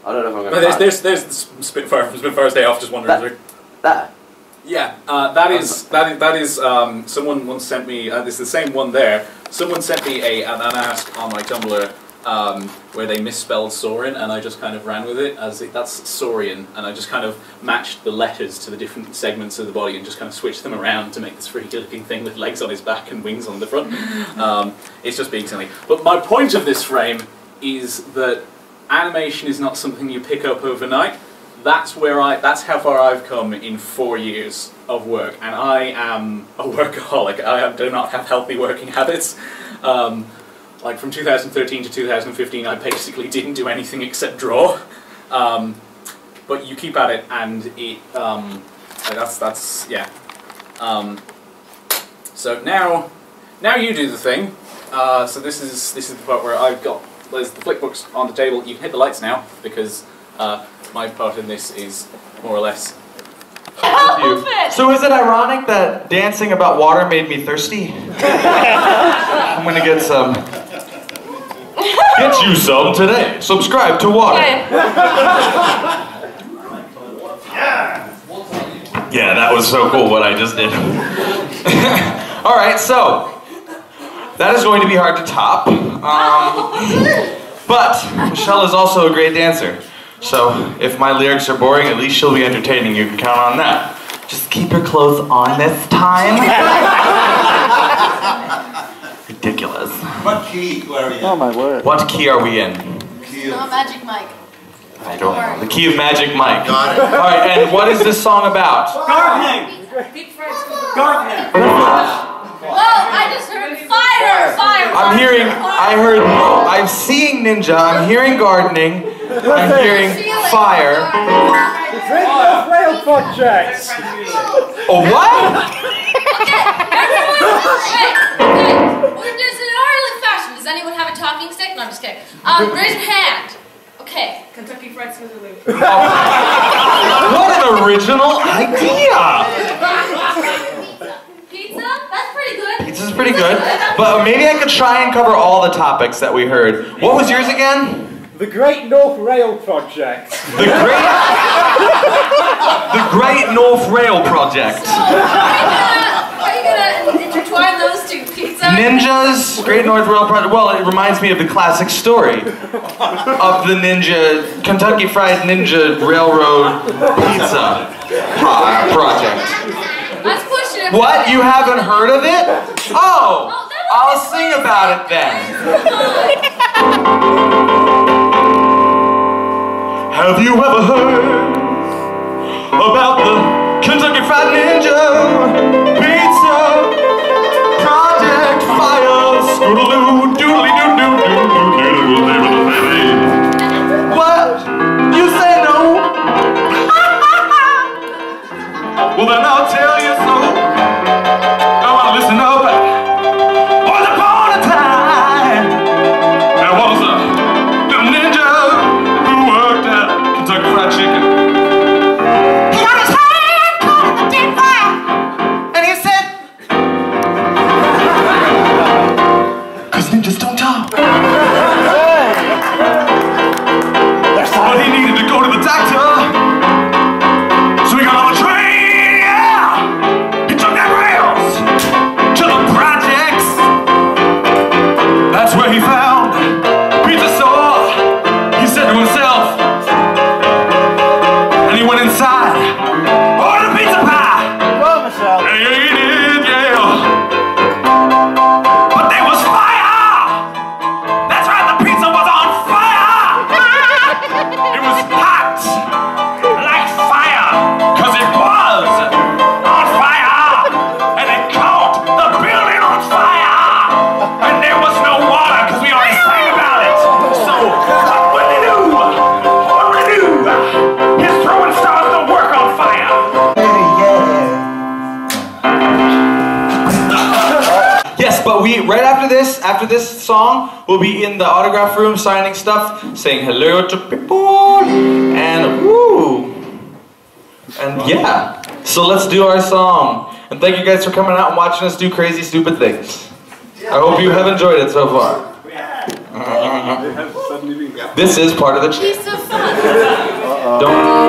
Speaker 15: I don't know if I'm going
Speaker 20: to. There's the Spitfire from Spitfire's Day Off just wandering through.
Speaker 15: That.
Speaker 20: Yeah, that is someone once sent me. This is the same one there. Someone sent me an ask on my Tumblr where they misspelled Sauron, and I just kind of ran with it as that's Saurian, and I just kind of matched the letters to the different segments of the body and just kind of switched them around to make this freaky looking thing with legs on his back and wings on the front. It's just being silly. But my point of this frame is that animation is not something you pick up overnight. That's how far I've come in 4 years of work, and I am a workaholic. I do not have healthy working habits. Like from 2013 to 2015, I basically didn't do anything except draw. But you keep at it, and it that's yeah. So now you do the thing. So this is the part where there's the flick books on the table. You can hit the lights now because my part in this is more or less.
Speaker 17: So is it ironic that dancing about water made me thirsty? I'm gonna get some. Get you some today. Subscribe to water. Yeah, that was so cool what I just did. Alright, so that is going to be hard to top. But Michelle is also a great dancer. So if my lyrics are boring, at least she'll be entertaining. You can count on that. Just keep your clothes on this time. Ridiculous.
Speaker 14: What key are we in?
Speaker 17: Oh my word. What key are we in?
Speaker 7: Not Magic Mike.
Speaker 17: I don't know. The key of Magic Mike. Got it. Alright, and what is this song about?
Speaker 10: Gardening! Gardening!
Speaker 7: Well, I just heard fire! Fire!
Speaker 17: I'm seeing ninja, I'm hearing gardening, I'm hearing fire.
Speaker 10: It's rail projects!
Speaker 17: Oh, what?
Speaker 7: Okay, everyone, wait, okay. We're doing this in an orderly fashion. Does anyone have a talking stick? No, I'm just kidding. Raise your hand. Okay.
Speaker 1: Kentucky Fried Scissors.
Speaker 17: What an original idea!
Speaker 7: Pizza? That's pretty good.
Speaker 17: Pizza's pretty good, but maybe I could try and cover all the topics that we heard. What was yours again?
Speaker 10: The Great North Rail Project.
Speaker 17: The Great North Rail Project.
Speaker 7: Are you gonna intertwine those two? Pizza?
Speaker 17: Ninjas, Great North Rail Project. Well, it reminds me of the classic story of the Kentucky Fried Ninja Railroad Pizza Project.
Speaker 7: Let's push it.
Speaker 17: What? You haven't heard of it? Oh! I'll sing about it then. Have you ever heard about the Kentucky Fried Ninja Pizza Project Fire? Scootaloo, doodly doo doo doo doo doo. What? You say no? Well then I'll tell you so. Now listen up. Once upon a time, there was a ninja who worked at Kentucky Fried Chicken. He got his hand caught in the deep fire, and he said, "'Cause ninjas don't talk." But he needed to go to the doctor, so he got on the train. Yeah, he took that rails to the project.
Speaker 21: this song, we'll be in the autograph room signing stuff, saying hello to people, and woo. And yeah, so let's do our song. And thank you guys for coming out and watching us do crazy, stupid things. I hope you have enjoyed it so far. This is part of the
Speaker 7: Piece of fun.
Speaker 21: Don't.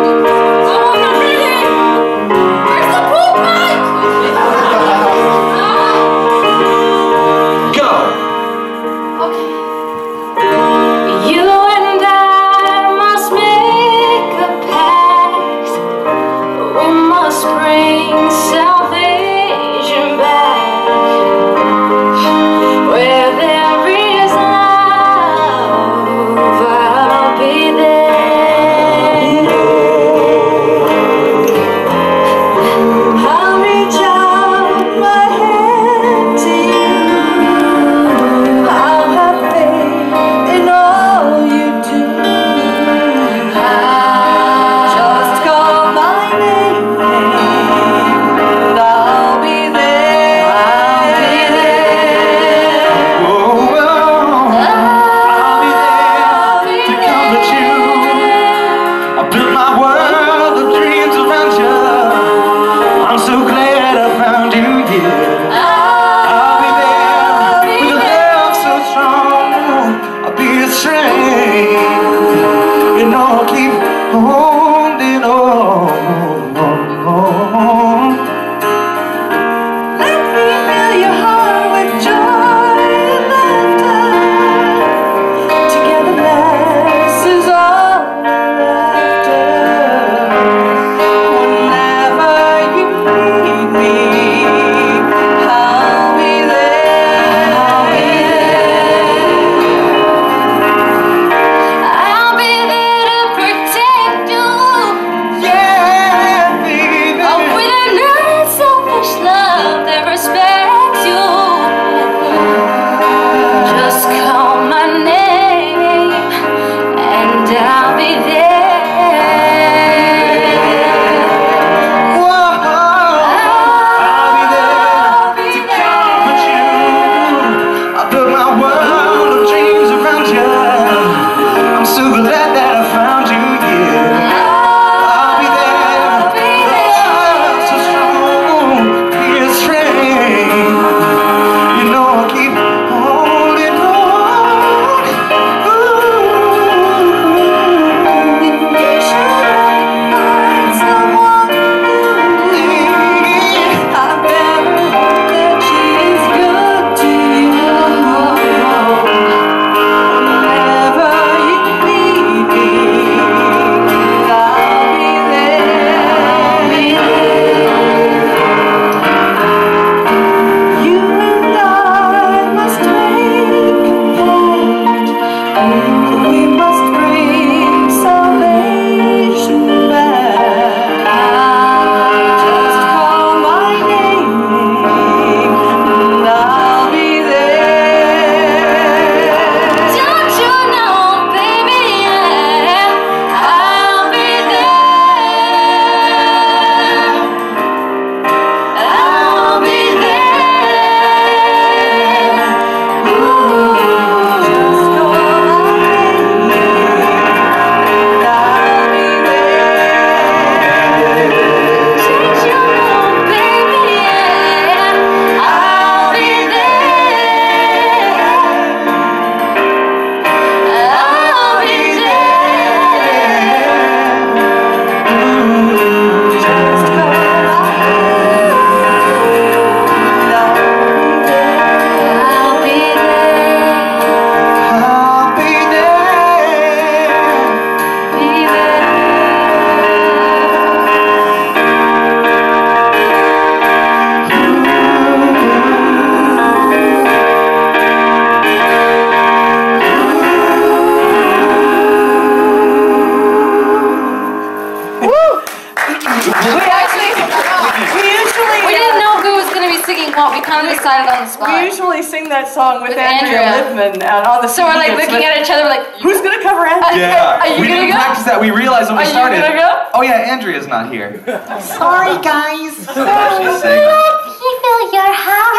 Speaker 7: We kind of decided on the spot.
Speaker 1: We usually sing that song with
Speaker 7: Andrea.
Speaker 1: Lippman on the
Speaker 7: So we're like looking at each other like,
Speaker 1: who's gonna cover Andrea?
Speaker 21: Yeah,
Speaker 7: Are you
Speaker 21: we
Speaker 7: gonna
Speaker 21: didn't
Speaker 7: go?
Speaker 21: practice that. We realized when we started.
Speaker 7: Are you gonna go?
Speaker 21: Oh yeah, Andrea's not here.
Speaker 3: Sorry, guys.
Speaker 21: She's saying.
Speaker 3: Let me feel your heart.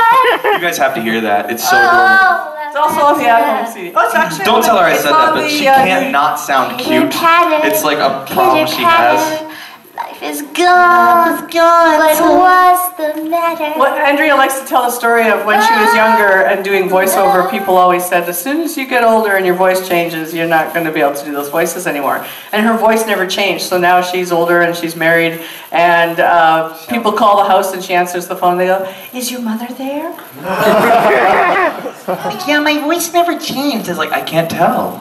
Speaker 3: cat.
Speaker 21: You guys have to hear that. It's so adorable.
Speaker 1: It's also on the at-home CD. Oh, it's actually.
Speaker 21: Don't tell her I said that, but
Speaker 1: the,
Speaker 21: she can't not sound cute. It's like a problem she has.
Speaker 3: Life is gone, but what's the matter?
Speaker 1: Well, Andrea likes to tell a story of when she was younger and doing voiceover. People always said, as soon as you get older and your voice changes, you're not going to be able to do those voices anymore. And her voice never changed. So now she's older and she's married, and people call the house and she answers the phone. They go, "Is your mother there?"
Speaker 21: Yeah, my voice never changed. It's like, I can't tell.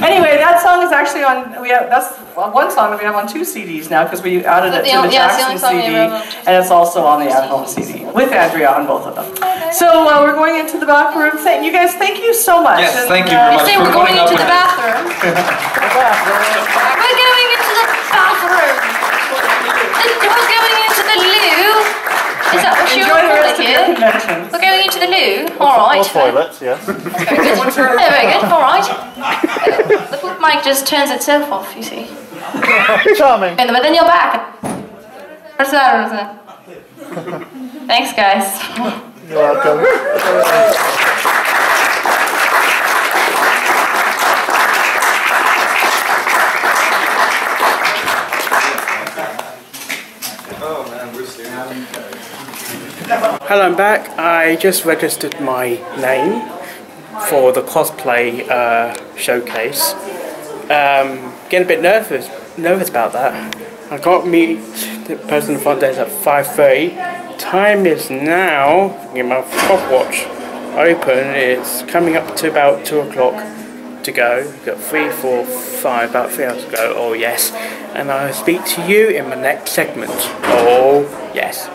Speaker 1: Anyway, that song is actually on. That's one song that we have on 2 CDs now because we added it to the Jackson CD, and it's also on the at-home CD with Andrea on both of them. So we're going into the back room. You guys, thank you so much.
Speaker 21: Yes, thank you very much.
Speaker 7: We're going into the bathroom. We're going into the bathroom. We're going into the loo. Is that what you're calling it? We're going into the loo. All right.
Speaker 11: Or toilets, yes.
Speaker 7: Very good. Very good. All right. The book mic just turns itself off, you see.
Speaker 11: Charming.
Speaker 7: But then you're back. What's that? Thanks, guys.
Speaker 11: You're welcome.
Speaker 2: Hello, I'm back. I just registered my name for the cosplay showcase. Getting a bit nervous about that. I can't meet the person in the front desk at 5:30. Time is now, get my stopwatch open, it's coming up to about 2 o'clock to go. We've got 3, 4, 5, about 3 hours to go. Oh yes. And I'll speak to you in my next segment. Oh yes.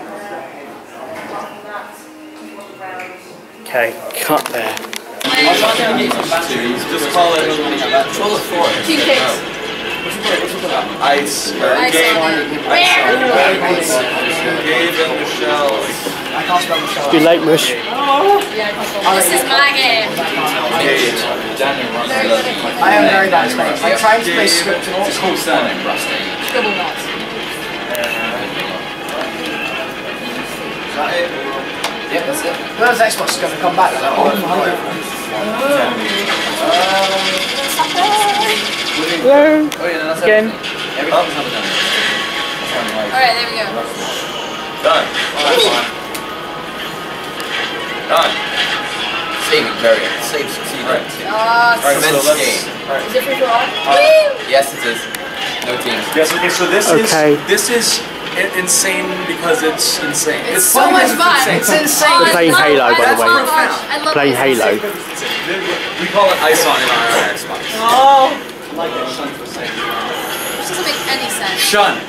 Speaker 2: Okay, cut there.
Speaker 21: Just call it
Speaker 7: Tea cakes.
Speaker 21: ice. Gabe and Michelle.
Speaker 2: You late, Mush.
Speaker 7: This is my game.
Speaker 10: I am very bad at space. I'm trying to play script and
Speaker 21: It's called standing.
Speaker 7: Scribble nuts.
Speaker 10: Yep, that's it. Where's Xbox going to come back? Oh my god.
Speaker 2: Hello. Again.
Speaker 7: Alright, there we go.
Speaker 21: Done. Done.
Speaker 15: Saving, very good. Save succeeding. Tremendous game.
Speaker 7: Is it free for all?
Speaker 15: Yes, it is. No teams.
Speaker 19: Yes, okay, so this is insane because it's insane.
Speaker 7: It's so much fun.
Speaker 10: It's insane.
Speaker 2: We're playing Halo, by the way.
Speaker 7: I love
Speaker 2: Playing Halo.
Speaker 21: We call it ice on in our Xbox.
Speaker 1: Oh.
Speaker 7: This doesn't make any sense.
Speaker 21: Shun.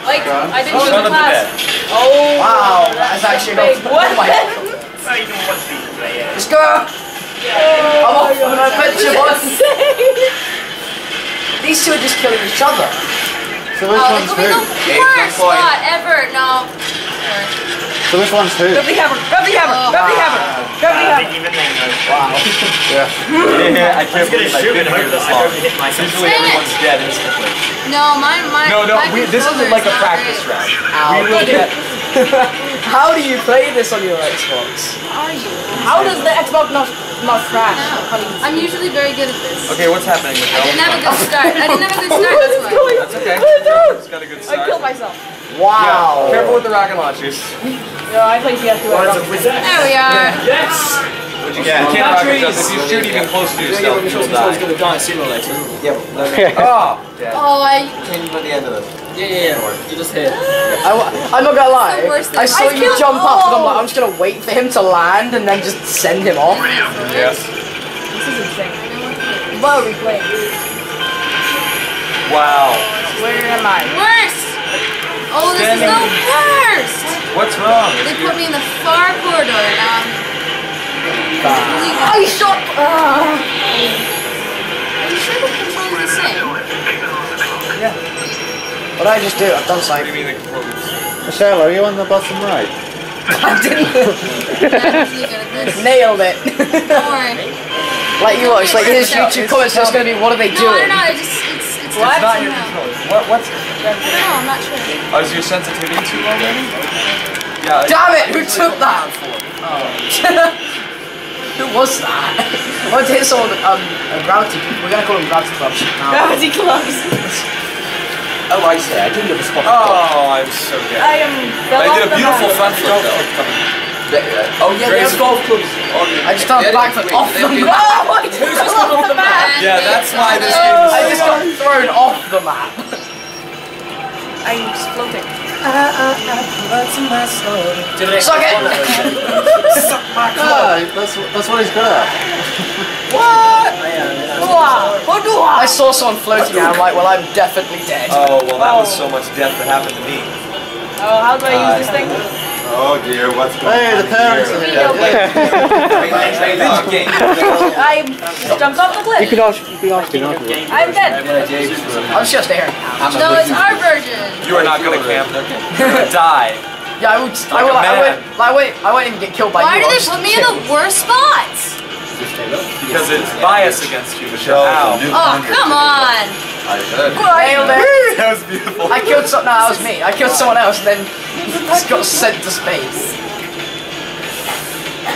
Speaker 7: Like, I didn't go
Speaker 21: Shun
Speaker 7: to
Speaker 21: of the
Speaker 7: class.
Speaker 21: dead.
Speaker 1: Oh.
Speaker 10: Wow, that is actually
Speaker 1: big. What?
Speaker 10: Let's go! I'm off on an adventure, boss! These two are just killing each other.
Speaker 11: So which one's who?
Speaker 7: Worst spot ever. No.
Speaker 11: So which one's who?
Speaker 1: Gravity hammer. Gravity hammer. Gravity hammer. Gravity hammer.
Speaker 11: Wow.
Speaker 21: Yeah, I can't believe I've been here this long. Essentially everyone's dead instantly.
Speaker 7: No, mine.
Speaker 21: This isn't like a practice round. We will get...
Speaker 10: How do you play this on your Xbox?
Speaker 1: How does the Xbox not crash?
Speaker 7: I'm usually very good at this.
Speaker 21: Okay, what's happening, Michelle?
Speaker 7: I didn't have a good start. That's why.
Speaker 21: That's okay. It's got a good start.
Speaker 1: I killed myself.
Speaker 10: Wow.
Speaker 21: Yeah. Careful with the rocket launchers.
Speaker 1: Yeah, I play PS2.
Speaker 7: There we are.
Speaker 21: Yes! What'd you get? You can't rocket jump. If you shoot even close to yourself, you'll die.
Speaker 10: Going to die sooner or later.
Speaker 21: Yeah. Oh! Dead.
Speaker 7: Oh,
Speaker 15: Can you at the end of this?
Speaker 10: Yeah. You just hit. I'm not gonna lie. I saw you jump up, and I'm like, I'm just gonna wait for him to land and then just send him off.
Speaker 21: Yes.
Speaker 1: This is insane. What are we playing?
Speaker 21: Wow.
Speaker 1: Where am I?
Speaker 7: Worst! Oh, this is the worst!
Speaker 21: What's wrong?
Speaker 7: They put me in the far corridor and
Speaker 1: I shot!
Speaker 7: Are you sure the controls are the same?
Speaker 10: Yeah. What did I just do? I've done something.
Speaker 11: Michelle, are you on the bottom right?
Speaker 10: I didn't.
Speaker 7: I'm usually good at this.
Speaker 10: Nailed it.
Speaker 7: Don't worry.
Speaker 10: Like you watch, like his YouTube comments are just gonna be, what are they doing?
Speaker 7: No, it's
Speaker 21: What? It's not your controller. What's...
Speaker 7: I don't know, I'm not sure.
Speaker 21: Is your sensitivity too low, maybe?
Speaker 16: Yeah.
Speaker 10: Damn it! Who took that? Who was that? What did someone Gravity? We're gonna call them Gravity Clubs.
Speaker 7: Gravity Clubs.
Speaker 14: Oh, I see. I didn't give a spot.
Speaker 16: Oh, I'm so dead.
Speaker 7: I am.
Speaker 16: They did a beautiful front flip though.
Speaker 14: Oh yeah, there's golf clubs.
Speaker 10: I just got back foot off the map.
Speaker 7: Oh, I just got off the map.
Speaker 16: Yeah, that's why this game is.
Speaker 10: I just got thrown off the map.
Speaker 7: I'm just floating.
Speaker 10: Suck it!
Speaker 11: Suck my cock. That's what he's good at.
Speaker 10: What? I saw someone floating and I'm like, well, I'm definitely dead.
Speaker 16: Oh, well, that was so much death that happened to me.
Speaker 7: Oh, how do I use this thing?
Speaker 14: Oh dear, what's going on?
Speaker 11: Hey, the parents are here.
Speaker 7: I jumped off the cliff.
Speaker 2: You could ask him afterwards.
Speaker 7: I'm dead.
Speaker 10: I was just there.
Speaker 7: No, it's our version.
Speaker 16: You are not going to camp. You're going to die.
Speaker 10: Yeah, I wouldn't even get killed by
Speaker 7: Why
Speaker 10: you.
Speaker 7: do they put me in the worst spots?
Speaker 16: Because it's bias against you, Michelle.
Speaker 7: Oh, come on.
Speaker 10: Nailed it.
Speaker 16: That was beautiful.
Speaker 10: I killed someone. No, that was me. I killed someone else and then just got sent to space.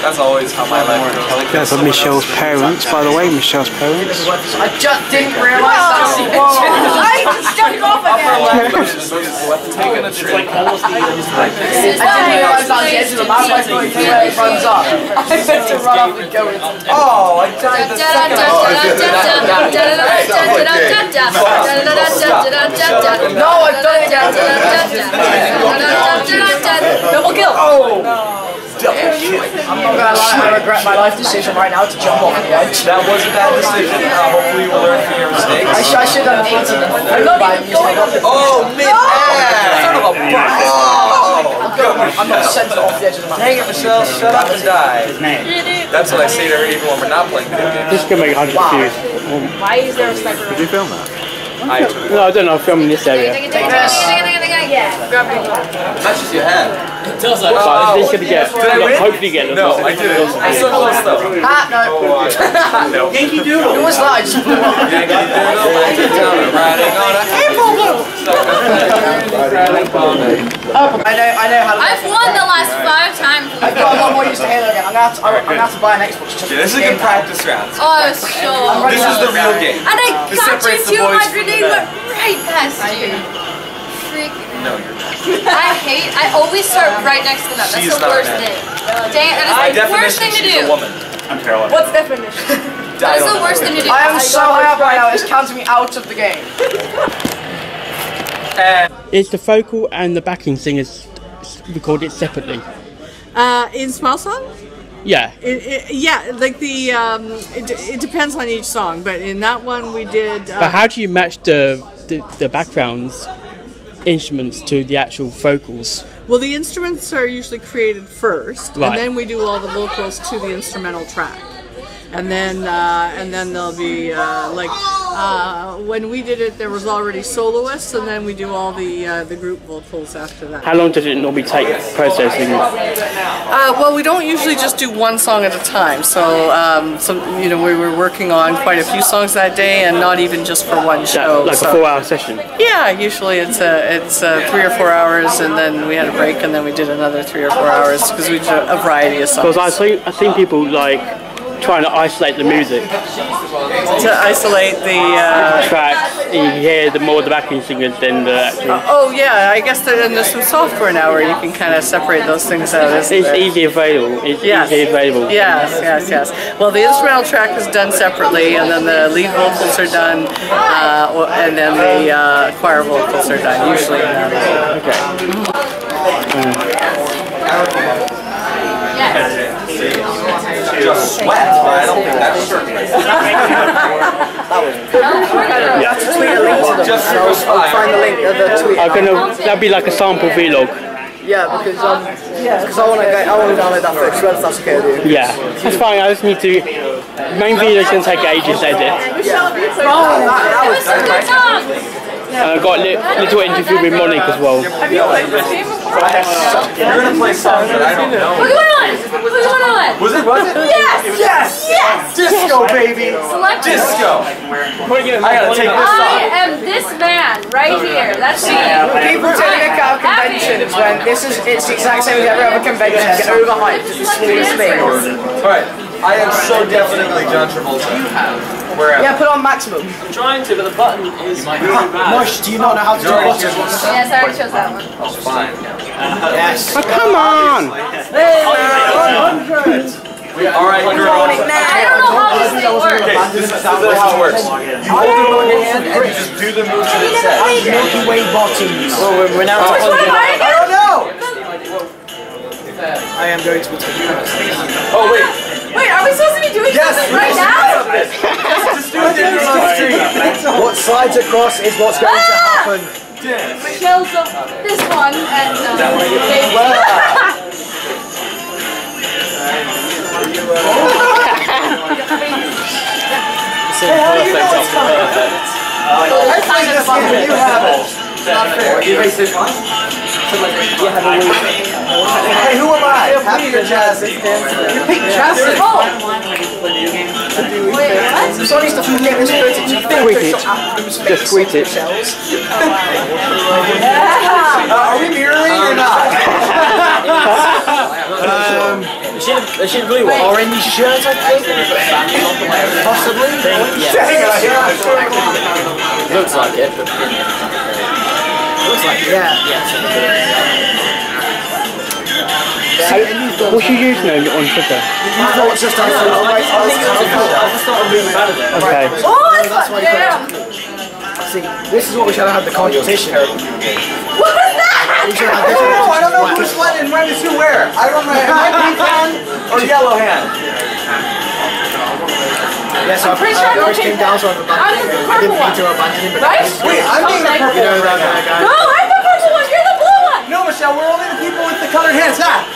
Speaker 16: That's always how my life goes.
Speaker 2: That's for Michelle's parents, by the way. Michelle's parents.
Speaker 10: I just didn't realise that's the
Speaker 7: I just jumped off again.
Speaker 16: Taking a trip.
Speaker 10: I didn't realise that was the edge of the map. I thought you where it runs up. I meant to run up and go into it.
Speaker 16: Oh, I died the second.
Speaker 10: No, I've done it again.
Speaker 7: Double kill.
Speaker 16: Oh.
Speaker 10: I'm not gonna lie, I regret my life decision right now to jump off the edge.
Speaker 16: That was a bad decision. Hopefully you will learn from your mistakes.
Speaker 10: I should have done 18 and
Speaker 16: Oh, mid-air! Son of a
Speaker 10: I'm not sent off the edge of the map.
Speaker 16: Dang it, Michelle, shut up and die. That's what I say to her even when we're not playing video games.
Speaker 2: This is going to make 100 views.
Speaker 7: Why is there a sniper?
Speaker 11: Did you film that?
Speaker 2: No, I don't know. I'm filming this area.
Speaker 10: Take this.
Speaker 7: Yeah, grab me.
Speaker 15: Matches your hair.
Speaker 2: This is going to get. Hopefully get.
Speaker 16: No, I didn't. I'm so close though.
Speaker 10: No.
Speaker 16: Yankee Doodle.
Speaker 10: It was large.
Speaker 16: Yankee Doodle. Riding on a April.
Speaker 10: I know how to.
Speaker 7: I've won the last 5 times.
Speaker 10: I've got a lot more used to Halo again. I'm gonna have to buy an Xbox. Just
Speaker 16: Yeah, this is a good practice round.
Speaker 7: Oh, sure.
Speaker 16: This is the real game.
Speaker 7: And I
Speaker 16: This
Speaker 7: got you
Speaker 16: separates the
Speaker 7: too,
Speaker 16: boys
Speaker 7: my
Speaker 16: from the
Speaker 7: grenade
Speaker 16: men.
Speaker 7: went right past you. Freaking.
Speaker 16: No, you're not.
Speaker 7: I always start right next to them. That's
Speaker 16: She's
Speaker 7: the
Speaker 16: not
Speaker 7: worst
Speaker 16: a man.
Speaker 7: thing. Dang it,
Speaker 16: By
Speaker 7: that is the worst
Speaker 16: definition,
Speaker 7: thing to
Speaker 16: she's a
Speaker 7: do.
Speaker 16: woman. I'm Caroline.
Speaker 7: What's definition? That is the worst thing to do.
Speaker 10: I am so high up right now, it's counting me out of the game.
Speaker 2: Is the vocal and the backing singers recorded separately?
Speaker 12: In Small Song?
Speaker 2: Yeah.
Speaker 12: Yeah, like the it depends on each song, but in that one we did.
Speaker 2: But how do you match the backgrounds instruments to the actual vocals?
Speaker 12: Well, the instruments are usually created first,
Speaker 2: Right.
Speaker 12: and then we do all the vocals to the instrumental track. And then there'll be when we did it, there was already soloists, and then we do all the group vocals after that.
Speaker 2: How long does it normally take processing?
Speaker 1: Well, we don't usually just do one song at a time. So, we were working on quite a few songs that day, and not even just for one show.
Speaker 2: Like a 4-hour session?
Speaker 1: Yeah, usually it's 3 or 4 hours, and then we had a break, and then we did another 3 or 4 hours because we did a variety of songs.
Speaker 2: Because I've seen people like trying to isolate the music.
Speaker 1: To isolate the
Speaker 2: track, you hear the more the backing singers than the actual.
Speaker 1: Oh yeah, I guess there's some software now where you can kind of separate those things out.
Speaker 2: It's easy available. It's easy available.
Speaker 1: Yes. Well, the instrumental track is done separately, and then the lead vocals are done, and then the choir vocals are done usually.
Speaker 16: Just sweat, but I don't think that's certain.
Speaker 10: I'll find the link of the tweet.
Speaker 2: That'd be like a sample vlog.
Speaker 10: Yeah, because I want to download that for Express. That's okay, dude.
Speaker 2: Yeah, that's fine. I just need to. Main videos can take ages to edit. And I've got a little interview with Monique as well.
Speaker 16: Have you played this game before? You're gonna play songs that I don't know.
Speaker 7: We're going on! We're going on!
Speaker 16: Was it?
Speaker 7: Yes!
Speaker 16: Yes!
Speaker 7: Yes!
Speaker 16: This
Speaker 10: Disco, baby.
Speaker 3: Select
Speaker 10: Disco. I gotta take this
Speaker 3: I
Speaker 10: off.
Speaker 3: am this man right here. That's me.
Speaker 10: People take our conventions when it's the exact same as every other convention. Get overhyped. It's the smallest thing.
Speaker 21: Alright, I am so definitely John Travolta. Where am I?
Speaker 10: Yeah, put on maximum.
Speaker 18: I'm trying to, but the button is really bad.
Speaker 10: Mosh, do you not know how to do buttons?
Speaker 3: Yes, I already chose that one.
Speaker 21: Oh, fine.
Speaker 10: Yes.
Speaker 2: Oh, come on!
Speaker 10: Hey, 100!
Speaker 21: Alright, girl.
Speaker 3: I don't know how this thing works.
Speaker 21: Okay, this is how it works. You hold it in your hand and you just do the moves that it says.
Speaker 10: Milky Way bottoms.
Speaker 21: Oh, we're now
Speaker 3: Which one am I
Speaker 10: I
Speaker 3: again?
Speaker 10: don't know! I am going to be taking
Speaker 21: Oh, wait.
Speaker 3: Wait, are we supposed to be doing something right now?
Speaker 21: Just do it on stream.
Speaker 10: What slides across is what's going to happen.
Speaker 3: Michelle's this one and
Speaker 10: I find this one when you have it. It's not fair. You raise this one? Hey, who am I? Happy or Jazzy? You picked Jazzy.
Speaker 3: Wait, what?
Speaker 10: So I used to forget this footage.
Speaker 2: Tweet it. Just tweet it.
Speaker 10: Are we mirroring or not?
Speaker 18: They should blue one.
Speaker 10: Orange shirt, I think. Possibly.
Speaker 18: Looks like it.
Speaker 10: Looks like it. Yeah.
Speaker 2: What's your username on Twitter?
Speaker 10: Oh, it's just
Speaker 18: I just started moving bad at it.
Speaker 2: Okay.
Speaker 3: Oh, that's fun. Damn.
Speaker 10: See, this is what we should have had the competition.
Speaker 3: What was that?
Speaker 10: We should have this. I don't know which one and when is who where. I don't know. Am I pink hand or yellow hand? Yes, I'm
Speaker 3: pretty sure I'm the
Speaker 10: came
Speaker 3: pink
Speaker 10: down, so I didn't mean to abandon him.
Speaker 3: Right?
Speaker 10: Wait, I'm being the purple one right now.
Speaker 3: No, I'm the purple one. You're the blue one.
Speaker 10: No, Michelle, we're only the people with the colored hands. Ah!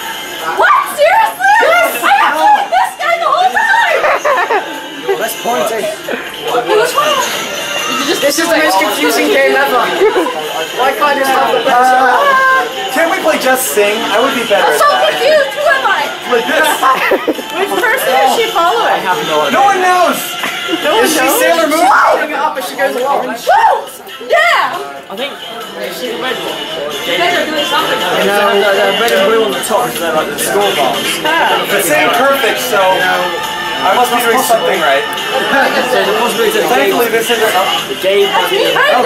Speaker 3: What? Seriously?
Speaker 10: Yes.
Speaker 3: I have to like this guy the whole time.
Speaker 10: That's pointing.
Speaker 3: Which one?
Speaker 10: This is the most confusing game ever. Why can't I just have the best? Can we play Just Sing? I would be better
Speaker 3: I'm
Speaker 10: at
Speaker 3: so
Speaker 10: that.
Speaker 3: confused. Who am I?
Speaker 10: Like this.
Speaker 3: Which person is she following?
Speaker 10: No one knows.
Speaker 3: No one
Speaker 10: Is she
Speaker 3: knows?
Speaker 10: Sailor Moon?
Speaker 3: Whoa!
Speaker 10: Putting it up as she goes along.
Speaker 3: Whoa! Yeah!
Speaker 18: I think she's red one.
Speaker 3: You guys are doing something.
Speaker 18: You know, the red and blue on the top is like the score bars.
Speaker 10: It's saying perfect, so I must be doing something right.
Speaker 18: So the possibility that
Speaker 10: Thankfully, this isn't up.
Speaker 18: the game might be.
Speaker 3: I
Speaker 10: don't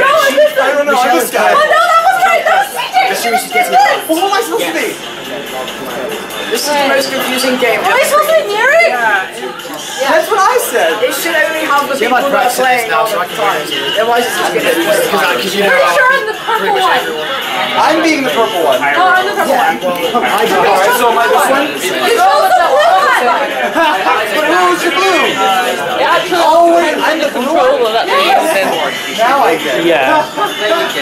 Speaker 10: know. I'm this guy.
Speaker 3: Oh no, that was right. That was CJ.
Speaker 10: Well, who am I supposed to be? This is the most confusing game.
Speaker 3: Am I supposed to be near it?
Speaker 10: That's what I said.
Speaker 3: It should only have the people that are playing all the time. Otherwise, it's just gonna be
Speaker 10: Because you know.
Speaker 3: pretty sure I'm the purple one.
Speaker 10: I'm being the purple one.
Speaker 3: No, I'm the purple one.
Speaker 10: Alright, so am I this one?
Speaker 3: You chose the blue one.
Speaker 10: But who's the blue? Oh, wait, I'm the blue one. Now I get it.
Speaker 2: Yeah.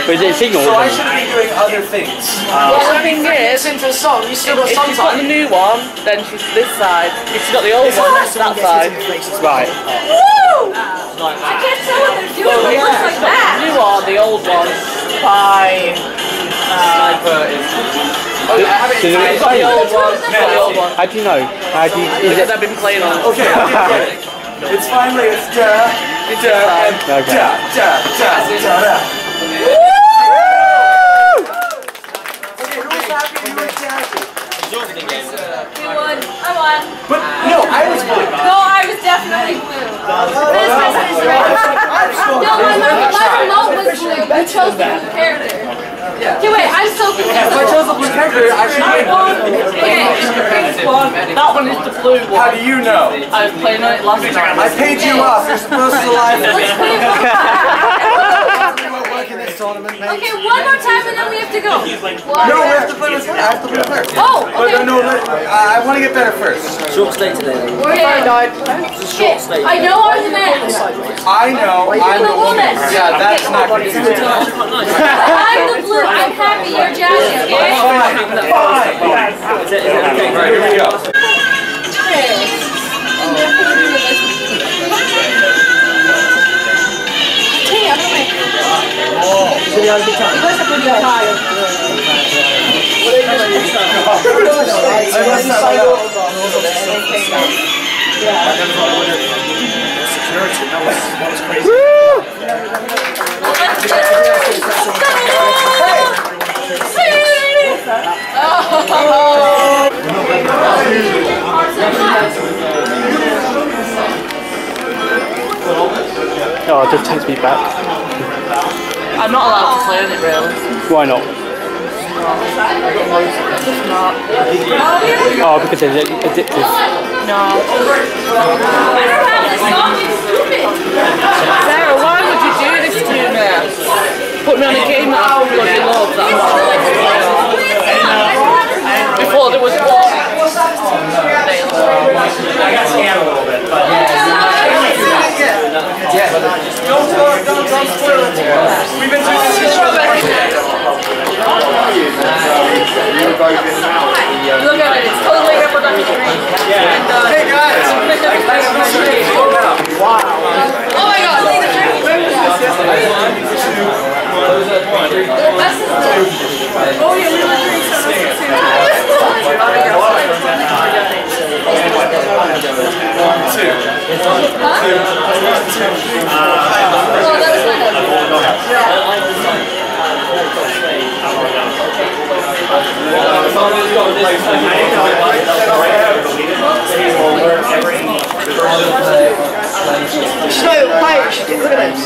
Speaker 2: But is it a signal?
Speaker 10: So I should be doing other things.
Speaker 13: Well, the thing is, listen to a song, you still got if songs she's got the new one, then she's this side. If she's got the old one, that's that side.
Speaker 2: Right.
Speaker 3: Woo! I can't tell what they're doing, but it looks like
Speaker 13: The
Speaker 3: that.
Speaker 13: new one, the old one, by...
Speaker 18: Sniper is.
Speaker 13: Oh, I have it in time. It's got the old one. It's got the old one.
Speaker 2: How do you know? How do you...
Speaker 13: Because I've been playing on it.
Speaker 10: Okay, I get it. It's finally, it's da, and da, da. Okay, who's happy you were Jackie?
Speaker 3: You won. I won.
Speaker 10: But no, I was blue.
Speaker 3: No, I was definitely blue. No, my remote was blue. You chose the blue character. Okay, wait, I'm so confused.
Speaker 10: If I chose the blue character, I should win.
Speaker 13: Okay. That one is the blue one.
Speaker 10: How do you know?
Speaker 13: I was playing on it last night.
Speaker 10: I paid you off. You're supposed to lie to me.
Speaker 3: Okay, one more time and then we have to go.
Speaker 10: No, we have to play with her. I have to play with her.
Speaker 3: Oh, okay.
Speaker 10: But no, I want to get better first.
Speaker 18: Short stay today.
Speaker 3: Okay, I know I'm the man.
Speaker 10: I know. I'm the woman. Yeah, that's not going to be good.
Speaker 3: I'm the blue. I'm happy. You're Jazzy, okay?
Speaker 10: Fine. Okay, right, here we go.
Speaker 19: Puritan. That was crazy.
Speaker 2: Oh, just takes me back.
Speaker 13: I'm not allowed to play on it really.
Speaker 2: Why not?
Speaker 13: Just not.
Speaker 2: Oh, because it's addictive.
Speaker 13: No. Sarah, why would you do this to me? Put me on a game that I bloody love. Before there was one.
Speaker 10: I got scared a little bit, but don't spoil it. We've been doing this show every day.
Speaker 13: Look at it, it's totally reproductive.
Speaker 10: Hey guys! Wow.
Speaker 13: Oh my god! Oh yeah, we were doing something too.
Speaker 10: Snow, Page, look at this.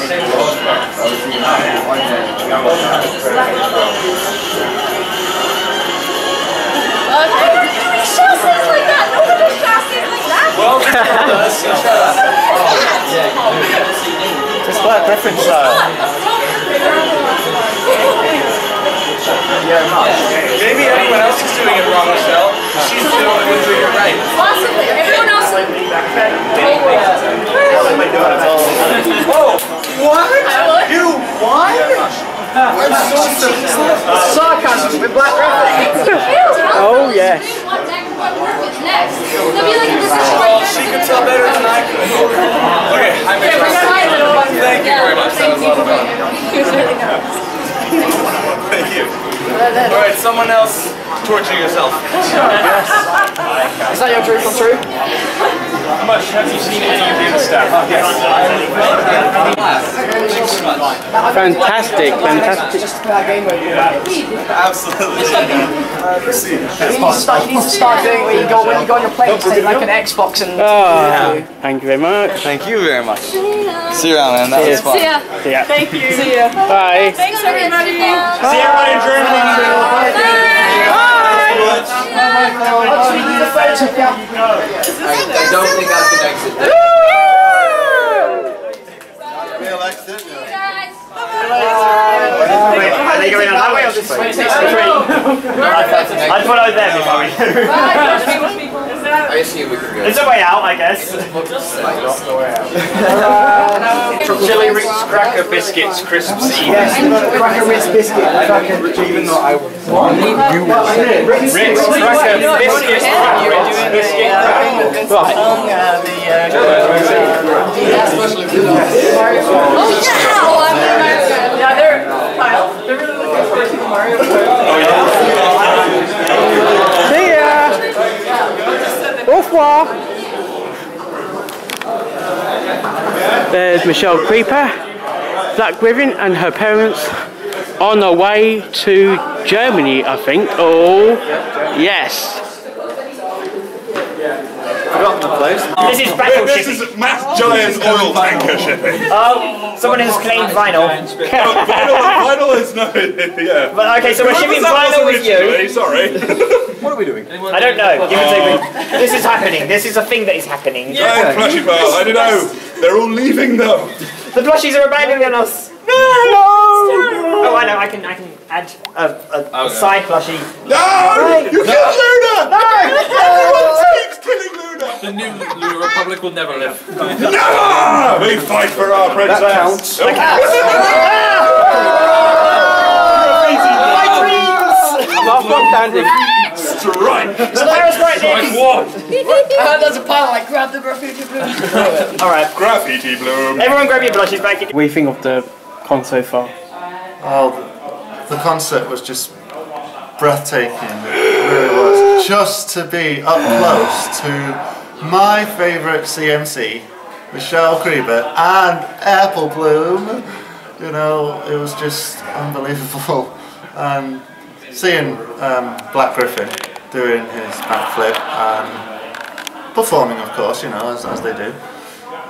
Speaker 19: Just like preference style. Yeah, maybe everyone else is doing it wrong, Michelle. She's the only one doing it right.
Speaker 3: Possibly. Everyone else is...
Speaker 10: Oh, what? You won? I'm so sarcasm with black reference.
Speaker 2: Oh, yes.
Speaker 3: What word was next? They'll be like in a position like this.
Speaker 19: She can tell better than I can. Okay, I'm Thank you very much. That was a lot of fun. Thank you. Alright, someone else torture yourself.
Speaker 10: Yes. Is that your dream come true?
Speaker 19: How much have you seen any of the other stuff? Yes.
Speaker 2: Fantastic, fantastic.
Speaker 19: Absolutely.
Speaker 10: You need to start doing where you go when you go on your plane, take like an Xbox and...
Speaker 2: Oh, thank you very much.
Speaker 19: Thank you very much. See you around, man. That was fun.
Speaker 3: See ya.
Speaker 2: See ya.
Speaker 13: Thank you.
Speaker 10: See ya.
Speaker 2: Bye.
Speaker 13: Thanks everybody.
Speaker 10: See everybody in Germany.
Speaker 3: Bye.
Speaker 15: I don't think that's an exit.
Speaker 10: Are they going on that way or this way? I thought I was there before we
Speaker 15: I assume we could go.
Speaker 10: It's a way out, I guess.
Speaker 18: Chili Ritz cracker biscuits, crisps.
Speaker 10: Yes, cracker Ritz biscuit.
Speaker 19: Even though I
Speaker 18: Ritz cracker biscuits, biscuit.
Speaker 13: Yeah, they're Kyle. They're really looking for Super Mario.
Speaker 2: See ya. Au revoir. There's Michelle Creeper, Black Griffin and her parents on their way to Germany, I think. Oh, yes.
Speaker 19: forgotten the place.
Speaker 10: This is battle shipping.
Speaker 19: This is Matt Giant's oil tanker shipping.
Speaker 10: Oh, someone has claimed vinyl.
Speaker 19: Vinyl is no, yeah.
Speaker 10: But okay, so we're shipping vinyl with you.
Speaker 19: Sorry. What are we doing?
Speaker 10: I don't know. Give it to me. This is happening. This is a thing that is happening.
Speaker 19: Giant plushy pal. I don't know. They're all leaving though.
Speaker 10: The plushies are abandoning us. No! Oh, I know. I can add a side plushie.
Speaker 19: No!
Speaker 10: Right.
Speaker 19: You killed Luna!
Speaker 10: No!
Speaker 19: Everyone takes killing Luna.
Speaker 20: The new Luna Republic will never live.
Speaker 19: Never! We fight for our princess.
Speaker 20: That counts.
Speaker 19: Okay.
Speaker 2: Last one standing.
Speaker 19: Strike!
Speaker 10: Sarah's right there.
Speaker 19: Strike one!
Speaker 13: There's a pile, like, grab the graffiti bloom.
Speaker 10: Alright.
Speaker 19: Graffiti bloom.
Speaker 10: Everyone grab your blushes back.
Speaker 2: What do you think of the con so far?
Speaker 11: Oh, the concert was just breathtaking. It really was. Just to be up close to my favourite CMC Michelle Creeper, and Apple Bloom. You know, it was just unbelievable. And seeing Black Griffin doing his backflip and performing, of course, you know, as they do.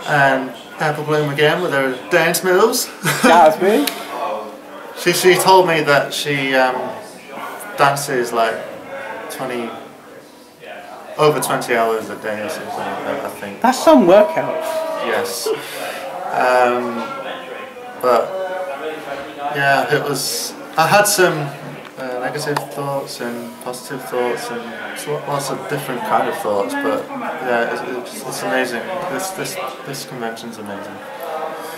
Speaker 11: And Apple Bloom again with her dance moves.
Speaker 2: That's me.
Speaker 11: She told me that she dances like over 20 hours a day or something like that, I think.
Speaker 2: That's some workout.
Speaker 11: Yes. But yeah, it was. I had some negative thoughts and positive thoughts and lots of different kind of thoughts. But yeah, it's amazing. This convention's amazing.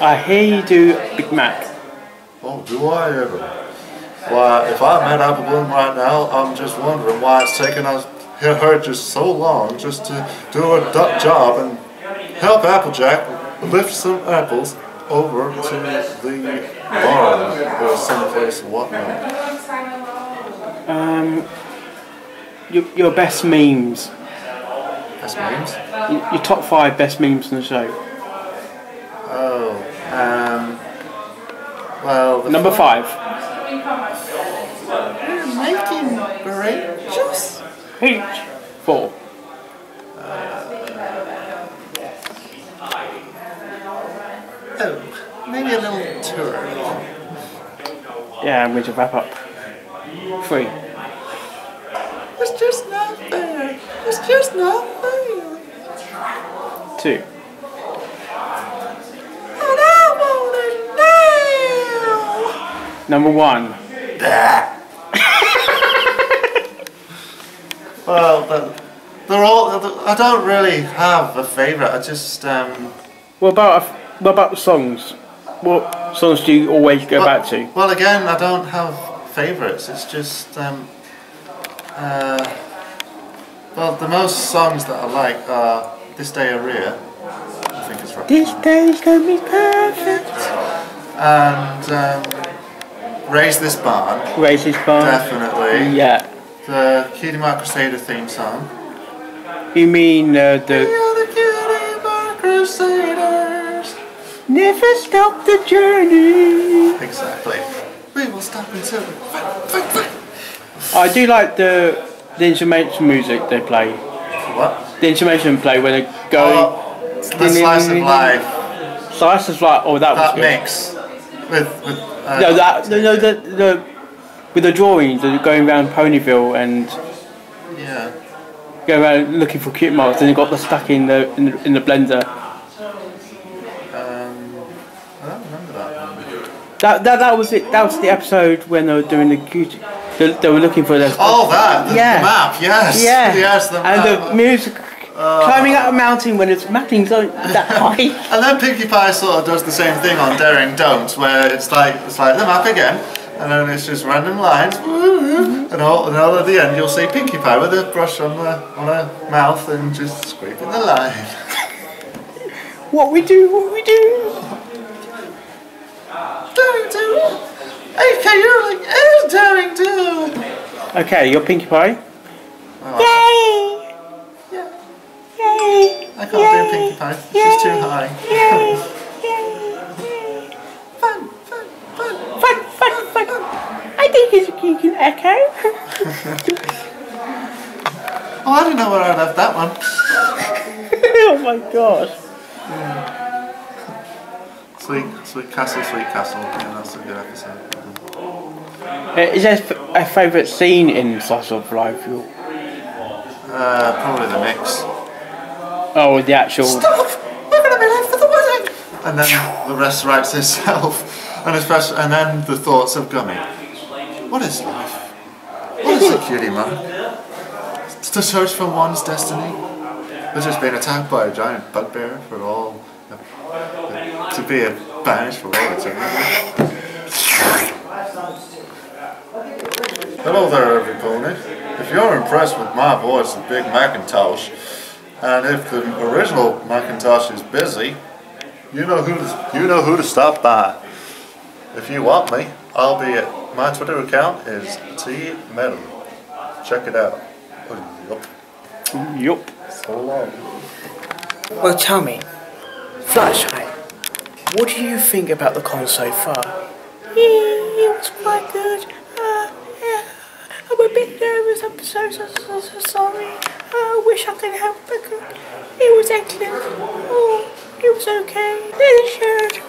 Speaker 2: I hear you do Big Mac.
Speaker 11: Oh, do I ever? Why, if I met Apple Bloom right now, I'm just wondering why it's taken her just so long just to do a job and help Applejack lift some apples over to the barn or someplace whatnot.
Speaker 2: Your best memes.
Speaker 11: Best memes?
Speaker 2: Your top 5 best memes in the show.
Speaker 11: Oh, well...
Speaker 2: Number 5.
Speaker 11: You're making grape juice?
Speaker 2: Peach. 4.
Speaker 11: Oh, maybe a little too early.
Speaker 2: Yeah, I'm going to wrap up. 3.
Speaker 11: It's just not fair. It's just not fair.
Speaker 2: 2.
Speaker 11: And I want it now.
Speaker 2: Number 1.
Speaker 11: Well, they're all. I don't really have a favourite. I just.
Speaker 2: What about the songs? What songs do you always go back to?
Speaker 11: Well, again, I don't have favourites. It's just. Well, the most songs that I like are "This Day Aria." I think it's right.
Speaker 2: This day's gonna be perfect.
Speaker 11: And Raise This Barn.
Speaker 2: Raise This Barn.
Speaker 11: Definitely.
Speaker 2: Yeah.
Speaker 11: The Cutie Mark Crusader theme song.
Speaker 2: You mean
Speaker 11: We are the Cutie Mark Crusaders.
Speaker 2: Never stop the journey.
Speaker 11: Exactly. We will stop until.
Speaker 2: I do like the instrumental music they play.
Speaker 11: What?
Speaker 2: The instrumental play when they go.
Speaker 11: The Slice of Life.
Speaker 2: Slice of Life. Oh, that was good.
Speaker 11: Mix.
Speaker 2: No, with the drawings, they're going around Ponyville and go around looking for cute marks, and they got the stuck in the blender.
Speaker 11: I don't remember that one.
Speaker 2: That was it. That was the episode when they were doing the cute. They were looking for the.
Speaker 11: Oh, the map. Yes.
Speaker 2: Yeah.
Speaker 11: Yes. The map.
Speaker 2: And the music. Climbing up a mountain when it's mountains aren't that high.
Speaker 11: And then Pinkie Pie sort of does the same thing on Daring Don't, where it's like the map again, and then it's just random lines, and all at the end you'll see Pinkie Pie with a brush on her mouth and just scraping the line.
Speaker 2: What we do?
Speaker 11: Daring Do. Okay, you're like, it's Daring Do.
Speaker 2: Okay, you're Pinkie Pie.
Speaker 11: Yay! Yay! I can't do Pinkie Pie. She's too high. Fun.
Speaker 2: I think you can echo.
Speaker 11: Oh, I don't know where I left that one.
Speaker 2: Oh my gosh.
Speaker 11: Sweet Castle. Yeah, that's a good episode.
Speaker 2: Is there a favourite scene in Slice of Life?
Speaker 11: Probably the mix.
Speaker 2: Oh, the actual.
Speaker 11: Stop! We're gonna be late for the wedding. And then the rest writes itself, and then the thoughts of Gummy. What is life? What is a cutie mark? It's to search for one's destiny. We're just being attacked by a giant bugbear for all to be banished for all eternity. Hello there, everybody. If you're impressed with my voice of Big Macintosh, and if the original Macintosh is busy, you know who to stop by. If you want me, I'll be at my Twitter account is tmetal. Check it out.
Speaker 2: Yup.
Speaker 11: So long.
Speaker 2: Well, tell me, Flashlight, what do you think about the con so far? It was quite good. I'm a bit nervous. I'm so sorry. I wish I could help, but it was excellent. Oh, it was okay. There's a shirt.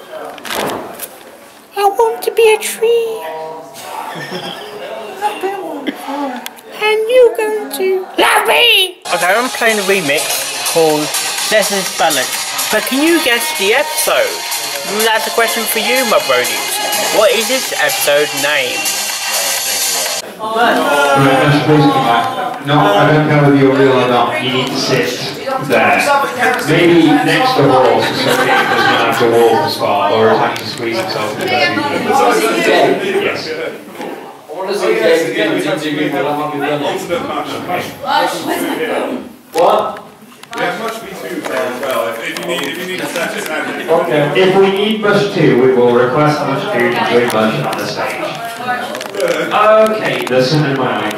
Speaker 2: I want to be a tree. And you're going to love me. Okay, I'm playing a remix called Lessons Balance. But can you guess the episode? That's a question for you, my brodies. What is this episode name?
Speaker 6: No, I don't know whether you're real or not. You need to sit there. Maybe next to walls or something, because you have to walk as far, or have to squeeze yourself. Yes.
Speaker 5: What does it What?
Speaker 6: There's much B2 there as well, if you need a set of standing. Okay. If we need mush 2, we will request mush 2 to join mush on the stage. Okay, there's something in my eye.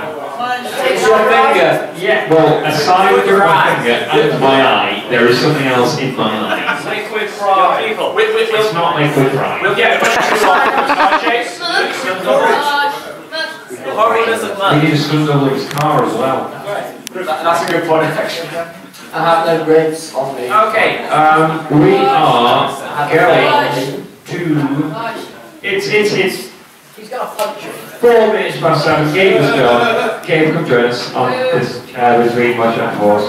Speaker 5: It's your finger.
Speaker 6: Yeah, well, aside from my finger and my eye, there is something else in my eye.
Speaker 10: Liquid fry.
Speaker 6: It's not liquid fry.
Speaker 10: We'll get a
Speaker 6: We need to swindle his car as well.
Speaker 5: That's a good point, actually. I have no grapes on me.
Speaker 6: Okay, we are going to. It's.
Speaker 5: He's got a punch.
Speaker 6: 4 minutes past 7. Gabe is gone. Gabe, come join us on this between mush and horse.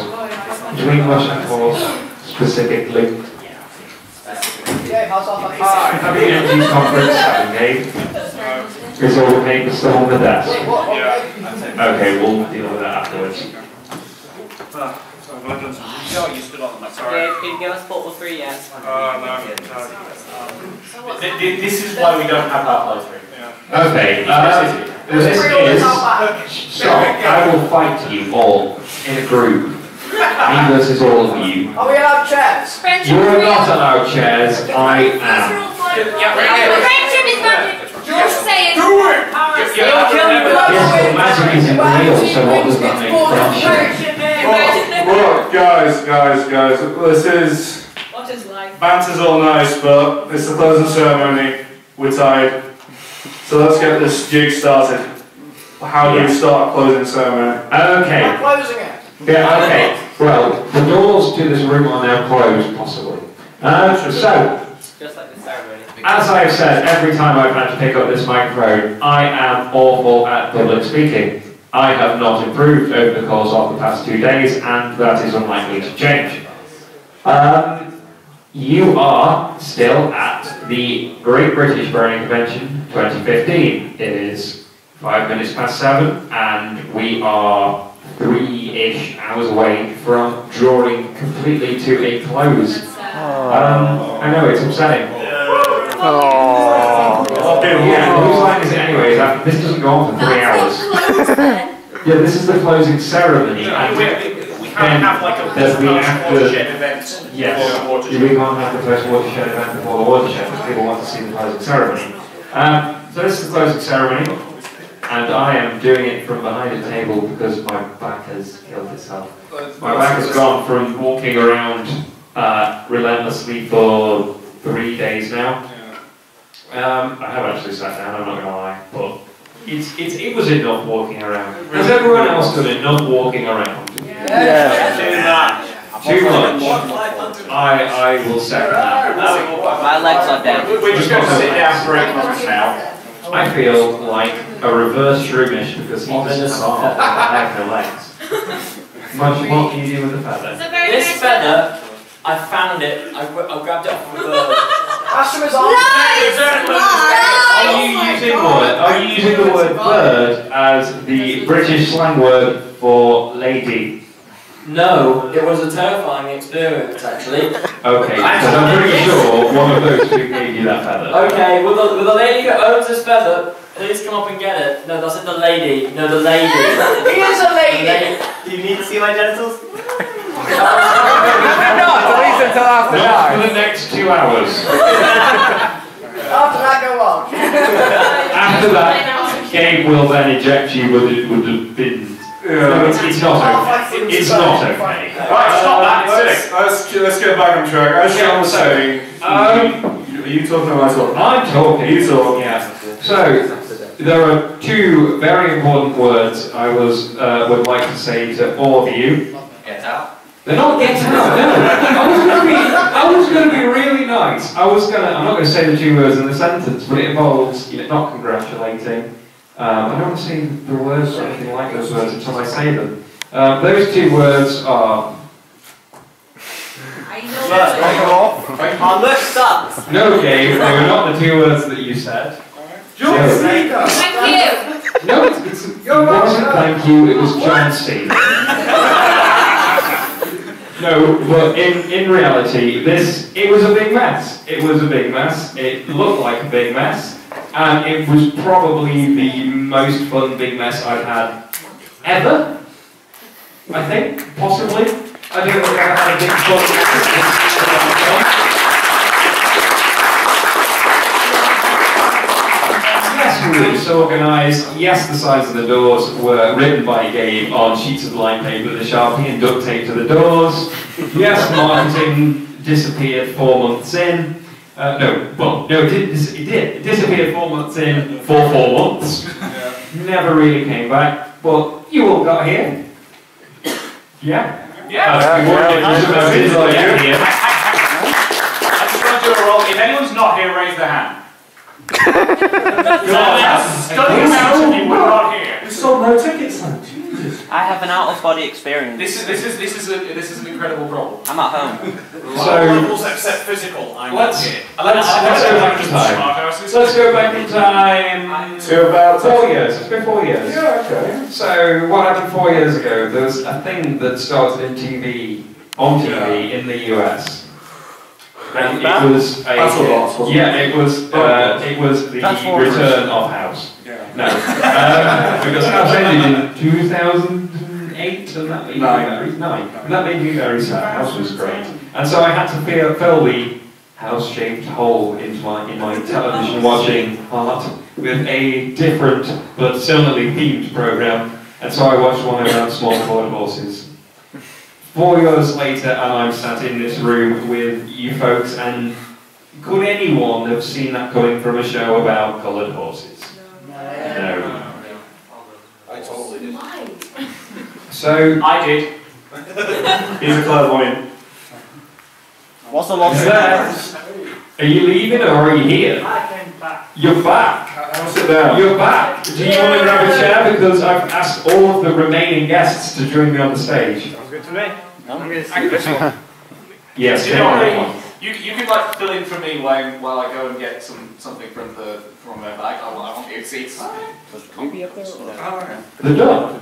Speaker 6: Between mush and horse, specifically. Have you empty conference, Gabe? Is all the paper still on the desk? Okay, we'll deal with that afterwards.
Speaker 9: You stood on my sorry. Yeah, can you give us 4 or 3 yet?
Speaker 6: This is why we don't have that playthrough. Okay, this is. So, I will fight you all in a group. Me versus all of you.
Speaker 5: Are we allowed chairs?
Speaker 6: You're not allowed chairs, I am.
Speaker 3: Friendship is magic. Just say it.
Speaker 6: Do it! Yes, but magic isn't real, so what does that make friendship?
Speaker 10: Look, guys, this is...
Speaker 3: What is life?
Speaker 10: Banter's all nice, but it's the closing ceremony. We're tired. So let's get this jig started. How do we start a closing ceremony?
Speaker 6: Okay.
Speaker 5: I'm closing it.
Speaker 6: Yeah, okay. Well, the doors to this room are now closed, possibly. So,
Speaker 9: Just like the ceremony.
Speaker 6: as I've said every time I've had to pick up this microphone, I am awful at public speaking. I have not improved over the course of the past 2 days, and that is unlikely to change. You are still at the Great British Burning Convention 2015. It is 5 minutes past 7, and we are 3-ish hours away from drawing completely to a close. I know, it's upsetting. Yeah, whose line is it anyways? This doesn't go on for 3 hours. Yeah, this is the closing ceremony. And
Speaker 10: we can't have like a watershed event.
Speaker 6: Yes, we can't have the first watershed event before the watershed because people want to see the closing ceremony. So this is the closing ceremony, and I am doing it from behind a table because my back has killed itself. My back has gone from walking around relentlessly for 3 days now. I have actually sat down, I'm not going to lie, but it was enough walking around. Has everyone else done enough walking around?
Speaker 5: Yeah.
Speaker 6: Too much. I will second that.
Speaker 9: My legs are down.
Speaker 10: We're just going to sit down for 8 months now.
Speaker 6: I feel like a reverse Shroomish because he doesn't have arms, I have no legs. Much what can you do with the feather?
Speaker 9: This feather, I found it, I grabbed it off the bird.
Speaker 6: Are you using the word bird as the British slang word for lady?
Speaker 9: No, it was a terrifying experience actually.
Speaker 6: Okay, because I'm pretty sure one of those two gave you that feather.
Speaker 9: Okay, will the lady who owns this feather please come up and get it? No, that's the lady. No, the lady.
Speaker 5: He is a lady!
Speaker 9: Do you need to see my genitals?
Speaker 5: Not at least until after
Speaker 6: Not
Speaker 5: dark.
Speaker 6: for the next 2 hours.
Speaker 5: After that, go on.
Speaker 6: After that, Gabe will then eject you with the bins. No, it's not okay. It's not okay.
Speaker 16: Right, stop that. Let's get back on track. As Sean was saying, are you talking or am I talking?
Speaker 6: I'm talking.
Speaker 16: You talk.
Speaker 6: Yeah. So there are two very important words I would like to say to all of you.
Speaker 16: Get out.
Speaker 6: They're not get out. No. I was going to be really nice. I'm not going to say the two words in the sentence, but it involves not congratulating. I don't want to say the words or anything like those words until I say them. Those two words are.
Speaker 9: Our look sucks.
Speaker 6: No, Dave, they were not the two words that you said.
Speaker 3: Thank you.
Speaker 6: No, it wasn't thank you, it was John C. No, but in reality, it was a big mess. It was a big mess. It looked like a big mess. And it was probably the most fun big mess I've had ever. I think, possibly. I don't think I've had a big fun. Yes, we were disorganised. Yes, the sides of the doors were written by Gabe on sheets of line paper with a Sharpie and duct tape to the doors. Yes, marketing disappeared 4 months in. It did. It disappeared 4 months in for 4 months. Never really came back. But you all got here. Yeah?
Speaker 19: If anyone's not here, raise their hand.
Speaker 16: Stunning amount of people not here.
Speaker 19: We sold no tickets then. Jesus.
Speaker 9: I have an out-of-body experience.
Speaker 19: This is an incredible problem.
Speaker 9: I'm at home.
Speaker 19: So except physical.
Speaker 6: Let's go back in time. Let's go back in time to about 4 years. Let's go 4 years.
Speaker 16: Yeah, okay.
Speaker 6: So what happened 4 years ago? There was a thing that started on TV in the US. And it was it was the return of House.
Speaker 16: Yeah.
Speaker 6: No, because House ended in 2008, and that made me very nine. And that made me very sad. House was great, and so I had to fill the house-shaped hole in my television watching heart with a different but similarly themed program, and so I watched one around small coloured horses. 4 years later, and I'm sat in this room with you folks, and could anyone have seen that coming from a show about coloured horses? No.
Speaker 16: I totally did.
Speaker 6: So
Speaker 19: I did.
Speaker 16: He's a clairvoyant.
Speaker 9: What's the loss there?
Speaker 6: Are you leaving or are you here?
Speaker 19: I came back.
Speaker 6: You're back.
Speaker 16: I'll sit down.
Speaker 6: You're back. Do you want to grab a chair? Because I've asked all of the remaining guests to join me on the stage.
Speaker 19: Sounds good to me.
Speaker 6: Yes.
Speaker 19: You can like fill in for me while I go and get something from their bag. I want you seats.
Speaker 6: The dog.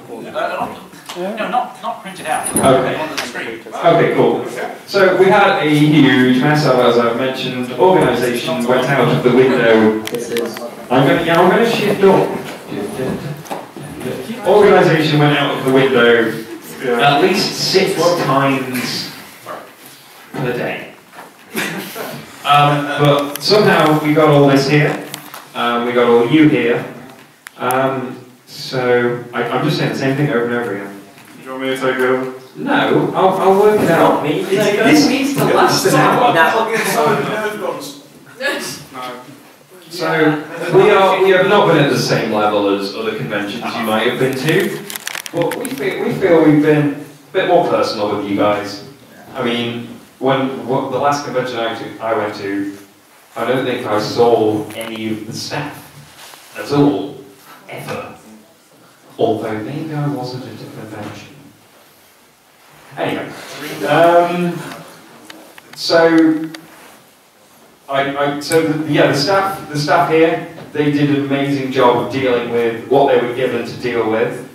Speaker 19: No, not printed out.
Speaker 6: Okay.
Speaker 19: On the screen.
Speaker 6: Okay, cool. So we had a huge mess up, as I've mentioned. Organisation went out of the window. I'm going to shift up. Organisation went out of the window at least 6 times per day. But somehow we got all this here. We got all you here. So I'm just saying the same thing over and over again.
Speaker 16: Do you want me to take over?
Speaker 6: No, I'll work it out. This needs to last an hour. So we have not been at the same level as other conventions you might have been to, but we feel we've been a bit more personal with you guys. I mean, the last convention I went to, I don't think I saw any of the staff at all, ever. Although maybe I wasn't at a convention. Anyway, the staff here, they did an amazing job of dealing with what they were given to deal with.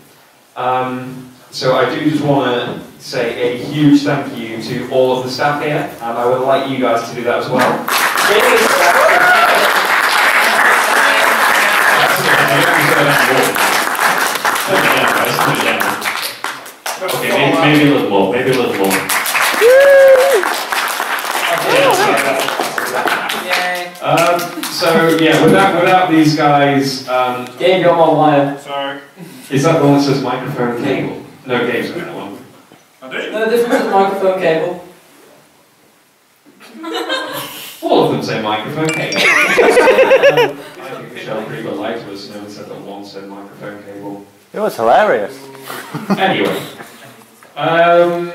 Speaker 6: So I do just want to say a huge thank you to all of the staff here, and I would like you guys to do that as well. Okay, maybe a little more, maybe a little more. So yeah, without these guys,
Speaker 10: Gabe, you're on liar.
Speaker 16: Sorry.
Speaker 18: Is that the one that says microphone cable? No games on that one.
Speaker 5: No, this one says microphone cable.
Speaker 18: All of them say microphone cable. I think Michelle pretty well lied to us. No one said that one said microphone cable.
Speaker 9: It was hilarious.
Speaker 18: Anyway. No.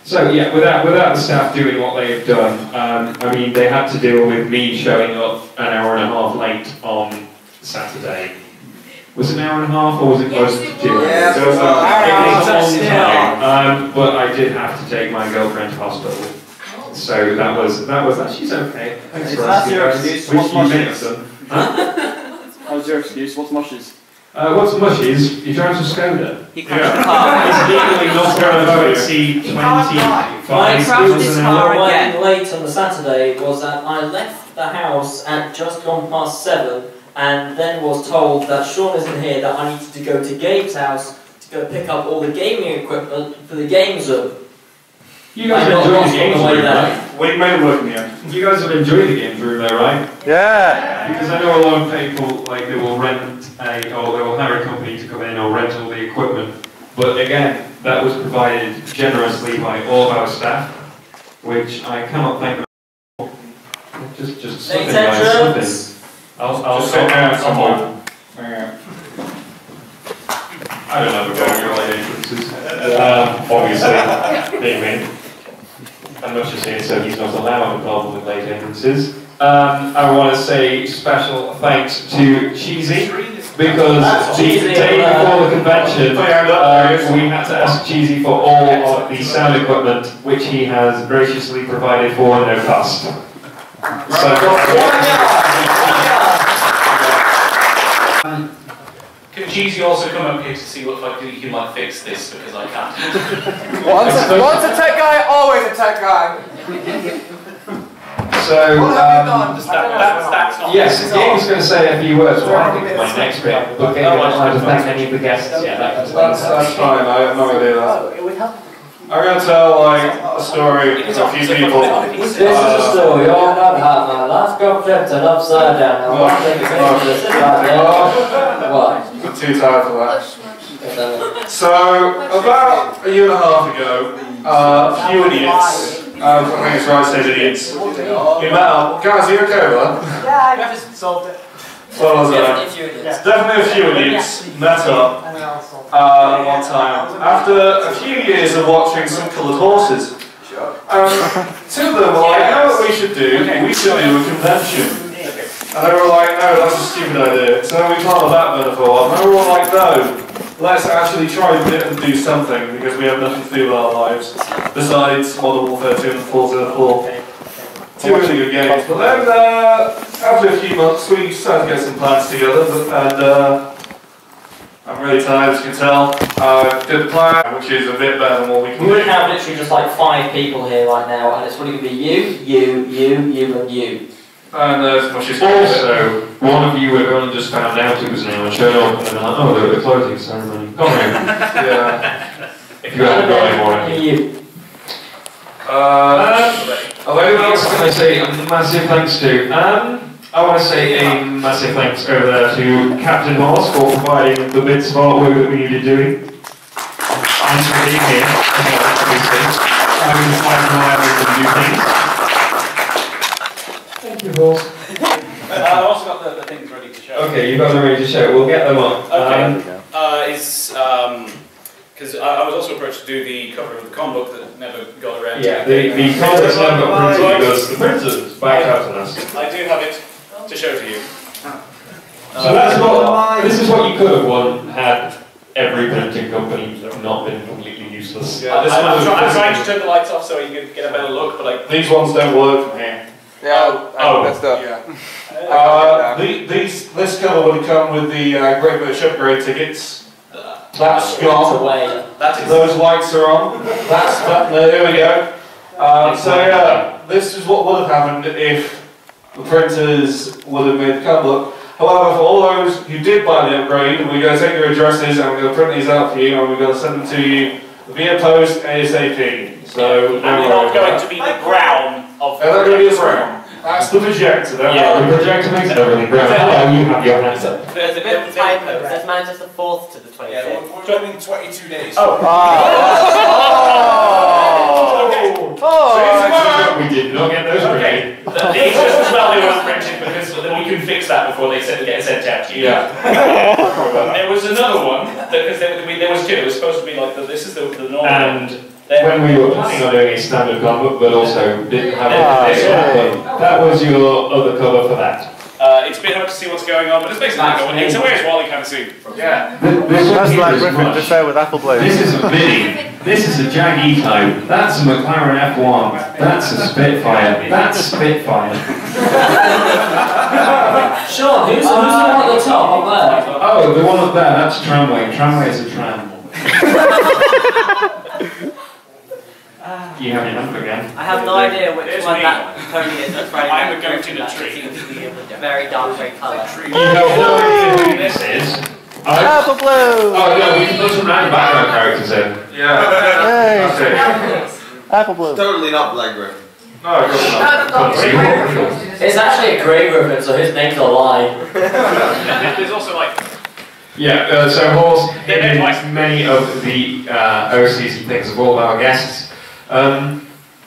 Speaker 18: So yeah, without the staff doing what they've done, I mean, they had to deal with me showing up an hour and a half late on Saturday. Was it an hour and a half, or was it close to 2 hours?
Speaker 5: Yeah,
Speaker 18: So, it was on time, but I did have to take my girlfriend to hospital. So that was she's okay. Thanks for asking,
Speaker 19: your
Speaker 18: guys.
Speaker 19: excuse?
Speaker 18: Which
Speaker 19: What's
Speaker 18: you
Speaker 19: mushes?
Speaker 18: missed them. Huh?
Speaker 19: How's your excuse? What's mushes?
Speaker 18: What's mushes? He drives a Skoda.
Speaker 19: He crashed the car.
Speaker 18: He's legally not going to exceed 25
Speaker 5: My
Speaker 18: miles an hour.
Speaker 5: again late on the Saturday was that I left the house at just gone past 7 and then was told that Sean isn't here, that I needed to go to Gabe's house to go pick up all the gaming equipment for the game zone.
Speaker 18: You guys have enjoyed the games room, right?
Speaker 19: We made it work in the end.
Speaker 18: You guys have enjoyed the games room though, right?
Speaker 9: Yeah.
Speaker 18: Because I know a lot of people, like, they will rent or they will hire a company to come in or rent all the equipment. But again, that was provided generously by all of our staff, which I cannot thank them for. Just something, guys, something. I'll sit down someone. I don't have a go at your late entrances. Obviously, being me. I'm not just saying so he's not allowed a problem with late entrances. I want to say special thanks to Cheesy, because the day before the convention, we had to ask Cheesy for all of the sound equipment, which he has graciously provided for no cost. So,
Speaker 19: Can Cheesy also come up here to see what he can like fix this, because I can't.
Speaker 8: Once a tech guy, always a tech guy.
Speaker 18: So,
Speaker 19: that's not
Speaker 18: yes, Gabe was going to say a few words, well, I think it's my next bit, but Gabe didn't like to thank any of the guests yet.
Speaker 19: That's
Speaker 8: fine, I have no idea that. I'm going to tell like a story of a few people.
Speaker 5: This is a story all about how my life got flipped and upside down. And one thing is what?
Speaker 8: I'm too tired for that. So, about a year and a half ago, a few idiots, I think it's right to say idiots, we met up. Guys, are you okay with that?
Speaker 10: Yeah, I just solved it.
Speaker 8: What was that? Definitely a few idiots met up one time after a few years of watching some coloured horses. Two of them were like, you know what we should do? We should do a convention. And they were like, no, that's a stupid idea. So then we planned a back burner for a while. And they were all like, no, let's actually try and do something, because we have nothing to do with our lives besides Modern Warfare 2 and Forza 4. Two really good games. But then, after a few months, we started to get some plans together, and I'm really tired, as you can tell. Did the plan, which is a bit better than what we can do.
Speaker 5: We would have literally just like 5 people here right now, and it's probably going to be you, and you.
Speaker 8: And as much as
Speaker 18: also, one of you were only just found out it was now and showed up, and they're like, oh, they're at the closing ceremony. Come here.
Speaker 8: Yeah.
Speaker 18: If you haven't got any more, anyone else can I say a massive thanks to? I want to say a massive thanks over there to Captain Moss for providing the bits of artwork that we needed doing. And for being here, obviously. Having the time to and do things. Thank you, Boss.
Speaker 19: I've also got the things ready to show.
Speaker 18: Okay, you've got them ready to show. We'll get them up.
Speaker 19: Okay. Because I was also approached to do the cover of the comic book that never got around
Speaker 18: Yeah,
Speaker 19: to.
Speaker 18: the comic book never got printed because the printers backed out on us.
Speaker 19: I do have it to show to you.
Speaker 18: So this is what you could have won had every printing company not been completely useless.
Speaker 19: Yeah, I'm trying to turn the lights off so you can get a better look, but like
Speaker 8: these ones don't work from here.
Speaker 19: Yeah,
Speaker 8: that's up. This cover would have come with the Great British Upgrade tickets. That's gone. Those lights are on. That's there we go. So yeah, this is what would have happened if the printers would have made the cover look. However, for all those who did buy the upgrade, we're going to take your addresses and we're going to print these out for you, and we're going to send them to you via post ASAP. So
Speaker 19: and they're not going to be the brown of.
Speaker 8: They're not going to be the brown. That's the projector, don't
Speaker 18: Yeah, the projector makes everything brown. Oh, you have your hands up.
Speaker 9: There's a bit of a typo. It says Manchester 4th to the 25th.
Speaker 19: Yeah, we're doing 22 days.
Speaker 18: Oh! We did not get those right.
Speaker 19: These just as well they weren't printed because we can fix that before they get sent out to you.
Speaker 18: Yeah.
Speaker 19: There was another one, because there was two. It was supposed to be like, this is the normal.
Speaker 18: And when we were planning on doing a standard cover, but also didn't have this one, that was your other cover for that.
Speaker 19: It's a bit hard to see what's going on, but it's basically going, it's a Where's Wally kind of scene. Yeah.
Speaker 11: That's like Griffin to say with apple blows.
Speaker 18: This is a Midi. This is a Jag Eco. That's a McLaren F1. That's a Spitfire. That's Spitfire.
Speaker 9: Sean, who's the one at the top up there?
Speaker 18: Oh, the one up there, that's Tramway. Tramway is a tram. You have your number again.
Speaker 9: I have no idea which one that pony is that's right.
Speaker 19: I'm going to the tree.
Speaker 9: Very dark grey colour.
Speaker 18: You have no idea who this is.
Speaker 11: Apple blue!
Speaker 18: Oh no, we can put some random background characters in.
Speaker 8: Yeah.
Speaker 11: Hey. Apple blue.
Speaker 14: Totally not Black Griffin.
Speaker 8: No,
Speaker 9: It's actually a grey Griffin, so his name's a lie.
Speaker 19: There's also like...
Speaker 18: Yeah, so Horse did many of the OCs and things of all our guests. So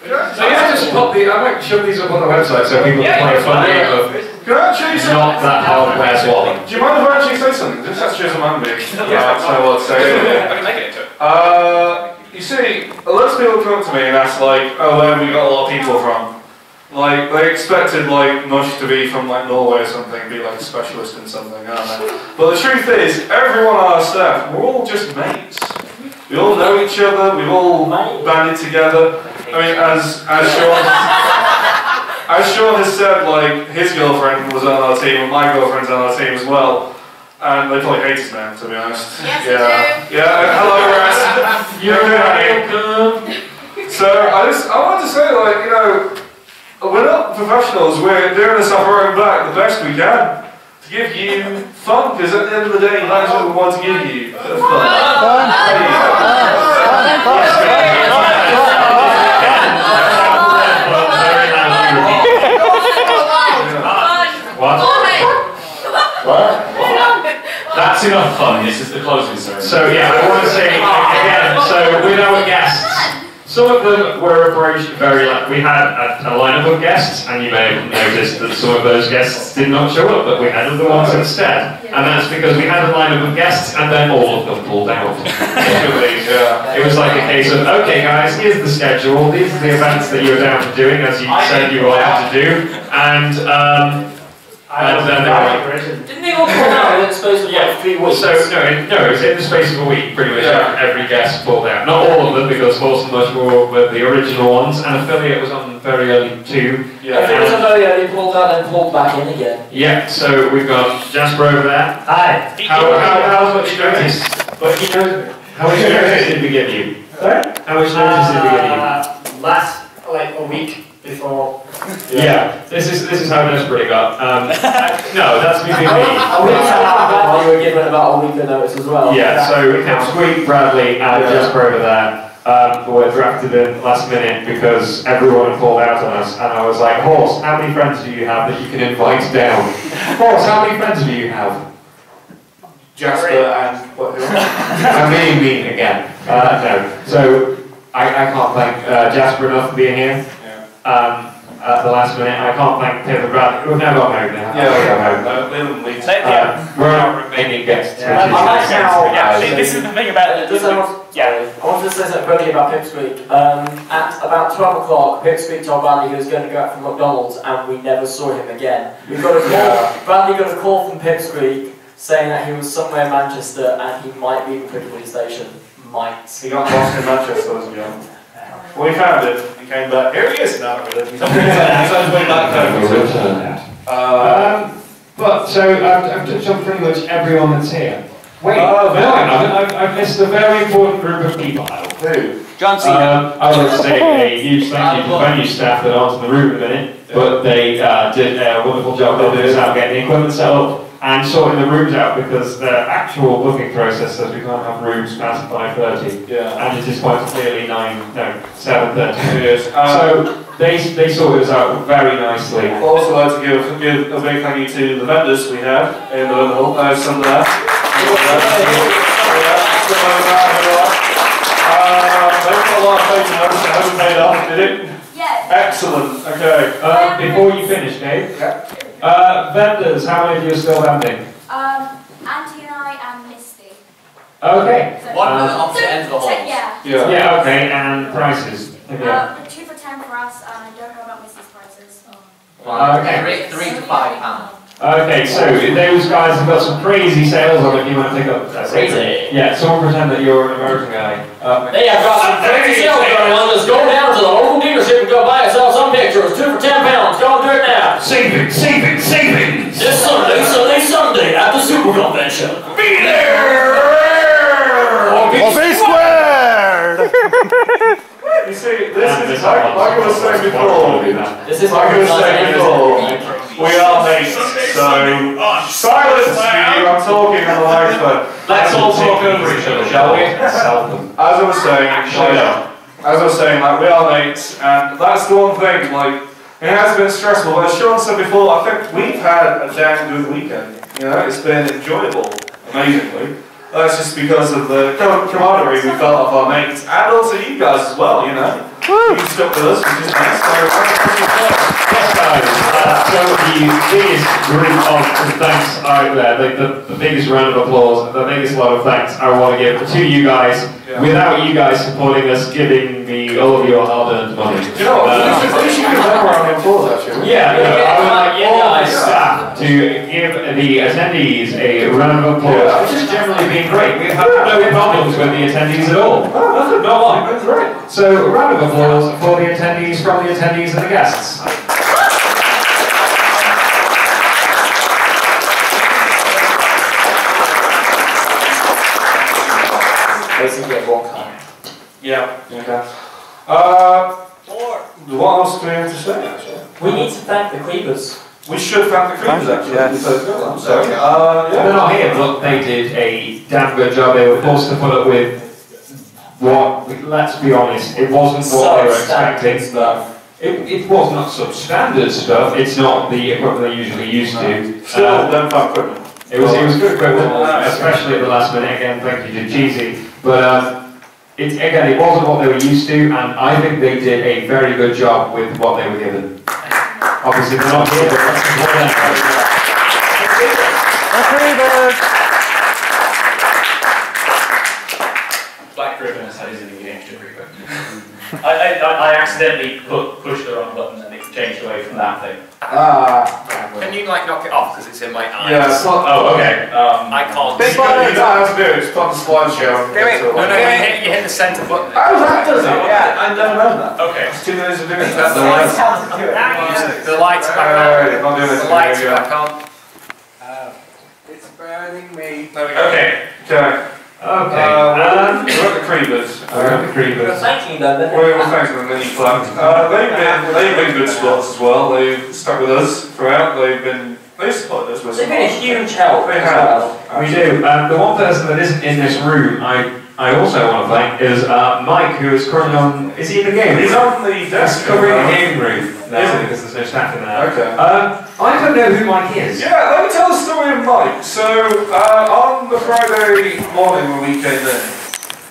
Speaker 18: yeah, just pop the. I might shove these up on the website so people can play a fun game of.
Speaker 8: Can I actually say
Speaker 18: not that hard Where's Wally?
Speaker 8: Do you mind if I actually say something? Just that's just a man big.
Speaker 19: Yeah,
Speaker 8: so what say?
Speaker 19: I can make it into it.
Speaker 8: You see, a lot of people come up to me and ask like, oh, where have we got a lot of people from? Like, they expected like Mush to be from like Norway or something, be like a specialist in something, aren't they? But the truth is, everyone on our staff, we're all just mates. We all know each other, we've all banded together. I mean, as Sean has said, like, his girlfriend was on our team and my girlfriend's on our team as well. And they probably hate us now, to be honest.
Speaker 3: Yes,
Speaker 8: yeah. Hello, Ras. You're welcome. So, I wanted to say, like, you know, we're not professionals, we're doing this off our own back the best we can. To give you fun, because at the end of the day, that's what we want to give you. Fun.
Speaker 18: What?
Speaker 19: That's enough fun, this is the closing ceremony.
Speaker 18: So yeah, I want to say again, so with our guests, some of them were approached very we had a lineup of guests, and you may have noticed that some of those guests did not show up, but we had other ones instead. And that's because we had a lineup of guests, and then all of them pulled out. It was like a case of, okay guys, here's the schedule, these are the events that you were down for doing, as you said you wanted to do, and then they were
Speaker 9: Didn't they all pull out in the space of like 3 weeks?
Speaker 18: So, no, it was in the space of a week, pretty much every guest pulled out. Not all of them, because Horse and Mush were the original ones, and Affiliate was on very early too.
Speaker 9: I think it was very early, pulled out and pulled back in again.
Speaker 18: Yeah, so we've got Jasper over there. Hi. How much notice? But he knows. How much notice did we give you? Sorry? How much notice did we give you?
Speaker 10: Last, like, a week before.
Speaker 18: Yeah, this is how desperate it got. No, that's me being me.
Speaker 9: I wouldn't tell that while you were given about a week of notice as well.
Speaker 18: Yeah, so Squeak, Bradley, and Jasper over there were drafted in last minute because everyone had pulled out on us, and I was like, Horse, how many friends do you have that you can invite down? Horse, how many friends do you have?
Speaker 8: Jasper and what?
Speaker 18: Me again. No, so I can't thank Jasper enough for being here. At the last minute, I can't thank Tim and Brad. We've now got home now. We're not remaining guests.
Speaker 10: This is the thing about it.
Speaker 9: I wanted to say something quickly about Pipsqueak. At about 12 o'clock, Pipsqueak told Bradley he was going to go out from McDonald's, and we never saw him again. We got a call. Bradley got a call from Pipsqueak saying that he was somewhere in Manchester and he might be in Piccadilly Station. Might.
Speaker 8: He got lost in Manchester, wasn't he? Well, we found him. He came back. Here he is. No, really. He's on his way back home.
Speaker 18: But so I've touched on pretty much everyone that's here. Wait, I've missed a very important group of people.
Speaker 8: Who?
Speaker 18: John Cena. I would say a huge thank you to the venue staff that aren't in the room in a minute, but they did a wonderful job. They did us out getting the equipment set up. and sorting the rooms out because the actual booking process says we can't have rooms past 5:30.
Speaker 8: Yeah.
Speaker 18: And it is quite clearly 7:30.
Speaker 8: Yes.
Speaker 18: So they sorted us out very nicely.
Speaker 8: I'd also like to give a big thank you to the vendors we had in the Liverpool. Some there. They've got a lot of faith in us, it hasn't paid off, did it?
Speaker 3: Yes.
Speaker 8: Excellent, okay.
Speaker 18: Before you finish, Dave, vendors, how many of you are still vending?
Speaker 3: Auntie and I and Misty.
Speaker 18: Okay.
Speaker 3: So,
Speaker 14: One at the opposite end of the halls.
Speaker 3: Yeah.
Speaker 18: Okay, and prices? Okay.
Speaker 3: 2 for £10 for us, and I don't know about Misty's prices.
Speaker 18: Okay.
Speaker 14: £3 to £5.
Speaker 18: Okay, so those guys have got some crazy sales on if you want to pick up that.
Speaker 14: Crazy?
Speaker 18: Yeah, someone pretend that you're an American guy.
Speaker 9: Hey, I've got some crazy sales going on. Let's go down to the local dealership and go buy and sell some pictures. 2 for £10. Go and do it now.
Speaker 18: Savings!
Speaker 9: This Sunday at the Super Convention.
Speaker 18: Be there!
Speaker 9: Or be
Speaker 11: squared!
Speaker 8: You see, this is, like I was saying before, we are mates, so silence you, I'm talking on the microphone.
Speaker 18: Let's all talk over each other, shall we?
Speaker 8: As I was saying, like, we are mates, and that's the one thing, like, it has been stressful, but as Sean said before, I think we've had a damn good weekend. You know, it's been enjoyable, amazingly. That's just because of the camaraderie we felt of our mates, and also you guys as well, you know. You stuck with us, which is nice.
Speaker 18: Yes, guys. So the biggest group of thanks out there, the biggest round of applause, the biggest lot of thanks I want to give to you guys. Yeah. Without you guys supporting us, giving me all of your hard-earned money.
Speaker 8: You know what? I think you could have a round of applause, actually.
Speaker 18: Yeah, I would like all my staff to give the attendees a round of applause, which has generally been great. We've had no problems with the attendees at all. Not one.
Speaker 8: That's great.
Speaker 18: So, a round of applause for the attendees, from the attendees and the guests.
Speaker 9: Basically a walk home.
Speaker 8: Yeah. Okay. What else do we have to say, actually?
Speaker 9: We need to thank the Creepers.
Speaker 8: We should thank the Creepers, actually.
Speaker 11: Yes.
Speaker 8: So,
Speaker 18: They're not here, but they did a damn good job. They were forced to put up with what, let's be honest, it wasn't what they were expecting. It was not substandard stuff. It's not the equipment they're usually used to.
Speaker 8: Still, them fun equipment.
Speaker 18: It was good equipment, especially at the last minute. Again, thank you to Cheesy. But it wasn't what they were used to, and I think they did a very good job with what they were given. Obviously, they're not here, but let's support them.
Speaker 4: Black Ribbon has had his engaged agreement. I accidentally pushed the wrong button and it changed away from that thing.
Speaker 14: Can you like knock it off because it's in my eyes?
Speaker 8: Yeah, it's not.
Speaker 4: Oh, okay.
Speaker 14: I can't.
Speaker 8: You don't have to do it, it's on the slideshow.
Speaker 14: You hit the centre button.
Speaker 8: Oh, that does it? Yeah, I never known that.
Speaker 4: Okay.
Speaker 8: It's 2 minutes of doing it.
Speaker 14: The lights back on. The lights back on.
Speaker 5: It's burning me.
Speaker 8: There we go.
Speaker 18: Okay.
Speaker 8: We're at the Creepers.
Speaker 9: We're thanking them.
Speaker 8: We're thanking them, many flags. They've been good spots as well. They've stuck with us throughout. They've supported us with
Speaker 9: They've been a huge help.
Speaker 8: They have.
Speaker 18: We do. The one person that isn't in this room, I also want to thank, is Mike, who is currently on. Is he in the game?
Speaker 8: He's on the desk.
Speaker 18: He's covering the gaming room now because there's no staff in there.
Speaker 8: Okay.
Speaker 18: I don't know who Mike is.
Speaker 8: Yeah, let me tell the story of Mike. So, on the Friday morning when we came in,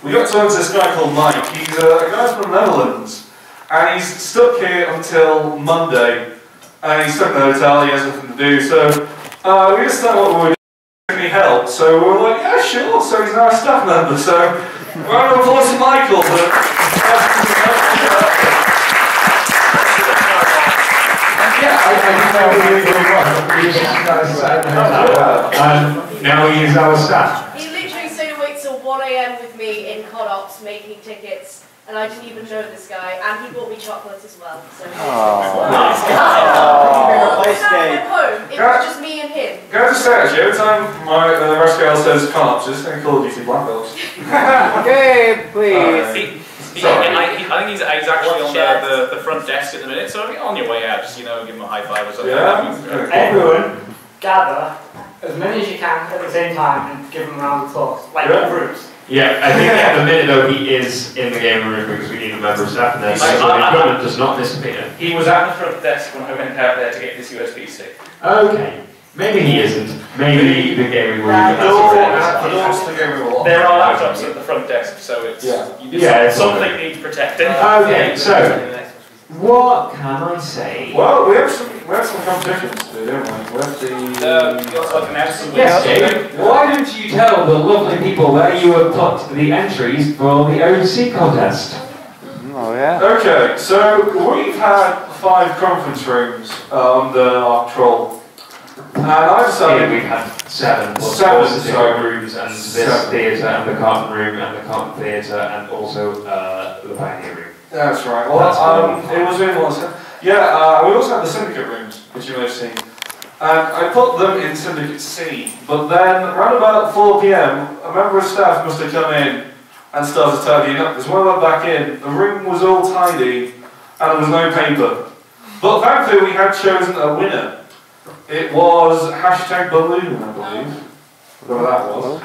Speaker 8: we got to talk to this guy called Mike. He's a guy from the Netherlands, and he's stuck here until Monday. And he's stuck in the hotel, he has nothing to do, so we just thought what we were doing, any help, so we were like, yeah, sure, so he's now a staff member, so round of applause to Michael.
Speaker 18: Now he is our staff.
Speaker 3: He literally stayed awake till 1 AM with me in COD-Ops making tickets, and I didn't even know this guy, and he bought me chocolate as well. So when I went home, it was just me and him.
Speaker 8: Can I just say actually, every time the rest girl says COD-Ops, just think Call of Duty Black Ops.
Speaker 20: Okay, please.
Speaker 4: I think he's actually on the front desk at the minute, so on your way out, just give him a high five or something.
Speaker 8: Yeah.
Speaker 18: Everyone,
Speaker 10: gather as many as you can at the same time and give them a round of applause, like in groups.
Speaker 18: Yeah, I think at the minute though he is in the game room because we need a member of staff in there, so the equipment does not disappear.
Speaker 4: He was at the front desk when I went out there to get this USB stick.
Speaker 18: Okay. Maybe he isn't. Maybe the gaming room has
Speaker 4: There are laptops at the front desk, so it's something needs protecting.
Speaker 18: Okay, so what can I say?
Speaker 8: Well, we have some competitions to do, don't we? We have the
Speaker 18: Yes, Jake. Why don't you tell the lovely people where you have put the entries for the OC contest?
Speaker 11: Oh yeah.
Speaker 8: Okay, so we've had 5 conference rooms under our control. And I've decided
Speaker 18: we've had 7 rooms and this theatre and the carton room and the carton theatre and also the pioneer room.
Speaker 8: That's right. Well, it was in one. Yeah, we also had the syndicate rooms, which you may have seen. And I put them in Syndicate C, but then around about 4 PM, a member of staff must have come in and started tidying up. Because when I went back in, the room was all tidy and there was no paper. But thankfully, we had chosen a winner. It was #balloon, I believe. Whatever that was.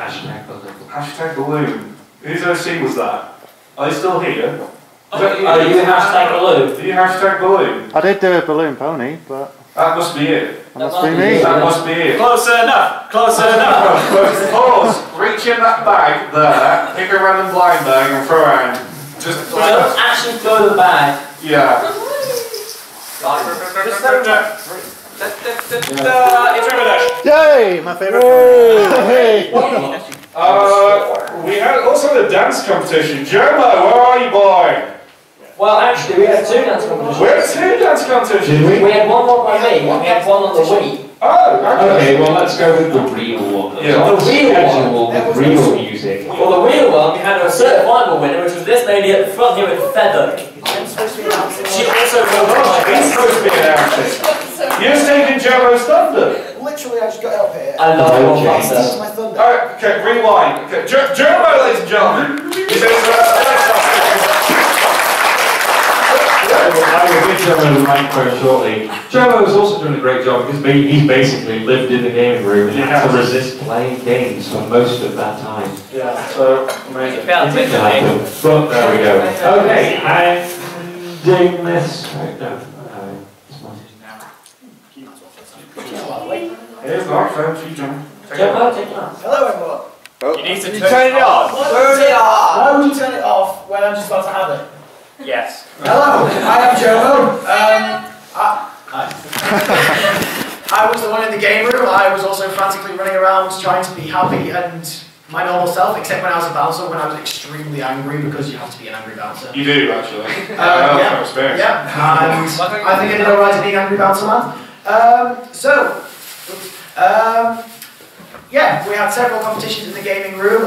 Speaker 18: #balloon.
Speaker 8: #balloon. Whose OC was that? Are they still here?
Speaker 9: Are you #balloon?
Speaker 8: Are you #balloon?
Speaker 11: I did do a balloon pony, but
Speaker 8: that must be it.
Speaker 11: That must be me.
Speaker 8: That must be it.
Speaker 10: Closer enough. Closer enough.
Speaker 8: Pause. Reach in that bag there. Pick a random blind bag and throw around. Just
Speaker 9: Don't actually throw the bag.
Speaker 8: Yeah.
Speaker 11: Yay! My favourite. Hey!
Speaker 8: We had also the dance competition. Jeremiah, where are you, boy?
Speaker 9: Well, actually, we had 2 dance competitions.
Speaker 8: We had 2 dance competitions.
Speaker 9: We had one on my Wii and we had one on the Wii.
Speaker 8: Oh,
Speaker 18: okay. Well, let's go with the real one.
Speaker 9: Yeah. The real
Speaker 18: music.
Speaker 9: Well, the real one, we had a certifiable winner, which was this lady at the front here with Feather. She also
Speaker 8: He's supposed to be announcing. You're taking Jeremiah's thunder.
Speaker 17: Literally, I just got up here.
Speaker 9: I love your
Speaker 17: This
Speaker 9: thunder.
Speaker 17: is my thunder.
Speaker 8: Alright, okay, rewind. Okay, Jeremiah, ladies and gentlemen. He says,
Speaker 18: I will give Jeremiah the microphone shortly. Jeremiah has also done a great job because he's basically lived in the gaming room and had to resist playing games for most of that time.
Speaker 8: Yeah, so amazing.
Speaker 18: But there we go. Okay, I'm doing this. Right, no.
Speaker 8: Here's the microphone, you John.
Speaker 17: Hello, everyone.
Speaker 4: You need to
Speaker 17: You
Speaker 4: turn it off.
Speaker 17: Why would you turn it off when I'm just about to have it?
Speaker 4: Yes.
Speaker 17: Hello, I am Jomo. I was the one in the game room. I was also frantically running around trying to be happy and my normal self, except when I was a bouncer, when I was extremely angry, because you have to be an angry bouncer.
Speaker 8: You do, actually.
Speaker 17: Yeah,
Speaker 8: experience.
Speaker 17: yeah. And I think I did alright at being angry bouncer man. Yeah, we had several competitions in the gaming room,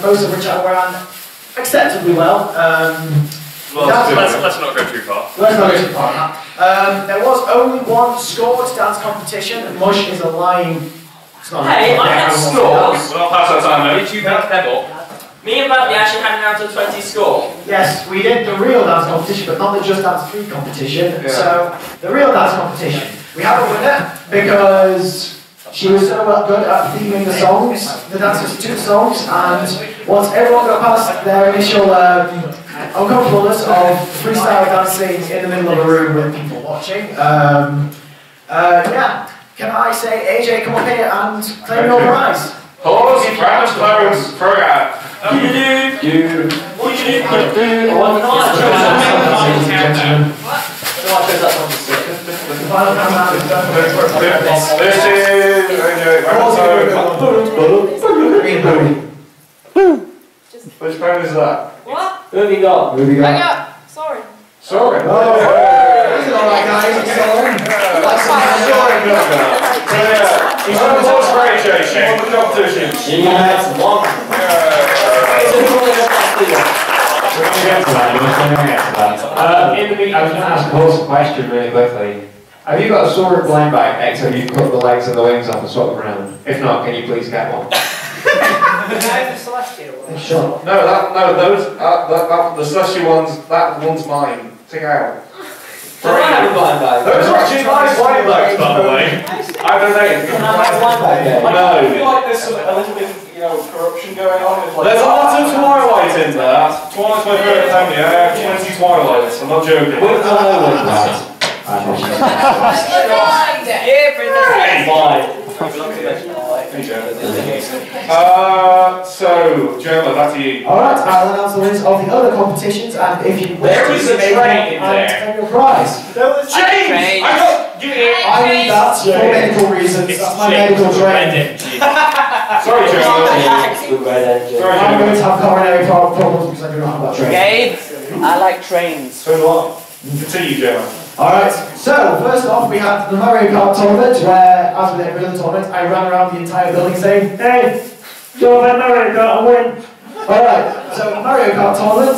Speaker 17: most of which I ran acceptably well.
Speaker 4: Let's not go too far.
Speaker 17: Let's not go too far. There was only one scored dance competition. Mush is a lying.
Speaker 9: Hey, I had scores.
Speaker 4: We'll pass our time though.
Speaker 9: Did you make them up? Me and Bradley actually had an out of 20 score.
Speaker 17: Yes, we did the real dance competition, but not the Just Dance 3 competition.
Speaker 8: Yeah.
Speaker 17: So, the real dance competition. We have a winner because she was so well good at theming the songs, the dancers to the songs, and once everyone got past their initial uncomfortableness of freestyle dancing in the middle of a room with people watching, yeah, can I say, AJ, come up here and claim your prize?
Speaker 8: Pause, round close, program. Which phone is that?
Speaker 3: What?
Speaker 9: Who have you got?
Speaker 17: Who have you
Speaker 3: I got. Sorry.
Speaker 8: Sorry.
Speaker 17: Oh, this is alright, guys. It's sorry.
Speaker 8: He's on the horse race, she won the competition.
Speaker 9: Yes, one.
Speaker 18: In the meantime, I was going to ask Paul a question really quickly. Have you got a sword blind bag next time you cut the legs and the wings off and swap them around? If not, can you please get one?
Speaker 17: Sure.
Speaker 8: No, the Celestial ones, that one's mine. Take it out.
Speaker 9: Can I have a blind bag?
Speaker 8: Those are actually nice blind bags, by the way. I donated.
Speaker 9: Can I have a blind bag then?
Speaker 8: No.
Speaker 19: I feel like there's a little bit of, corruption going on. With, like,
Speaker 8: There's a lot of Twilight in there. Twilight's my favourite family. I have 20 Twilights. I'm not joking.
Speaker 9: Wouldn't I win that?
Speaker 3: Yeah, princess.
Speaker 9: Fine.
Speaker 8: So, Gemma, back to you.
Speaker 17: Alright, I'll announce the winners of the other competitions, and if you wish
Speaker 8: There is a train in there.
Speaker 17: take your prize.
Speaker 8: James!
Speaker 17: I need that for medical reasons. That's my medical train.
Speaker 8: Sorry, Gemma.
Speaker 17: I'm going to have coronary problems because I do not have that train.
Speaker 13: Gabe, I like trains.
Speaker 8: So do I. Continue, Gemma.
Speaker 17: Alright, so first off we had the Mario Kart tournament where, as with every other tournament, I ran around the entire building saying, "Hey, go on Mario Kart and win!" Alright, so Mario Kart tournament,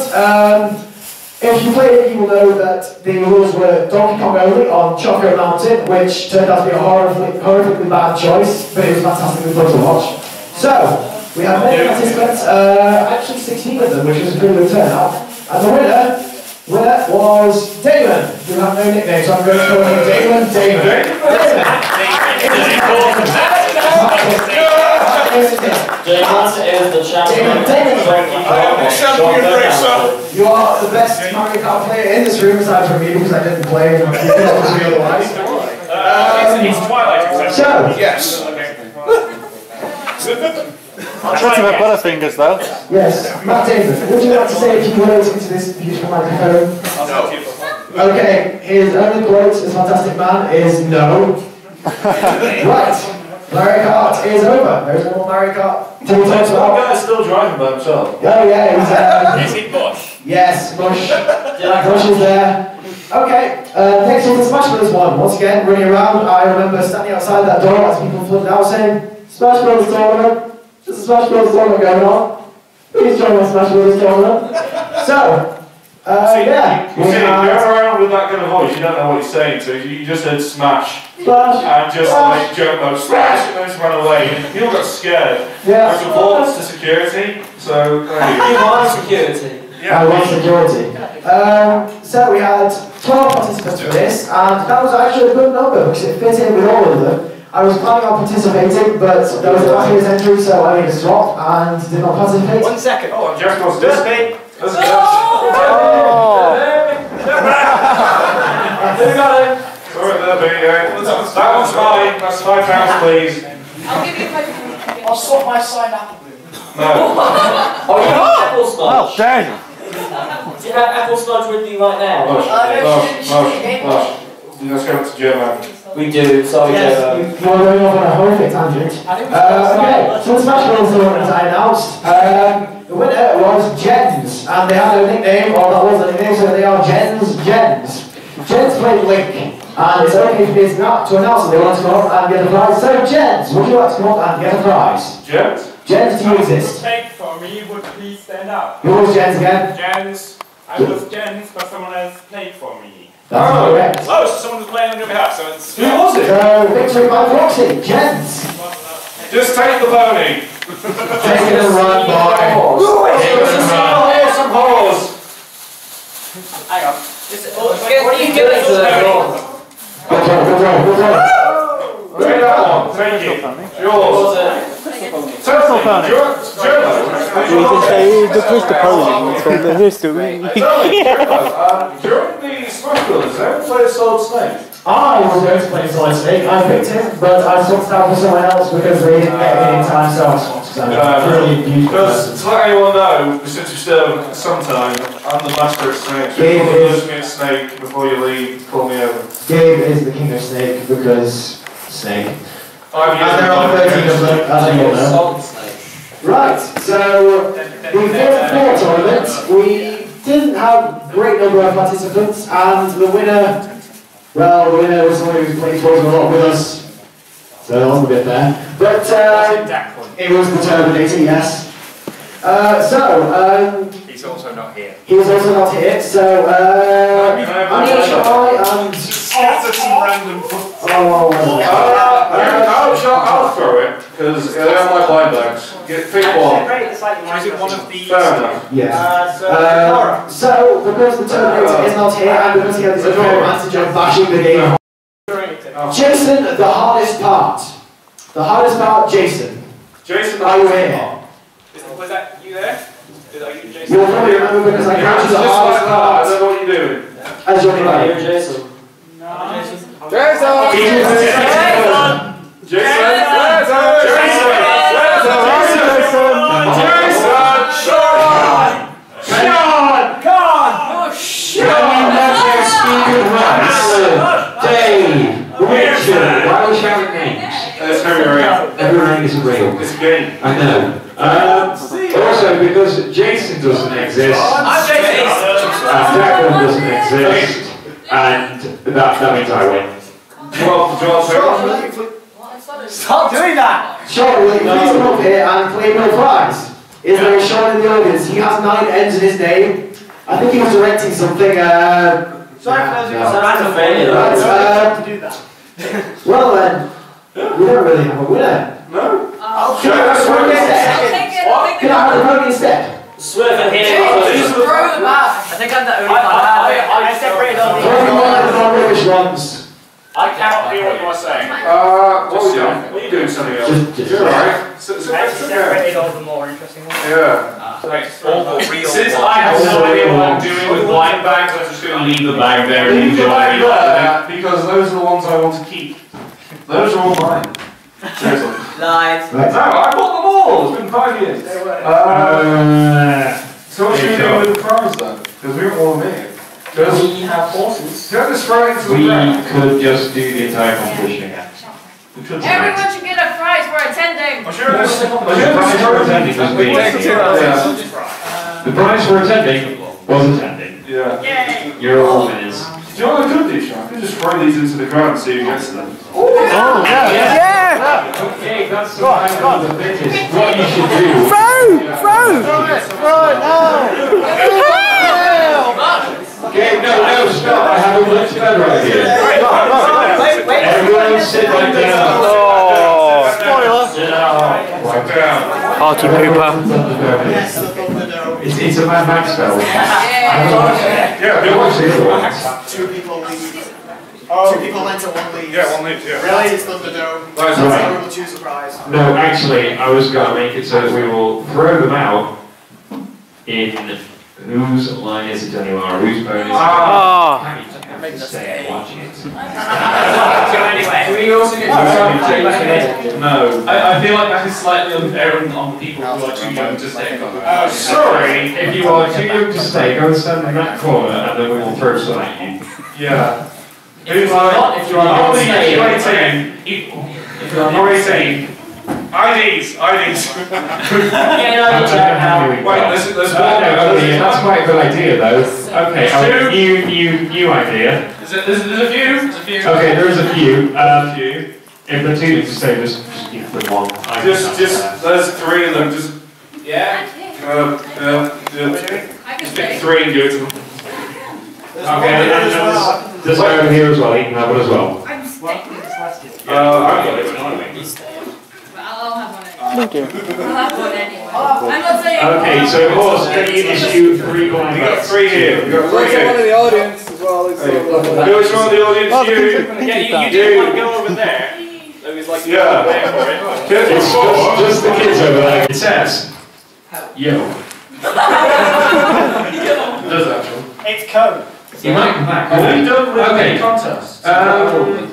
Speaker 17: if you played it you will know that the rules were Donkey Kong only on Choco Mountain, which turned out to be a horrifically bad choice, but it was fantastically fun to watch. So, we had many participants, actually 16 of them, which was a pretty good turnout, and the winner was Damon, who had no nickname, so I'm going to call him Damon.
Speaker 9: Damon is the champion.
Speaker 17: I am the champion racer. You are the best Mario Kart player in this room, aside from me, because I didn't play and you cannot be otherwise.
Speaker 8: It's Twilight,
Speaker 17: so,
Speaker 8: yes.
Speaker 11: I'll try to have butterfingers though.
Speaker 17: Yes, Matt Damon, would you like to say a few words into this beautiful microphone?
Speaker 8: No.
Speaker 17: Okay, his only quote as Fantastic Man is no. Right, Mario Kart is over. There is no more Mario Kart.
Speaker 8: One guy's still driving by himself.
Speaker 17: Oh yeah, he's
Speaker 19: Is it Bush?
Speaker 17: yes, Bush. Bush is there. Okay, next was the Smash Brothers one. Once again, running around, I remember standing outside that door as people flooded out saying, "Smash Brothers tournament. There's a Smash Brothers tournament going on. Please join my Smash Brothers tournament." So, yeah.
Speaker 8: You see, you're around with that kind of voice, you don't know what he's saying, so you just heard smash.
Speaker 17: Smash.
Speaker 8: And just like jump up, smash, and then just run away. And people got scared.
Speaker 17: Yeah.
Speaker 8: There's reports to security, so there you go.
Speaker 9: You are security.
Speaker 17: Yeah. I was security. So we had 12 participants for this, and that was actually a good number because it fit in with all of them. I was planning on participating, but there was a last minute entry, so I made a swap and did not participate.
Speaker 19: 1 second.
Speaker 8: Oh, and Jeff goes this way. Let's go. Sorry, there, baby. That one's mine. That's £5, please.
Speaker 3: I'll give you my.
Speaker 10: I'll swap my side apple.
Speaker 8: No.
Speaker 9: Oh, you have apple smudge?
Speaker 11: Oh, dang.
Speaker 9: Do you have apple smudge with you right now?
Speaker 8: No. Let's go to German.
Speaker 9: We do, sorry,
Speaker 17: Yes, you're going off on a horrific tangent. Okay, so the Smash Brothers tournament I announced, the winner was Jens, and they had a nickname, or that was a nickname, so they are Jens. Jens played Link, and it's okay for me to announce that they want to come up and get a prize. So Jens, would you like to come up and get a prize?
Speaker 8: Jens?
Speaker 17: Jens, do you exist?
Speaker 12: Take for me, would please stand up.
Speaker 17: Who was Jens again?
Speaker 12: Jens. I was Jens, but someone else played for me.
Speaker 17: That's correct.
Speaker 19: Oh, so someone was playing on your behalf, so it's...
Speaker 8: Who was it?
Speaker 17: Victory by proxy, Jens.
Speaker 8: Just take the pony.
Speaker 17: Take it and run, boy.
Speaker 8: Some horse.
Speaker 19: Hang on.
Speaker 9: What are you doing to that door?
Speaker 8: Take that one. Thank you. Yours.
Speaker 11: Personal pony. We can say the first pony from the history.
Speaker 8: During the Smash Brothers, they ever played Solid Snake?
Speaker 17: I was going to play Solid Snake. I picked him, but I swapped out for someone else because they didn't get me in time, so I swapped out. Brilliant, beautiful.
Speaker 8: Because to let anyone know, since you still sometime, I'm the master of snakes. If you lose me a snake before you leave, call me over.
Speaker 17: Gabe is the king of snake because snake.
Speaker 8: And
Speaker 17: there are 13 of them, as you all know. Right, so the fourth tournament, we didn't have a great number of participants, and the winner, well, the winner was someone who played towards a lot with us, so that wasn't a bit there. But it was the Terminator, yes.
Speaker 19: He's also not here.
Speaker 17: He was also not here, so I'm going to try and...
Speaker 19: some random...
Speaker 8: I'll throw it, because they are my blind bags. Pick one.
Speaker 10: Is it one of these?
Speaker 8: Fair enough.
Speaker 17: Yes. So, because the Terminator is not here, and because he has his advantage of bashing the game. Jason, the hardest part. The hardest part, Jason.
Speaker 8: Jason,
Speaker 17: are you here?
Speaker 10: Was that you there? Are you Jason?
Speaker 17: You'll probably remember because I counted the hardest part.
Speaker 8: I don't know what you're doing.
Speaker 17: As your name.
Speaker 9: You're Jason.
Speaker 1: Richard, why are we shouting names? Every ring is real.
Speaker 8: It's a game.
Speaker 1: I know. Also, because Jason doesn't exist, Declan doesn't exist, and that means I win.
Speaker 10: Stop doing that!
Speaker 17: Sean, will you please come up here and claim your prize? Is there a Sean in the audience? He has 9 N's in his name. I think he was directing something.
Speaker 10: Sorry for those who got
Speaker 17: to
Speaker 10: do that.
Speaker 17: Well then, we don't really have a winner.
Speaker 8: No?
Speaker 17: Can I have a vote instead? Can I have a vote instead?
Speaker 9: Swerve and hit it.
Speaker 3: Throw them out. I think I'm the only one. I separated all the
Speaker 17: rubbish ones.
Speaker 19: I cannot hear what you are saying.
Speaker 8: What are you doing? Something else? You're alright.
Speaker 10: I separated all the more interesting ones.
Speaker 8: Yeah.
Speaker 18: Since I have no idea what I'm doing with blind bags, I'm just going to leave the bag there and
Speaker 8: Leave the
Speaker 18: enjoy
Speaker 8: bag
Speaker 18: it.
Speaker 8: there, because those are the ones I want to keep. Those are all mine. Seriously.
Speaker 9: Nice.
Speaker 8: No, I bought them all. It's been 5 years. So what should we do with the prize then? Because we were all here.
Speaker 9: We have horses.
Speaker 8: Don't just throw it into the
Speaker 1: We
Speaker 8: ground.
Speaker 1: could just do the entire competition again.
Speaker 3: Everyone should get a prize for attending.
Speaker 1: The prize for attending was being The prize for attending was attending.
Speaker 8: Yeah.
Speaker 1: You're all winners.
Speaker 8: Do you know what I could do, Sean? I could just throw these into the ground and see who gets them.
Speaker 1: Okay, that's the final of the biggest. What you should do. Okay, no, stop. I have a much better idea. Everyone sit right down.
Speaker 2: Party pooper.
Speaker 1: It's a Mad Max spell.
Speaker 17: Two people leave. Two people enter, one leaves.
Speaker 8: Yeah, one leaves, yeah.
Speaker 17: Really? It's Thunderdome.
Speaker 8: Right.
Speaker 17: So everyone will choose a prize.
Speaker 1: No, actually, I was going to make it so that we will throw them out in whose line is it anymore? Whose bonus? Stay watching it.
Speaker 9: So anyway, do we also get to
Speaker 18: No. I feel like that is slightly unfair on the people who are too young to stay.
Speaker 1: Sorry, if you are too young to stay, go and stand in that corner and then we will throw some at you.
Speaker 8: Yeah.
Speaker 9: If you are not staying,
Speaker 8: If you're 18. IDs.
Speaker 1: Wait, there's one. Okay, that's quite a good idea though. Okay, new idea.
Speaker 18: There's a few.
Speaker 1: Okay, there is a few. If the two need to stay, just keep them one.
Speaker 8: There's 3 of them. Just
Speaker 3: Yeah.
Speaker 8: Just pick 3 and give it to them.
Speaker 1: Okay, and there's one over here as well. You can have one as well.
Speaker 3: I'm staying this last year.
Speaker 8: I've got it.
Speaker 3: I'll have one anyway.
Speaker 2: Thank you.
Speaker 3: I'll have one anyway. I'm not saying.
Speaker 1: Okay, so of course, can you issue 3 coins?
Speaker 8: We've got 3 here. We've got 3 here.
Speaker 10: One in the audience as well.
Speaker 8: Which one of the audience?
Speaker 18: You did want to go over there. It was like
Speaker 1: It's just the kids over there. It says, yo.
Speaker 8: Does actually.
Speaker 10: It's code.
Speaker 1: You might come back.
Speaker 8: Have we done with the contest?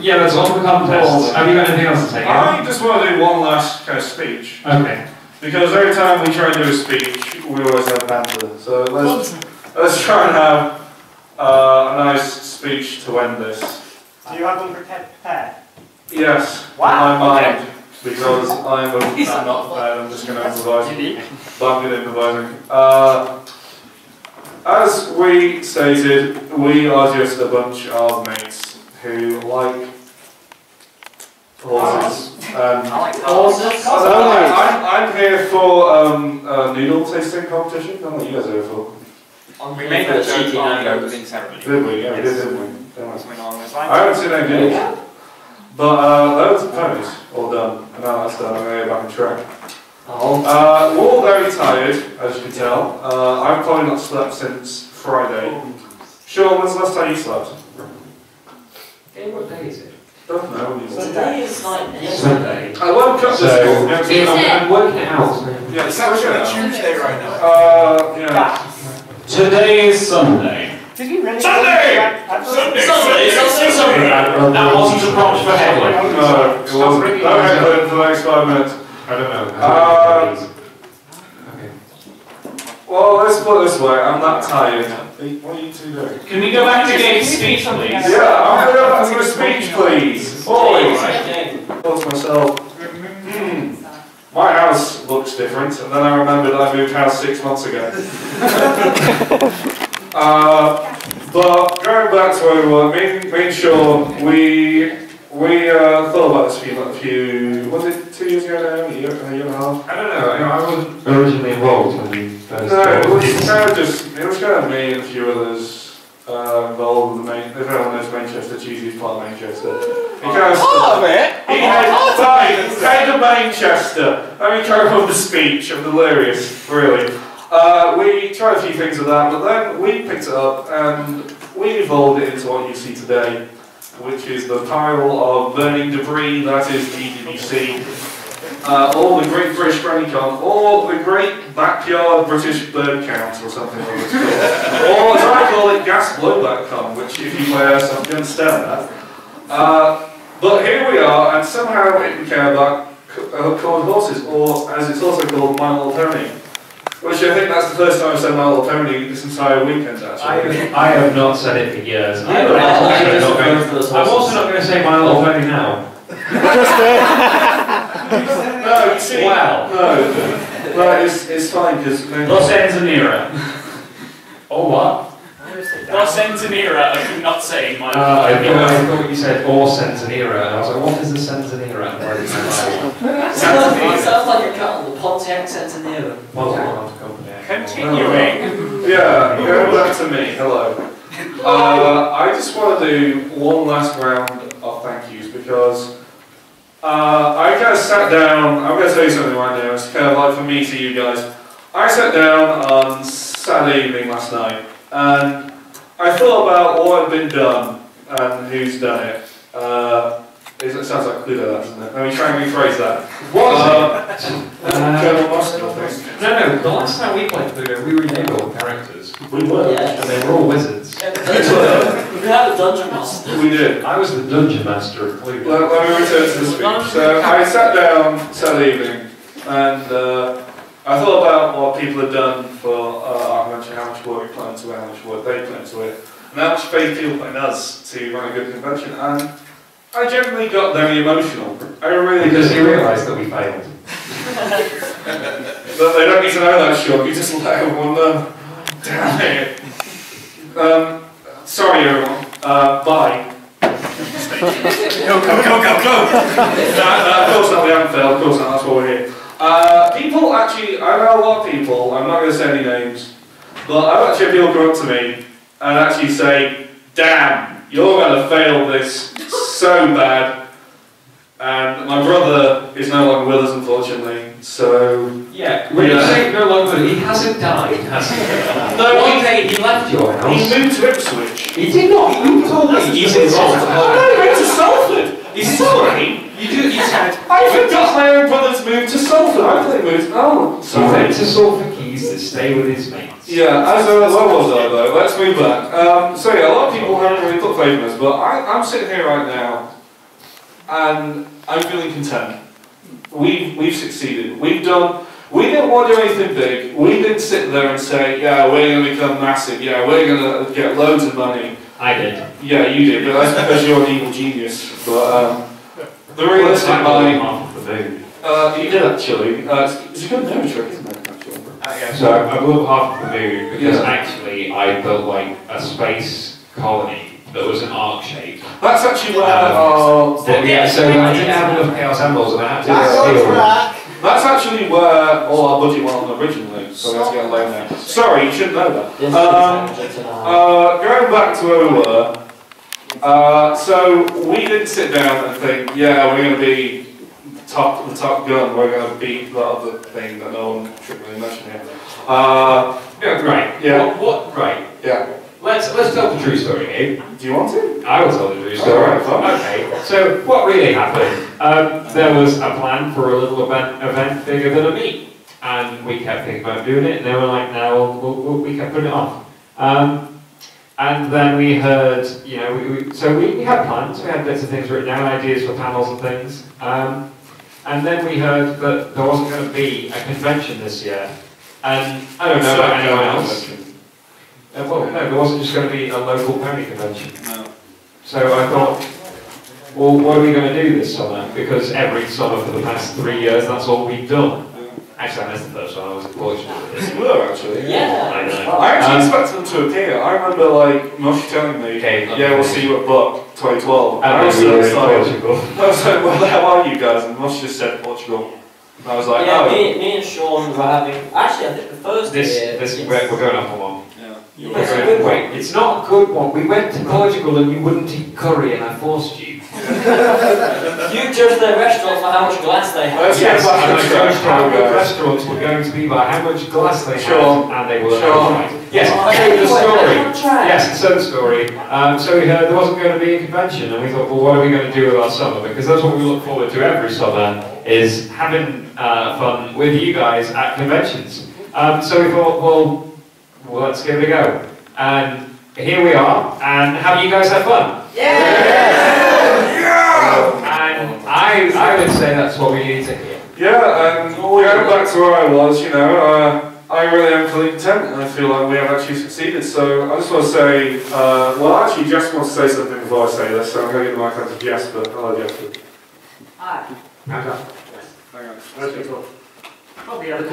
Speaker 1: Yeah, that's all the contests. Have you got anything else to take?
Speaker 8: I just want to do one last kind of speech.
Speaker 1: Okay.
Speaker 8: Because every time we try and do a speech, we always have banter. So let's try and have a nice speech to end this.
Speaker 10: Do you have one prepared?
Speaker 8: Yes,
Speaker 10: Wow.
Speaker 8: in my mind. Because I'm not prepared, I'm just going to improvise. But I'm good at improvising. As we stated, we are just a bunch of mates who like horses.
Speaker 9: I like horses.
Speaker 8: I'm here for a noodle tasting competition. I don't know what you guys are here for.
Speaker 9: We made that cheeky no-go ceremony.
Speaker 8: Did we? Yeah, we did, didn't we?
Speaker 9: I
Speaker 8: I haven't seen any noodles. But those are ponies all done. And now that's done, I'm going to go back on track. We're all very tired, as you can tell. I've probably not slept since Friday. Sean, when's the last time you slept?
Speaker 1: Okay, what day is it?
Speaker 8: Don't know.
Speaker 9: Today is like
Speaker 1: Sunday.
Speaker 8: I woke up this morning.
Speaker 1: I'm working it out.
Speaker 8: Yeah,
Speaker 16: It's actually on Tuesday right now.
Speaker 8: Yeah.
Speaker 18: Today is Sunday.
Speaker 10: Did you really?
Speaker 18: Sunday! Sunday! That wasn't a prompt for headline.
Speaker 8: No, it wasn't. No headline for the next 5 minutes.
Speaker 1: I don't know.
Speaker 8: Well, let's put it this way, I'm not tired. What are you two doing?
Speaker 18: Can we go back to Gabe's speech, please?
Speaker 8: Yeah, I'm going to go back to my speech, please. Boys! I thought to myself, my house looks different, and then I remembered I moved house 6 months ago. But going back to where we were, me and Sean, we thought about this a few, was it 2 years ago now? A year and a half?
Speaker 1: I don't know, I wasn't originally involved when we first
Speaker 8: it was kind of me and a few others involved with the main, everyone knows Manchester, Cheesy's part of Manchester. He kind of
Speaker 10: Part of it?
Speaker 8: He had of Manchester. I mean, trying to hold the speech, I'm delirious, really. We tried a few things with that, but then we picked it up and we evolved it into what you see today, which is the pile of burning debris that is GWC. All the Great British Bronycon, all the Great Backyard British Bird Count, or something like that. Or as I call it, Gas Blowback Con, which if you play yourself, you understand that. But here we are, and somehow it became about colored horses, or as it's also called, My Little Pony. Which I think that's the first time I've said My Little Pony this entire weekend, actually.
Speaker 1: I have not said it for years. I'm also not going to say My Little Pony now.
Speaker 8: No, you see, no, it's fine, because...
Speaker 18: Los Enzenira. Oh, what? Los Enzenira, I could not say my
Speaker 1: I thought you said or Centenera, and I was like, what is the Centenera?
Speaker 9: Sounds like a couple, the Pontiac Centenera.
Speaker 18: Continuing.
Speaker 8: Yeah, go back to me, hello. I just want to do one last round of thank yous, because I kind of sat down, I'm going to tell you something right now, it's kind of like from me to you guys. I sat down on Saturday evening last night, and I thought about what had been done, and who's done it. It sounds like Cluedo, that, doesn't it? Let me try and rephrase that. Colonel Mustard, I think.
Speaker 1: No, the last time we played Cluedo, we renamed all the characters.
Speaker 8: We were.
Speaker 1: And they were all wizards.
Speaker 9: We had a dungeon master.
Speaker 8: We did.
Speaker 1: I was the dungeon master of Cluedo.
Speaker 8: Let me return to the speech. So I sat down Saturday evening, and I thought about what people had done for our convention, how much work we put into it, how much work they put into it, and how much faith people put in us to run a good convention, and I generally got very emotional. I really
Speaker 1: because you realised that we failed.
Speaker 8: But they don't need to know that, Sean. You just let everyone know. Damn it. Sorry, everyone. Bye. Go! Of course not, we haven't failed. Of course not, that's why we're here. People actually, I know a lot of people, I'm not going to say any names, but I've actually had people come up to me and actually say, damn, you're going to fail this so bad. And my brother is no longer with us, unfortunately, so...
Speaker 1: Yeah, when you say no longer, he hasn't died, has he?
Speaker 8: No,
Speaker 1: one day he left your house.
Speaker 8: He moved to Ipswich.
Speaker 1: He did not, you told me he's in Salford.
Speaker 8: Oh no, he moved to Salford!
Speaker 1: He's sorry? You said...
Speaker 8: I forgot my own brother's moved to Salford. I thought he moved... Oh, sorry.
Speaker 1: He went to Salford Keys to stay with his mates.
Speaker 8: Yeah, as well was I though. Let's move back. So yeah, a lot of people haven't really put faith in us, but I'm sitting here right now, and I'm feeling content. We've succeeded. We didn't want to do anything big. We didn't sit there and say, yeah, we're going to become massive. Yeah, we're going to get loads of money.
Speaker 1: I did.
Speaker 8: Yeah, you did, but that's because you're an evil genius. But the realistic mind. You did actually. It's a good name trick, isn't it? Actually.
Speaker 1: Yeah, so I blew up half of the moon because actually I built like a space colony that was an arc shape.
Speaker 8: That's actually where.
Speaker 1: Yeah, so I didn't have enough chaos emeralds and I had to steal.
Speaker 8: That's actually where all our budget went on originally, so we had to get a loan there. Sorry, you shouldn't know that. Going back to where we were, so we didn't sit down and think, yeah, we're going to be the Top Gun, we're going to beat that other thing that no one should really mention here. Yeah,
Speaker 1: right.
Speaker 8: Yeah.
Speaker 1: What? Right.
Speaker 8: Yeah.
Speaker 1: Let's tell the true story, Gabe.
Speaker 8: Do you want to?
Speaker 1: I will tell the true story.
Speaker 8: Alright, fine.
Speaker 1: Okay. So what really happened? There was a plan for a little event bigger than a meet, and we kept thinking about doing it, and they were like, "No, we kept putting it off." And then we heard, you know, we had plans, we had bits of things written down, ideas for panels and things. And then we heard that there wasn't going to be a convention this year. And I don't know about anyone else. Well, no, there wasn't just going to be a local pony convention.
Speaker 8: No.
Speaker 1: So I thought, well, what are we going to do this summer? Because every summer for the past 3 years, that's all we've done. Actually, I missed the first one. I was unfortunate.
Speaker 8: You were, actually.
Speaker 1: Yeah. I know.
Speaker 8: I actually expected them to appear. I remember, like, Mush telling me, yeah, we'll see you at Buck 2012.
Speaker 1: And
Speaker 8: I was
Speaker 1: we were
Speaker 8: so
Speaker 1: in
Speaker 8: excited.
Speaker 1: Portugal.
Speaker 8: I was like, where the hell are you guys? And Mush just said Portugal. And I was like,
Speaker 9: yeah,
Speaker 8: oh.
Speaker 9: me and Sean were having. Actually, I think the first year.
Speaker 1: We're going up on one.
Speaker 8: Yeah.
Speaker 9: It's a good
Speaker 1: Wait, it's not a good one. We went to Portugal and you wouldn't eat curry and I forced you.
Speaker 9: You judged their restaurant for how much glass they had.
Speaker 1: Yes, and I judged how good restaurants were going to be by how much glass they had, and they were right. Yes, okay, the story. Yes, so the story. So we heard there wasn't going to be a convention, and we thought, well, what are we going to do with our summer? Because that's what we look forward to every summer, is having fun with you guys at conventions. So we thought, well, let's give it a go. And here we are, and have you guys had fun?
Speaker 8: Yeah!
Speaker 1: And I would say that's what we need to hear.
Speaker 8: Yeah, and going back to where I was, you know, I really am feeling content, and I feel like we have actually succeeded. So I just want to say, well, actually, Jess wants to say something before I say this, so I'm going to give the mic on to Jess, but hello, Jess.
Speaker 10: Hi.
Speaker 8: Hang on.
Speaker 10: Where's the talk? Probably the other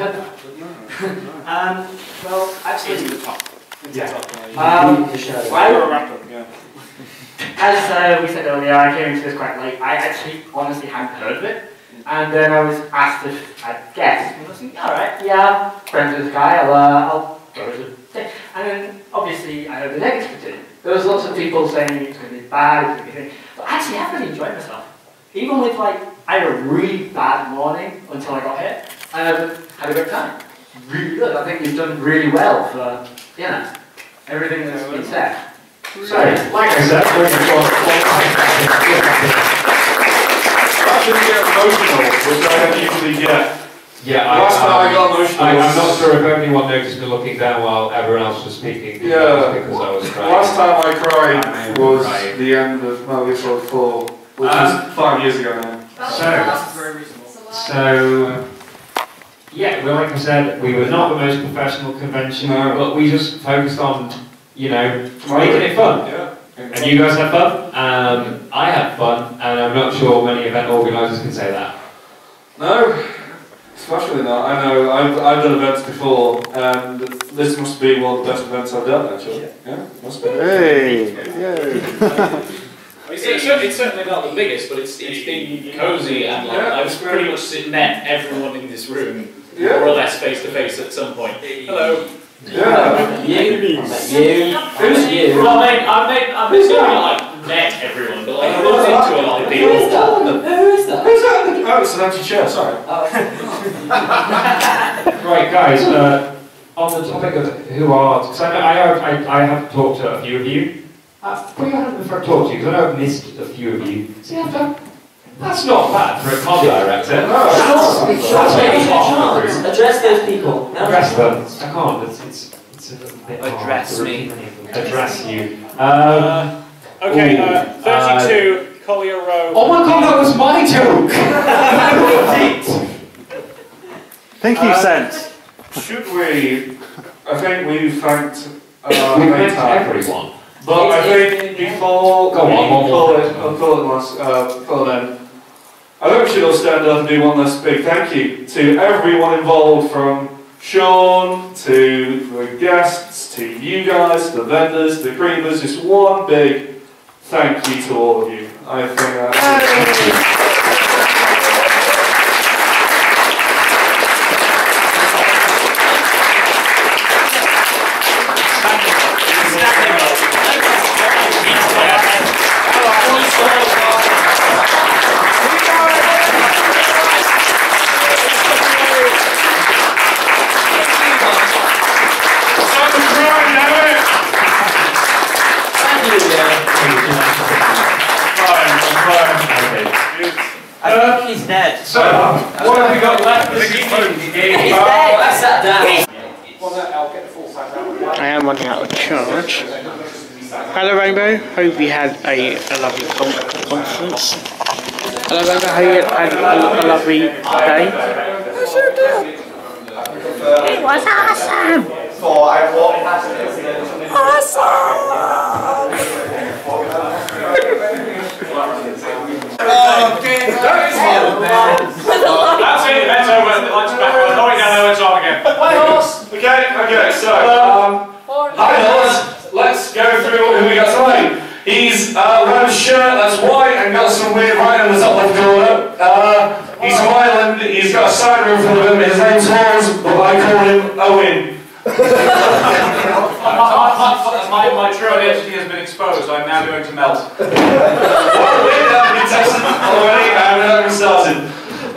Speaker 10: well, actually, the top. As we said earlier, I came into this quite late. I actually honestly hadn't heard of it. And then I was asked if I'd guess. And I was like, alright, yeah, I'm friends with this guy, I'll go to the thing. And then obviously I heard the negative of it. There was lots of people saying it's going to be bad, it's going to be thing. But actually I really enjoyed myself. Even with like, I had a really bad morning until I got here. I had a good time. Really good. I think you've done really well for, you know, everything that's been said.
Speaker 1: So, like I said, we're going
Speaker 8: I didn't get emotional, which I don't usually get.
Speaker 1: Yeah,
Speaker 8: last time I got emotional.
Speaker 1: I'm not sure if anyone noticed me looking down while everyone else was speaking.
Speaker 8: Yeah,
Speaker 1: because I was crying.
Speaker 8: last time I cried was the end of Metal Gear Solid 4, which was 5 years ago now.
Speaker 1: So, yeah, well, like I said, we were not the most professional convention, but we just focused on, you know, making it fun.
Speaker 8: Yeah.
Speaker 1: And you guys had fun, I had fun, and I'm not sure many event organisers can say that.
Speaker 8: No, especially not. I know, I've done events before, and this must be one of the best events I've done, actually. Yeah, must be.
Speaker 11: Hey! Yay!
Speaker 20: It's certainly not the biggest, but it's been cosy, and like, I've pretty much met everyone in this room, more or less face to face at some point. Hello.
Speaker 8: Yeah.
Speaker 9: You.
Speaker 20: Who's you? Well, I've like met everyone, but like I've bumped into a lot of people.
Speaker 9: Who is that? Who is that?
Speaker 8: Who's that? Oh, it's an empty chair, sorry.
Speaker 1: Right, guys, on the topic of who are, because I have talked to a few of you. Put your hand before I talk to you, because I know I've missed a few of you. See, that's not bad for a con director.
Speaker 9: Address those people.
Speaker 1: Address them. I can't. It's a bit
Speaker 20: Address me.
Speaker 1: Address you.
Speaker 10: Okay, 32 Collier Road.
Speaker 1: Oh my god, that was my joke!
Speaker 11: Thank you, Sense.
Speaker 8: Should we? I think we've thanked
Speaker 1: we thanked everyone.
Speaker 8: But I think before I'll call it then. I think we should all stand up and do one last big thank you to everyone involved, from Sean to the guests to you guys, the vendors, the creamers. Just one big thank you to all of you. I think that's
Speaker 18: So, what have we got left for the evening?
Speaker 9: I sat down.
Speaker 2: I am running out of charge. Hello Rainbow, hope you had a lovely conference. Hello Rainbow, hope you had a lovely day. I sure did. It was awesome!
Speaker 19: That's it, that's over. The lunch back. We're going down there and talk again.
Speaker 8: Hi, horse! Okay, so, hi, horse. Let's go through who we got tonight. He's wearing a shirt that's white and got some weird writing on the top left corner. He's from Ireland, he's got a cider in front of him, his name's Horse, but I call him Owen.
Speaker 19: My true identity has been exposed. I'm now going to melt.
Speaker 8: Well, we have been tested already and we haven't started.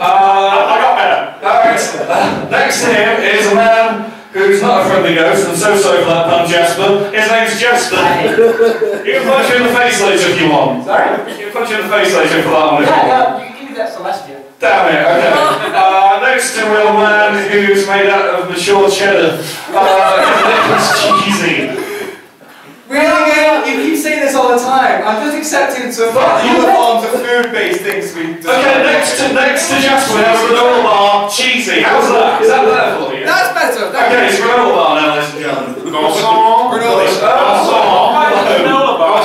Speaker 19: I got better.
Speaker 8: Next to him is a man who's not a friendly ghost, and so sorry for that pun, Jasper. His name's Jasper. You can punch you in the face later if you want. Sorry? You can punch you in the face later for that one if you want.
Speaker 9: You can give me that Celestial.
Speaker 8: Damn it, okay. Next to a man who's made out of mature cheddar. His lips cheesy.
Speaker 16: Really? You keep saying this all the time. I'm just accepting some other forms of food-based things we do.
Speaker 8: Okay, next to Jasper, we have a granola bar, cheesy. How's that? Is that better for you?
Speaker 16: That's better.
Speaker 8: Okay, it's granola bar now, ladies and gentlemen.
Speaker 18: Granola bar.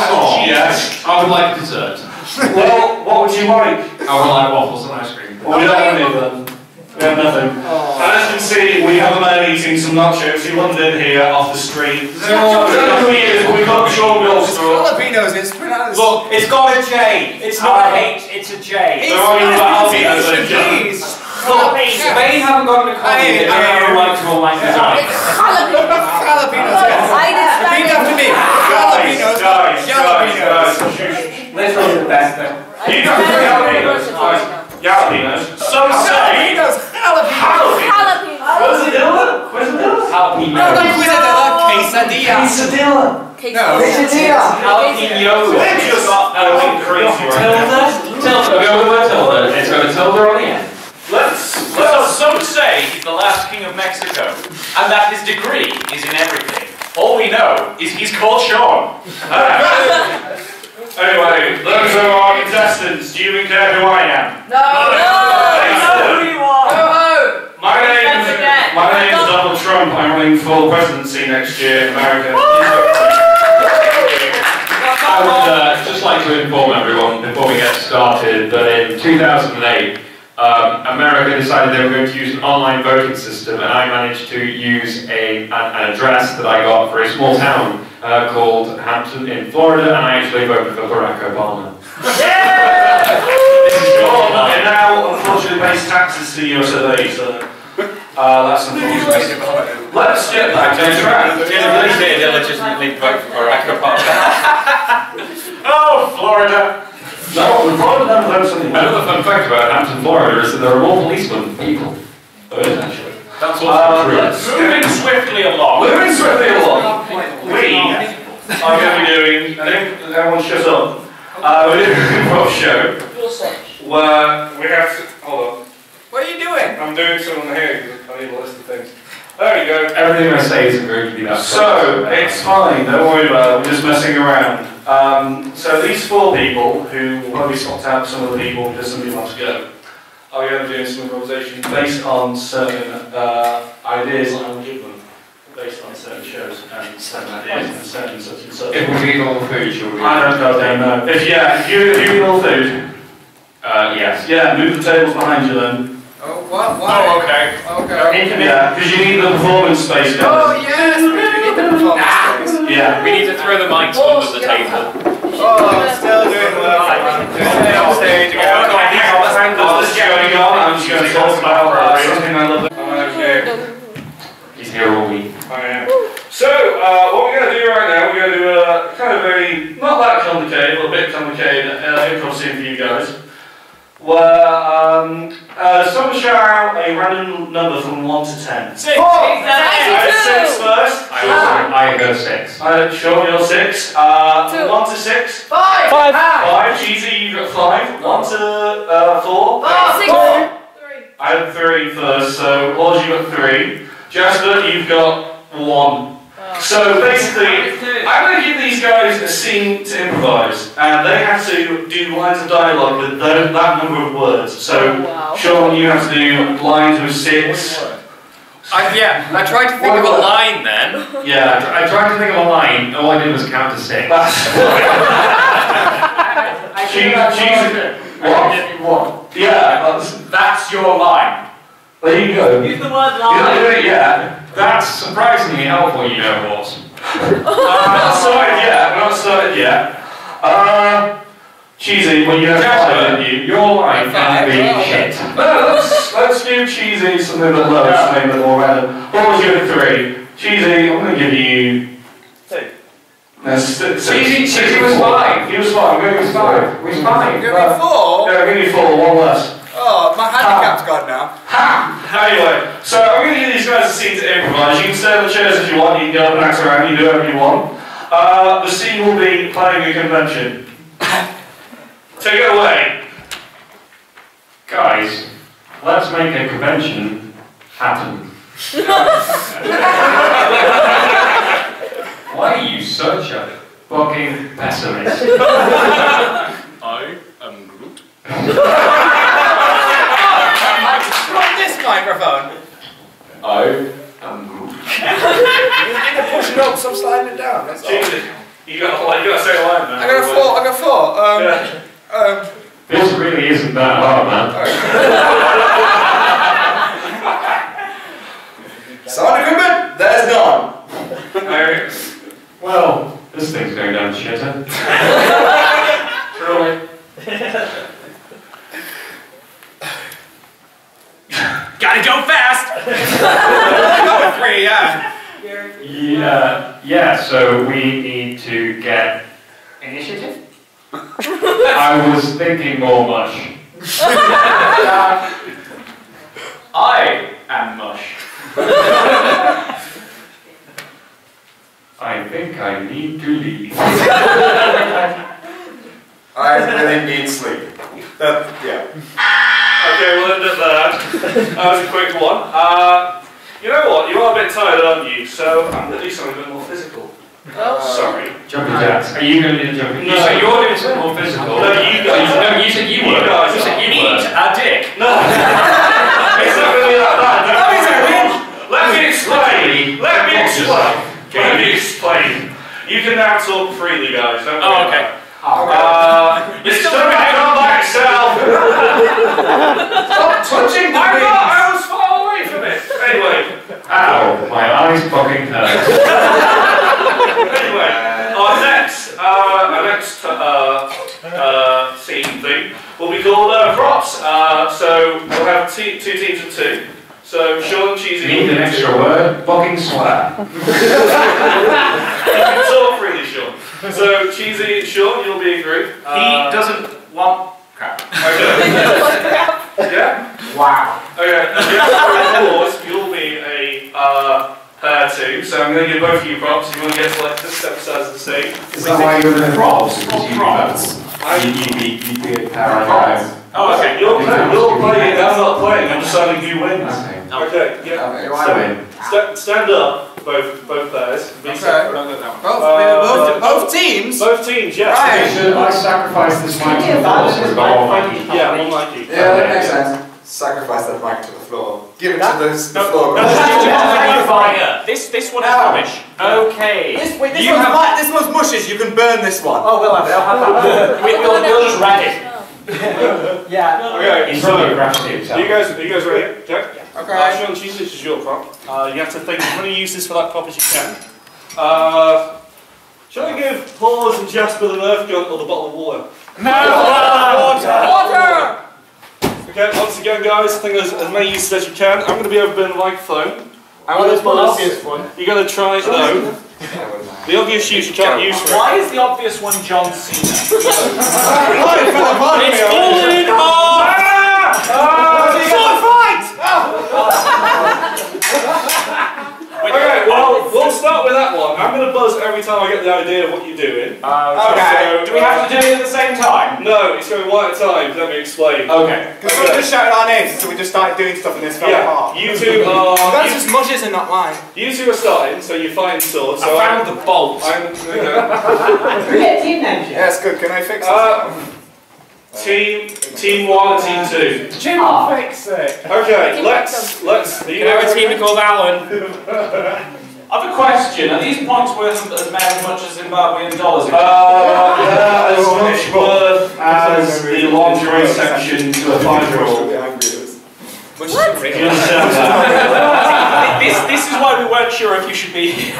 Speaker 8: Yes.
Speaker 18: I would like dessert.
Speaker 8: Well, what would you like?
Speaker 18: I would like waffles and ice cream.
Speaker 8: Well, we don't have any of them. We have nothing. And as you can see, we have a man eating some nachos. He wandered in here off the street. I don't know who he is, but we can't be sure we'll
Speaker 16: Jalapenos, it's pronounced.
Speaker 4: Look, it's got a J. It's not a H, it's a J.
Speaker 8: Don't worry about jalapenos,
Speaker 16: Please.
Speaker 4: Look, Spain haven't got an economy and they have a right to a life design.
Speaker 16: Jalapenos, yes. Repeat after me. Jalapenos.
Speaker 4: Literally the best thing.
Speaker 8: You don't do jalapenos. Jalapenos.
Speaker 4: So say.
Speaker 8: Jalapenos. Where's the dilla? Where's the dilla?
Speaker 4: Jalapenos.
Speaker 16: No, quesadilla.
Speaker 8: Quesadilla.
Speaker 16: No.
Speaker 4: Jalapenos.
Speaker 8: They're just going crazy right now.
Speaker 18: Tilda. Go with Tilda. It's got a Tilda on the end.
Speaker 4: Well, some say he's the last king of Mexico, and that his degree is in everything. All we know is he's called Sean.
Speaker 8: Anyway, those are our contestants. Do you even care who I am?
Speaker 3: No!
Speaker 4: Who you are?
Speaker 8: My name is Donald Trump. I'm running for the presidency next year in America.
Speaker 18: I would just like to inform everyone before we get started that in 2008, America decided they were going to use an online voting system, and I managed to use an address that I got for a small town called Hampton in Florida, and I actually voted for Barack Obama.
Speaker 8: This is cool. It now unfortunately pays taxes to the US of A, so that's unfortunate. Let's get back to track.
Speaker 4: They legitimately vote for Barack Obama. Oh, Florida!
Speaker 8: No, Florida never votes on
Speaker 18: Another fun fact about Hampton, Florida is that there are more policemen than people.
Speaker 8: There is actually.
Speaker 18: That's what's true.
Speaker 4: Moving swiftly along.
Speaker 8: We are going to be doing, everyone shut up, we're doing an improv show where we have to, hold on.
Speaker 16: What are you doing?
Speaker 8: I'm doing something here because I need a list of things. There we go.
Speaker 18: Everything I say isn't going to be that.
Speaker 8: So, it's fine, don't worry about it, we're just messing around. So these four people, who will probably swapped out some of the people because somebody wants to go, are going to be doing some improvisation based on certain ideas that I will give them. Based on certain shows and certain ideas and certain such and such.
Speaker 18: If we eat all the food, should we?
Speaker 8: I don't goddamn know. If you eat all food.
Speaker 18: Yes.
Speaker 8: Yeah, move the tables behind you then.
Speaker 16: Oh, what? Why?
Speaker 8: Oh, okay.
Speaker 16: Okay.
Speaker 8: Yeah, because you need the performance space, guys.
Speaker 16: Oh, yes, we need the performance space.
Speaker 8: Yeah.
Speaker 4: We need to throw the mics under the table.
Speaker 16: Oh, still doing well. Stay on stage again.
Speaker 8: While this is going on, I'm just going to talk about something I love.
Speaker 18: He's here all week.
Speaker 8: I am. So, what we're going to do right now, we're going to do a kind of very, not that complicated, but a bit complicated improv scene for you guys. Where someone shout out a random number from 1 to 10.
Speaker 4: 6!
Speaker 8: Alright, 6 first.
Speaker 18: I go 6.
Speaker 8: Sure, you're 6. 1 to 6.
Speaker 3: 5!
Speaker 8: 5, cheesy, you got 5. 1 to 4.
Speaker 3: 6!
Speaker 8: I had 3 first, so Lodge, you got 3. Jasper, you've got 1. So basically, I'm going to give these guys a scene to improvise, and they have to do lines of dialogue with that number of words. So, Sean, you have to do lines with 6.
Speaker 4: Yeah, I tried to think of a line then.
Speaker 8: Yeah,
Speaker 1: I tried to think of a line, all I did was count to 6.
Speaker 8: What? Yeah,
Speaker 4: that's your line.
Speaker 8: There you go.
Speaker 13: Use the word line.
Speaker 8: You're not doing it yet.
Speaker 1: That's surprisingly helpful, you know, Horse.
Speaker 8: We're not started yet. Cheesy, when you have 5, your line can be shit. No, let's do Cheesy something a bit low, something a bit more random. What was your 3? Cheesy, I'm going to give you... 2. Cheesy was 5. He was 5. I'm going to give you 5. He's 5.
Speaker 19: Give me 4?
Speaker 8: Yeah, I'm going to give you 4. 1 less.
Speaker 19: Oh, my handicap's gone now.
Speaker 8: Anyway, so I'm going to give these guys a scene to improvise. You can stay on the chairs if you want, you can go up and act around, you can do whatever you want. The scene will be playing a convention. Take it away.
Speaker 1: Guys, let's make a convention happen. Why are you such a fucking pessimist?
Speaker 20: I am Groot.
Speaker 19: From this microphone.
Speaker 1: I am Groot.
Speaker 19: You need to push it up, so I'm sliding it down. That's all.
Speaker 8: You got to say a line, man.
Speaker 19: I got a 4.
Speaker 1: This really isn't that hard, man.
Speaker 19: Sound equipment? There's none.
Speaker 1: Well, this thing's going down the shitter.
Speaker 8: Truly.
Speaker 4: Gotta go fast!
Speaker 19: Go with 3, yeah.
Speaker 1: Yeah, so we need to get
Speaker 10: Initiative?
Speaker 1: I was thinking more mush.
Speaker 4: I am mush.
Speaker 1: I think I need to leave.
Speaker 19: I really need sleep. Yeah.
Speaker 8: Okay, we'll end at that. That was a quick one. You know what? You are a bit tired, aren't you? So I'm going to do something a bit more physical. Sorry.
Speaker 1: Jumping jacks. Are you going to do the jumping?
Speaker 8: No,
Speaker 1: you're doing something more physical.
Speaker 8: No, you guys.
Speaker 1: No, you said you were.
Speaker 8: You
Speaker 1: said you
Speaker 4: Eat a dick.
Speaker 8: No. It's not going to be like that. Let me explain. Let me explain. You can now talk freely, guys. Don't worry.
Speaker 4: Oh, okay.
Speaker 8: It's still going to come back, Sal. Stop touching the things. I was far away from it. Anyway.
Speaker 1: Ow, my eyes fucking hurt.
Speaker 8: Anyway, our next scene thing will be called props. So we'll have 2 teams of 2. So Sean and Cheesy.
Speaker 1: Need an extra word? Fucking swear.
Speaker 8: You can talk freely, Sean. So Cheesy and Sean, you'll be a group.
Speaker 4: He doesn't want crap.
Speaker 8: Okay. Yeah?
Speaker 4: Wow.
Speaker 8: Okay. Of course, you'll be a pair too. So I'm going to give both of you props. You want to get selected, step aside of the stage.
Speaker 6: Is that why you're doing props? Because you you'd be a pair on your own.
Speaker 8: Oh, okay. You're playing. I'm not playing. I'm deciding who wins. Okay. Yeah. Stand up, both pairs.
Speaker 19: Okay. Both teams.
Speaker 8: Both teams. Yes.
Speaker 19: Right.
Speaker 6: Should I sacrifice this mic to the floor? So we've got one mic each?
Speaker 8: Yeah, one mic each.
Speaker 19: Yeah, that makes sense. Sacrifice that mic to the floor. Give it to the floor.
Speaker 4: This one is rubbish. Okay.
Speaker 19: This one's mushes. You can burn this one.
Speaker 10: Oh, we'll have it. I'll have that.
Speaker 4: We'll just rag it.
Speaker 10: Yeah.
Speaker 8: Okay.
Speaker 1: He's probably crashed it himself.
Speaker 8: You guys ready? Okay.
Speaker 19: Okay.
Speaker 8: Sean, Cheesy, this is your prop. You have to think as many uses for that prop as you can. Shall I give Paws and Jasper the Nerf gun or the bottle of water?
Speaker 10: No!
Speaker 19: Water!
Speaker 8: Okay, once again, guys, think as many uses as you can. I'm going to be over the microphone.
Speaker 10: There's one obvious one.
Speaker 8: You're going to try it though. The obvious use you can't use for it.
Speaker 4: Why is the obvious one John Cena?
Speaker 8: It's falling hard! Sword fight! Okay, well, we'll start with that one. I'm going to buzz every time I get the idea of what you're doing.
Speaker 4: Okay. Do we have to do it at the same time?
Speaker 8: No, it's going one at a time. Let me explain.
Speaker 19: Okay.
Speaker 7: Because we just shouted our names until we just started doing stuff and this fell apart.
Speaker 8: You two are.
Speaker 7: That's just Mudge's and not mine.
Speaker 8: You two are starting, so you find swords. So
Speaker 19: I found the bolt.
Speaker 7: Can we get team names? Yeah, that's good. Can I fix it?
Speaker 8: Team 1 and Team 2.
Speaker 7: Jim will fix it.
Speaker 8: Okay, let's.
Speaker 19: Can I have a team called Alan? I have a question. Are these points worth as much as Zimbabwean dollars?
Speaker 8: They're as much worth as the lingerie section to a 5-year-old.
Speaker 19: Do you understand that? This is why we weren't sure if you should be.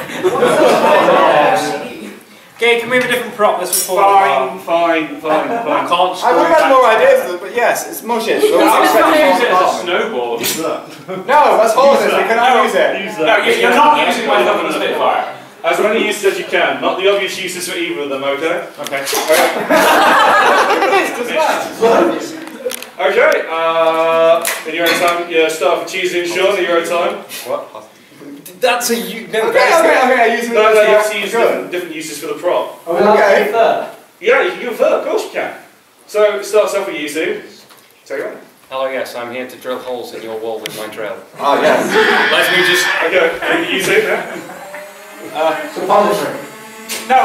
Speaker 19: Okay, can we have a different prop? This was
Speaker 8: Fine.
Speaker 19: I can't.
Speaker 7: I would have had more ideas, but yes, it's Mudge's.
Speaker 19: I was going to use it as a snowboard.
Speaker 7: No, that's horses. We cannot use it.
Speaker 19: No, you're not using my fucking Spitfire.
Speaker 8: As many uses as you can, not the obvious uses for either of them, okay?
Speaker 19: Okay.
Speaker 8: Okay, in your own time, start for Tuesday and Sean, in your own time.
Speaker 7: What?
Speaker 19: That's a you. No,
Speaker 7: Okay, I use it.
Speaker 8: No, you have to use different uses for the prop.
Speaker 7: Okay.
Speaker 8: Yeah, you can go further, of course you can. So, it starts off with you, Steve. Take it away.
Speaker 22: Hello, yes, I'm here to drill holes in your wall with my drill.
Speaker 7: Oh, yes.
Speaker 22: Let me just...
Speaker 8: Okay, you see now.
Speaker 7: Suppository.
Speaker 2: No!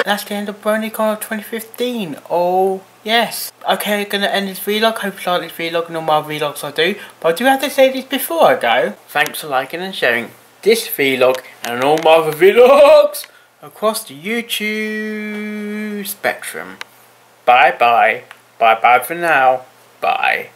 Speaker 2: That's the end of Bronycon of 2015. Oh, yes. Okay, gonna end this vlog. Hope you like this vlog and all my vlogs I do. But I do have to say this before I go. Thanks for liking and sharing this vlog and all my other vlogs across the YouTube spectrum. Bye bye. Bye bye for now. Bye.